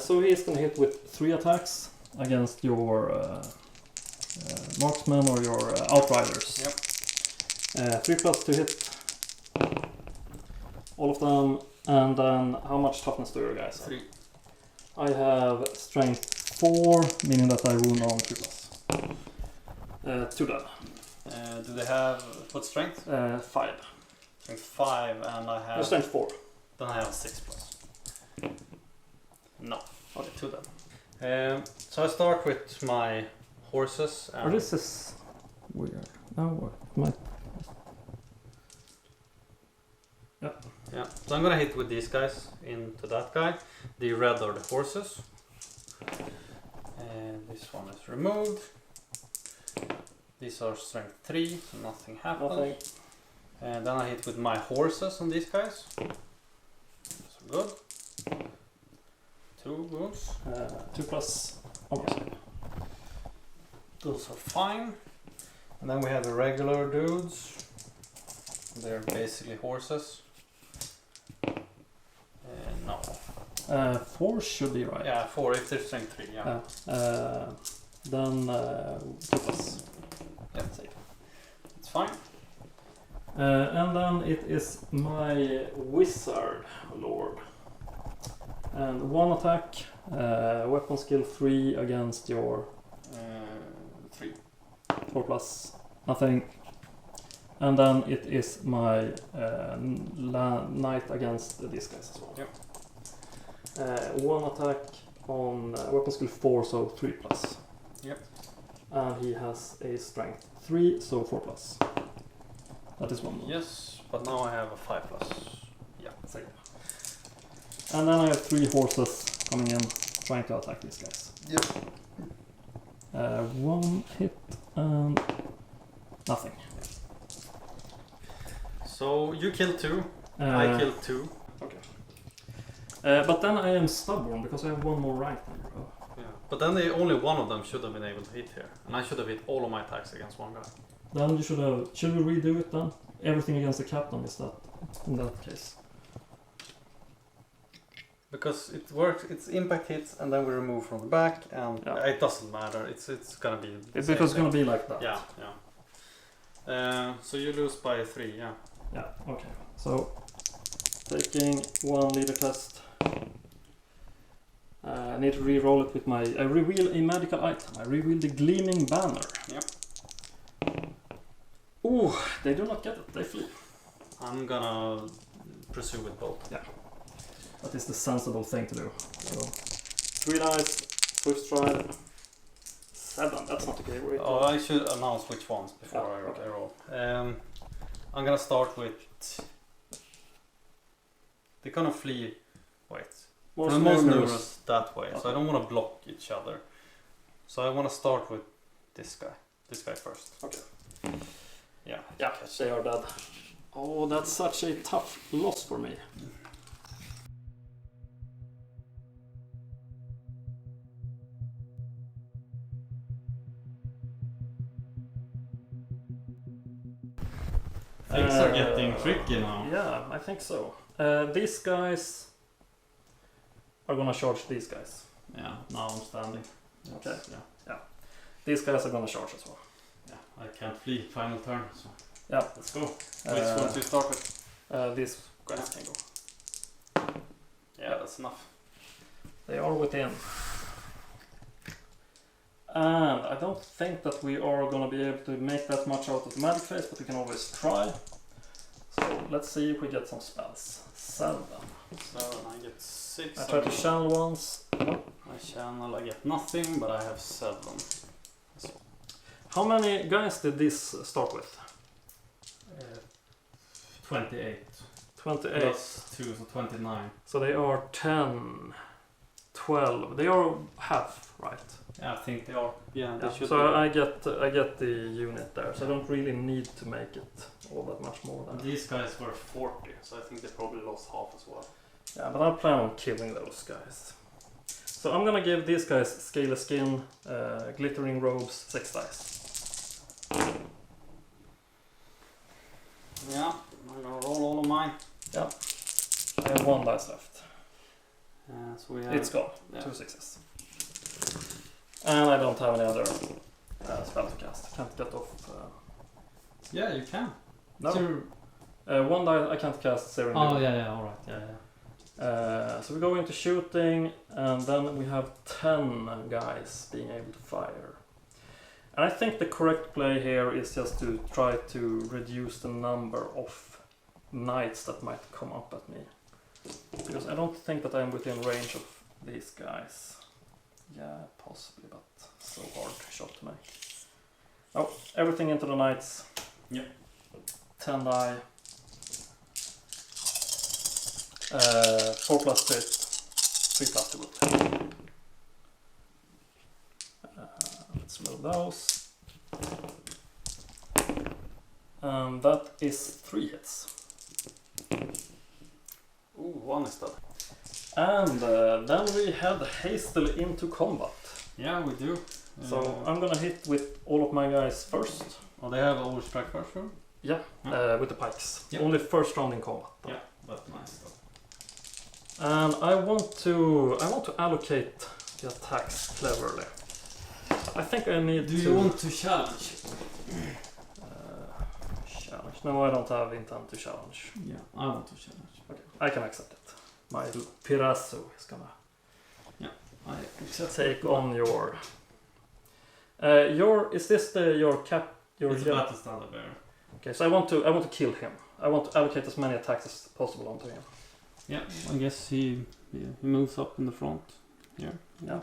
So he's gonna hit with 3 attacks against your marksmen or your outriders. Yep. 3+ to hit. All of them. And then how much toughness do you guys have? 3. I have strength 4, meaning that I wound on 3+. 2 dead. Do they have what strength? 5. Strength 5 and I have Strength 4. then I have 6 plus. No. Okay, 2 then. So I start with my horses. Or this is weird. No, my Yeah. So I'm gonna hit with these guys into that guy. The red are the horses. And this one is removed. These are strength 3, so nothing happens. nothing. And then I hit with my horses on these guys. So good. 2 wounds. 2 plus. Almost. Those are fine. And then we have the regular dudes. They're basically horses. No. 4 should be right. Yeah, 4 if they're strength 3, yeah. Then 2 plus. Yeah, safe. It's fine. And then it is my wizard lord. And 1 attack, weapon skill 3 against your 3. 4 plus, nothing. And then it is my knight against these guys as well. Yep. 1 attack on weapon skill 4, so 3 plus. Yep. And he has a strength 3, so 4 plus. That is 1 more. Yes, but now I have a 5 plus. Yeah. Save. And then I have 3 horses coming in, trying to attack these guys. Yep. 1 hit and nothing. So you kill 2, I kill 2. Okay. But then I am stubborn because I have 1 more rank number. Yeah. But then only one of them should have been able to hit here. And I should have hit all of my attacks against one guy. Then you should have. Should we redo it then? Everything against the captain is that in that case. Because it works, it's impact hits and then we remove from the back and Yeah. it doesn't matter. It's gonna be the It's same because it's gonna thing. be like that. Yeah. So you lose by 3, yeah. Yeah. Okay. So taking 1 leader test. I need to re-roll it with my. I reveal a magical item. I reveal the gleaming banner. Yep. Ooh, they do not get it. They flee. I'm gonna pursue with both. That is the sensible thing to do. So 3 dice, swift stride. 7. That's not a great rate. Oh, I should announce which ones before I roll. I'm gonna start with. They're gonna flee. Wait. Most the most numerous. numerous that way, so I don't want to block each other. So I want to start with this guy. This guy first. Okay. Yeah. Yeah, they are dead. Oh, that's such a tough loss for me. Things are getting tricky now. Yeah, I think so. These guys are gonna charge these guys. Yeah, now I'm standing. Okay. Yeah. These guys are gonna charge as well. Yeah, I can't flee final turn, so Yeah. let's go. Which one do you start with? These guys can go. Yeah, that's enough. They are within. And I don't think that we are gonna be able to make that much out of the magic phase, but we can always try. So let's see if we get some spells. 7. 7, I get 6. I try to channel once. My channel, I get nothing, but I have 7. How many guys did this start with? 28. 28. Plus 2, so 29. So they are 10, 12. They are half, right? Yeah, I think they are. Yeah, they should So be. I get the unit there. So I don't really need to make it all that much more than. These guys were 40, so I think they probably lost half as well. Yeah, but I plan on killing those guys. So I'm gonna give these guys scaly skin, glittering robes, 6 dice. Yeah, I'm gonna roll all of mine. Yeah. I have 1 dice left. So we have. It's gone. Yeah. 2 6s. And I don't have any other spell to cast. Can't get off. Yeah, you can. No. So- 1 die I can't cast Searing Oh, Blade. yeah, alright. Yeah. So we go into shooting, and then we have 10 guys being able to fire. And I think the correct play here is just to try to reduce the number of knights that might come up at me. Because I don't think that I'm within range of these guys. Yeah, possibly, but so hard shot to make. Oh, everything into the knights. Yep. 10 die. 4 plus crit, 3 plus the wood. Let's move those. And that is 3 hits. Ooh, 1 is dead. And then we head hastily into combat. Yeah, we do. So I'm gonna hit with all of my guys first. Oh, they have always strike first room? Yeah, with the pikes. Yep. Only first round in combat. Though. Yeah, that's nice though. And I want to allocate the attacks cleverly. I think I need Do to you want to challenge? challenge. No, I don't have intent to challenge. Yeah, I want to challenge. Okay, I can accept it. My Pirasso is gonna I accept take on your. Is this your cap? Your it's a battle standard bear. Okay, so I want to kill him. I want to allocate as many attacks as possible onto him. Yeah, I guess he moves up in the front. Yeah. Yeah.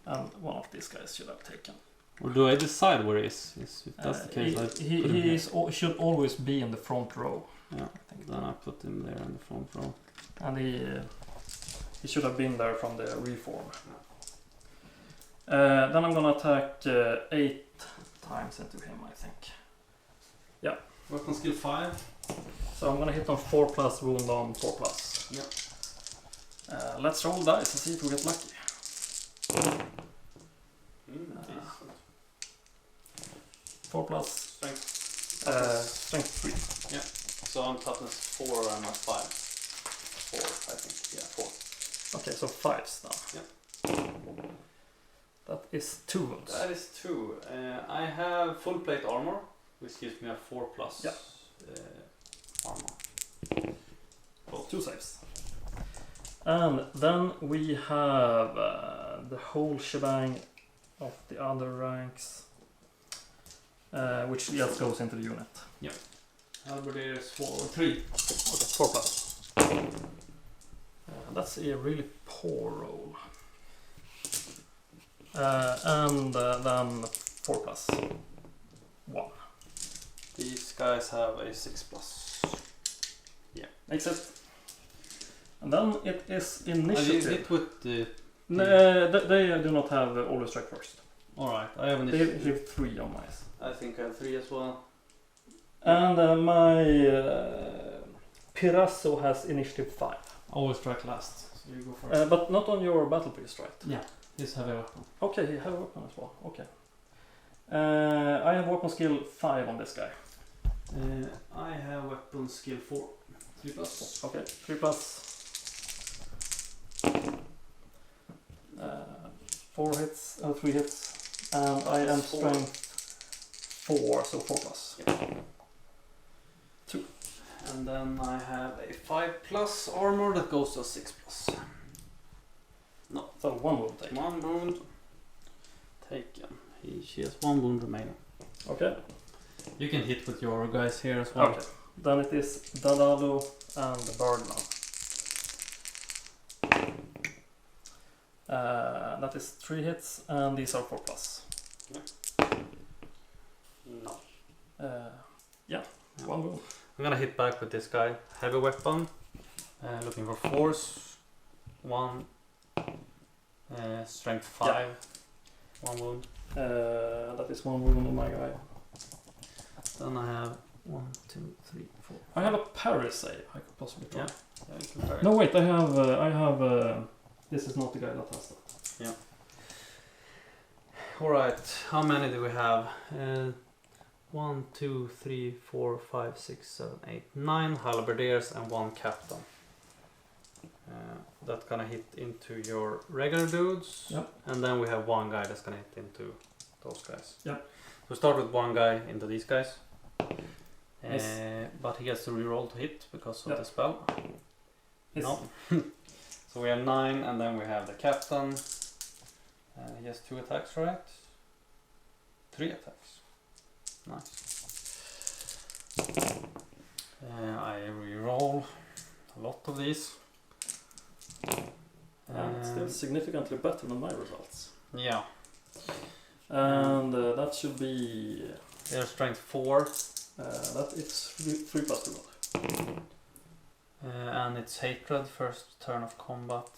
And one of these guys should have taken. Or do I decide where he is? If that's the case, I put him he here. should always be in the front row. Yeah. I think. Then I put him there in the front row. And he should have been there from the reform. Then I'm gonna attack 8 times into him, I think. Weapon skill 5. So I'm gonna hit on 4 plus, wound on 4 plus. Yep. Let's roll dice and see if we get lucky. Decent. 4 plus, Strength. strength 3. Yeah. So I'm toughness 4 and I'm 5. 4, I think. Yeah, 4. Okay, so 5s now. Yep. That is 2 wounds. That is 2. I have full plate armor, which gives me a 4 plus Yeah. armor. Both 2 saves. And then we have the whole shebang of the other ranks, which just goes into the unit. Halberds 3. Okay, 4 plus. That's a really poor roll. And then 4 plus. 1. These guys have a 6 plus. Makes it. And then it is I initiative. hit with the. They do not have always strike first. Alright, I have They initiative. have 3 on mine. I think I have 3 as well. And my Pirasso has initiative 5. Always strike last. So you go first. But not on your battle priest, right? Yeah, this heavy weapon. Okay, you have a weapon as well. Okay. I have weapon skill 5 on this guy. I have weapon skill 4. 3 plus. Okay, 3 plus. 4 hits, 3 hits, and I am Four. strength 4, so 4 plus. Yep. 2. And then I have a 5 plus armor that goes to a 6 plus. So 1 wound take. 1 wound taken. She has 1 wound remaining. Okay. You can hit with your guys here as well. Okay. Then it is Dadalo and the Birdman. That is 3 hits, and these are 4 plus. No. Yeah, 1 wound. I'm gonna hit back with this guy. Heavy weapon. Looking for force. 1. Strength 5. 1 wound. That is 1 wound on my guy. Then I have 1, 2, 3, 4. I have a parry save. I could possibly try. Yeah, you can parry. No, wait. I have. This is not the guy that has that. Alright, how many do we have? 1, 2, 3, 4, 5, 6, 7, 8, 9 halberdiers and 1 captain. That's gonna hit into your regular dudes. Yep. And then we have 1 guy that's gonna hit into those guys. Yep. So we start with 1 guy into these guys. Yes. But he gets to reroll to hit because of Yep. the spell. Yes. No. So we have 9 and then we have the captain. He has 2 attacks, right? 3 attacks. Nice. I reroll a lot of these. still significantly better than my results. Yeah. And that should be... Their strength 4. That is 3 plus 2 wood. And it's hatred, first turn of combat.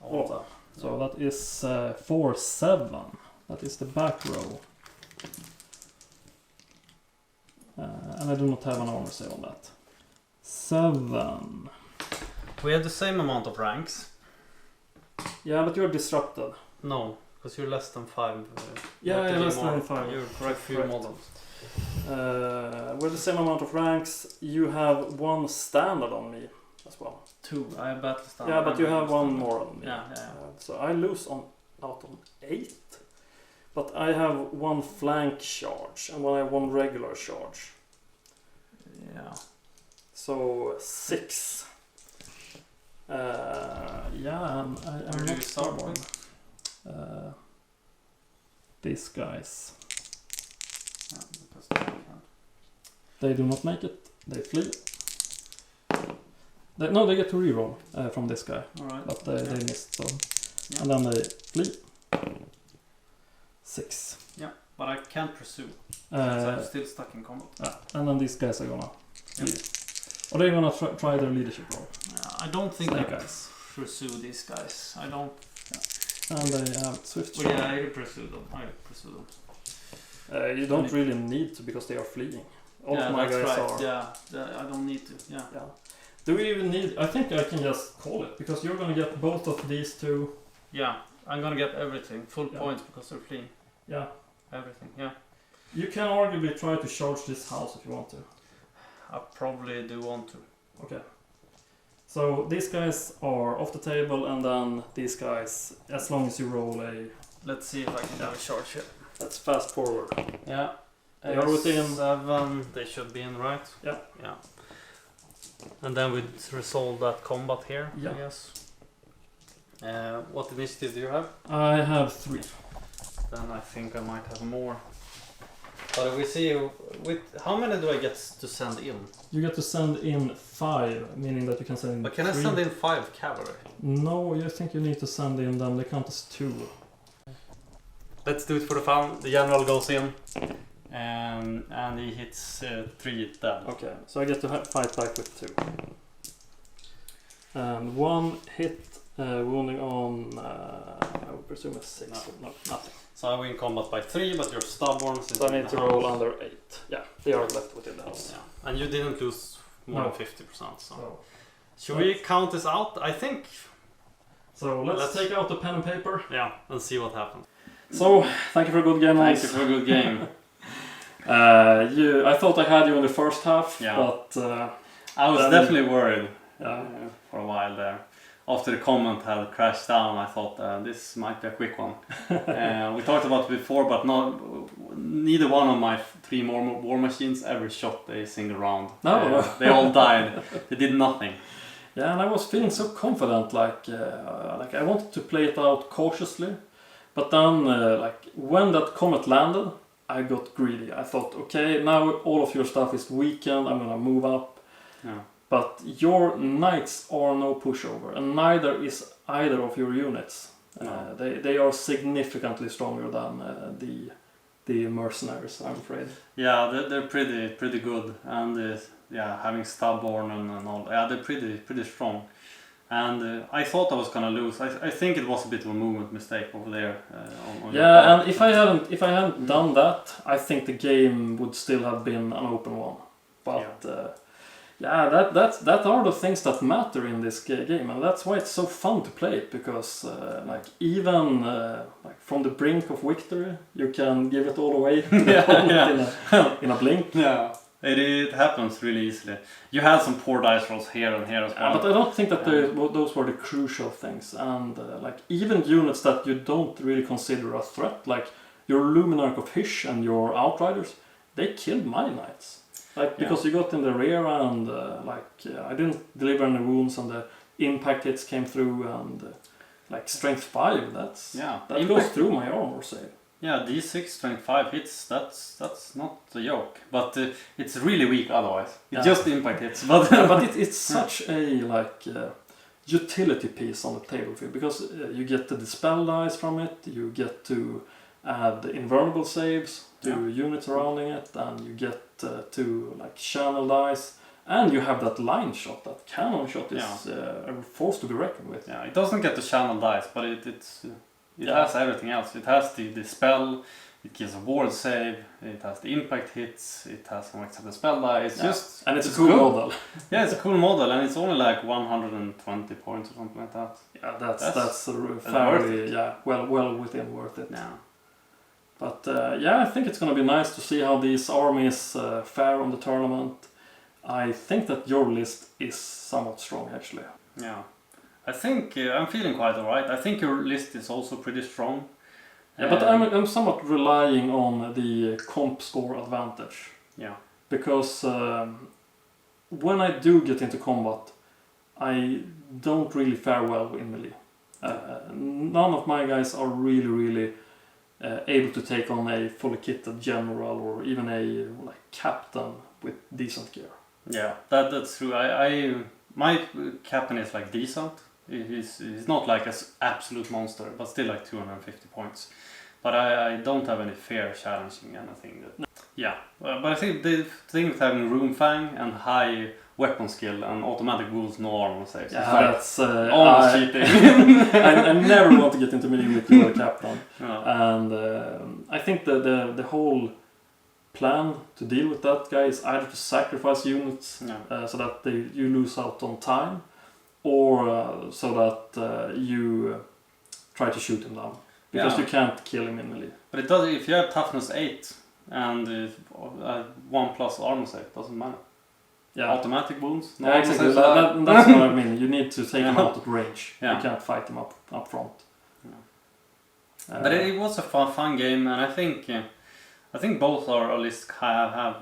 All of that. So that is 4, 7. That is the back row. And I do not have an armor save on that. 7. We have the same amount of ranks. Yeah, but you're disrupted. No, because you're less than 5. Yeah, you're less than 5. You're correct for your models. We're the same amount of ranks. You have 1 standard on me as well. 2. I have battle standard. Yeah, but you have 1 more on me. Yeah. So I lose out on 8. But I have 1 flank charge and I have 1 regular charge. Yeah. So 6. I'm Where do you start with? These guys. Yeah, they do not make it. They flee. They get to reroll from this guy. Alright. But they missed. So. Yeah. And then they flee. 6. Yeah, but I can't pursue. I'm still stuck in combat. And then these guys are gonna flee. Or they're gonna try their leadership role. I don't think Snake I guys. pursue these guys. I don't. And they have swift Well, charge. yeah, I pursue them. You don't really need to because they are fleeing. All of my guys are. Yeah, I don't need to. Yeah. Do we even need? I think I can just call it because you're gonna get both of these two. Yeah, I'm gonna get everything. Full points because they're fleeing. Yeah. Everything, yeah. You can arguably try to charge this house if you want to. I probably do want to. Okay. So these guys are off the table and then these guys, as long as you roll a... Let's see if I can do a charge here. Let's fast forward. Yeah. They are within... 7, they should be in, right? Yeah. Yeah. And then we resolve that combat here, Yeah. I guess. What initiative do you have? I have 3. Then I think I might have more. But we see, with how many do I get to send in? You get to send in 5, meaning that you can send in But can 3? I send in 5 cavalry? No, you think you need to send in them, they count as 2. Let's do it for the fun. The general goes in. And he hits 3 then. Okay, so I get to fight back with 2. And 1 hit, wounding on, I would presume a 6. No, nothing. So I win combat by 3, but you're stubborn. So I need to roll under 8. Yeah, they are left within the house. Yeah. And you didn't lose more than 50%. So. Should Let's we count this out? I think. So let's take out the pen and paper. Yeah, and see what happens. So, thank you for a good game, Måns. Thank you for a good game. I thought I had you in the first half, but... I was definitely worried Yeah. For a while there. After the comment had crashed down, I thought this might be a quick one. We talked about it before, but neither one of my 3 war machines ever shot a single round. No. They all died. They did nothing. Yeah, and I was feeling so confident, like I wanted to play it out cautiously, but then when that comet landed, I got greedy. I thought, okay, now all of your stuff is weakened, I'm gonna move up. Yeah. But your knights are no pushover, and neither is either of your units. No. They are significantly stronger than the mercenaries, I'm afraid. Yeah, they're pretty good, and having stubborn and all. Yeah, they're pretty strong. And I thought I was gonna lose. I think it was a bit of a movement mistake over there. On and if I hadn't done that, I think the game would still have been an open one. But that are the things that matter in this game, and that's why it's so fun to play it, because even from the brink of victory, you can give it all away in a blink. Yeah. It happens really easily. You had some poor dice rolls here and here as well. But I don't think that those were the crucial things. And even units that you don't really consider a threat, like your Luminarch of Hysh and your Outriders, they killed my knights. Because you got in the rear and I didn't deliver any wounds and the impact hits came through and strength 5. That goes through my armor save. Yeah, D6 strength 5 hits. That's not a joke, but it's really weak otherwise. It just impact hits. But it's such a utility piece on the table field, because you get the dispel dice from it, you get to add invulnerable saves to units surrounding it, and you get to like channel dice, and you have that line shot, that cannon shot is a force to be reckoned with. Yeah, it doesn't get the channel dice, but it has everything else. It has the spell, it gives a ward save, it has the impact hits, it has some extra spell die. It's just and it's a cool model. Yeah, it's a cool model, and it's only like 120 points or something like that. Yeah, that's fairly well within worth it. Yeah. But I think it's going to be nice to see how these armies fare on the tournament. I think that your list is somewhat strong, actually. Yeah, I think I'm feeling quite alright. I think your list is also pretty strong. Yeah, but I'm somewhat relying on the comp score advantage. Yeah. Because when I do get into combat, I don't really fare well in melee. None of my guys are really able to take on a fully kitted general or even a captain with decent gear. Yeah, that's true. My captain is like decent. He's not like an absolute monster, but still like 250 points. But I don't have any fear challenging anything. But I think the thing with having Room Fang and high weapon skill and automatic rules, no armor saves. Yeah, that's almost cheating. I never want to get into melee with your captain. No. And I think the whole plan to deal with that guy is either to sacrifice units so that you lose out on time, or so that you try to shoot him down, because you can't kill him in melee. But it does if you have toughness 8 and 1+ armor save, doesn't matter. Yeah, automatic wounds. No, exactly. That's what I mean. You need to take him out at range. Yeah. You can't fight him up front. Yeah. But it was a fun game, and I think both our lists have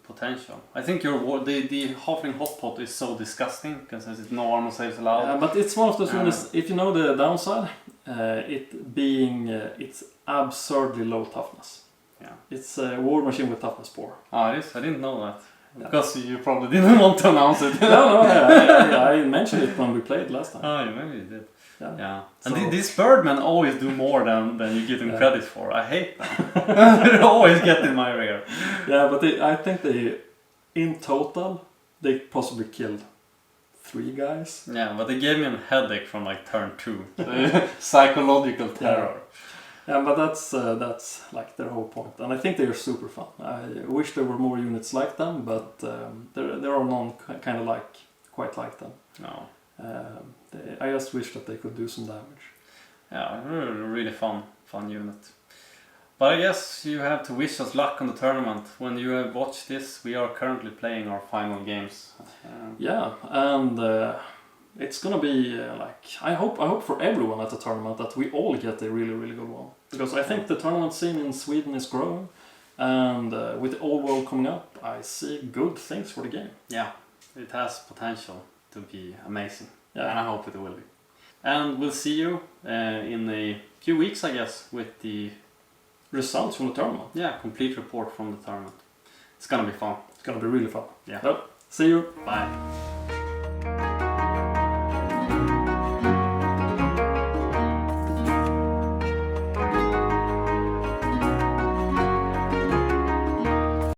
potential. I think the Halfling Hotpot is so disgusting because there's no armor saves allowed. Yeah, but it's one of those units. If you know the downside, it being it's absurdly low toughness. Yeah, it's a war machine with toughness 4. Ah, it is. I didn't know that. Because you probably didn't want to announce it. I mentioned it when we played last time. Oh, maybe you did. Yeah. So, and these birdmen always do more than you give them credit for. I hate them. They always get in my rear. Yeah, but I think in total, they possibly killed 3 guys. Yeah, but they gave me a headache from like turn 2. Psychological terror. Yeah, but that's like their whole point, and I think they are super fun. I wish there were more units like them, but there are none kind of quite like them. No. I just wish that they could do some damage. Yeah, really fun unit. But I guess you have to wish us luck on the tournament. When you have watched this, we are currently playing our final games. Yeah, and it's gonna be I hope for everyone at the tournament that we all get a really good one, because I think the tournament scene in Sweden is growing, and with the Old World coming up, I see good things for the game. Yeah, it has potential to be amazing. Yeah. And I hope it will be. And we'll see you in a few weeks, I guess, with the results from the tournament. Yeah, complete report from the tournament. It's gonna be fun. It's gonna be really fun. Yeah. Well, see you. Bye.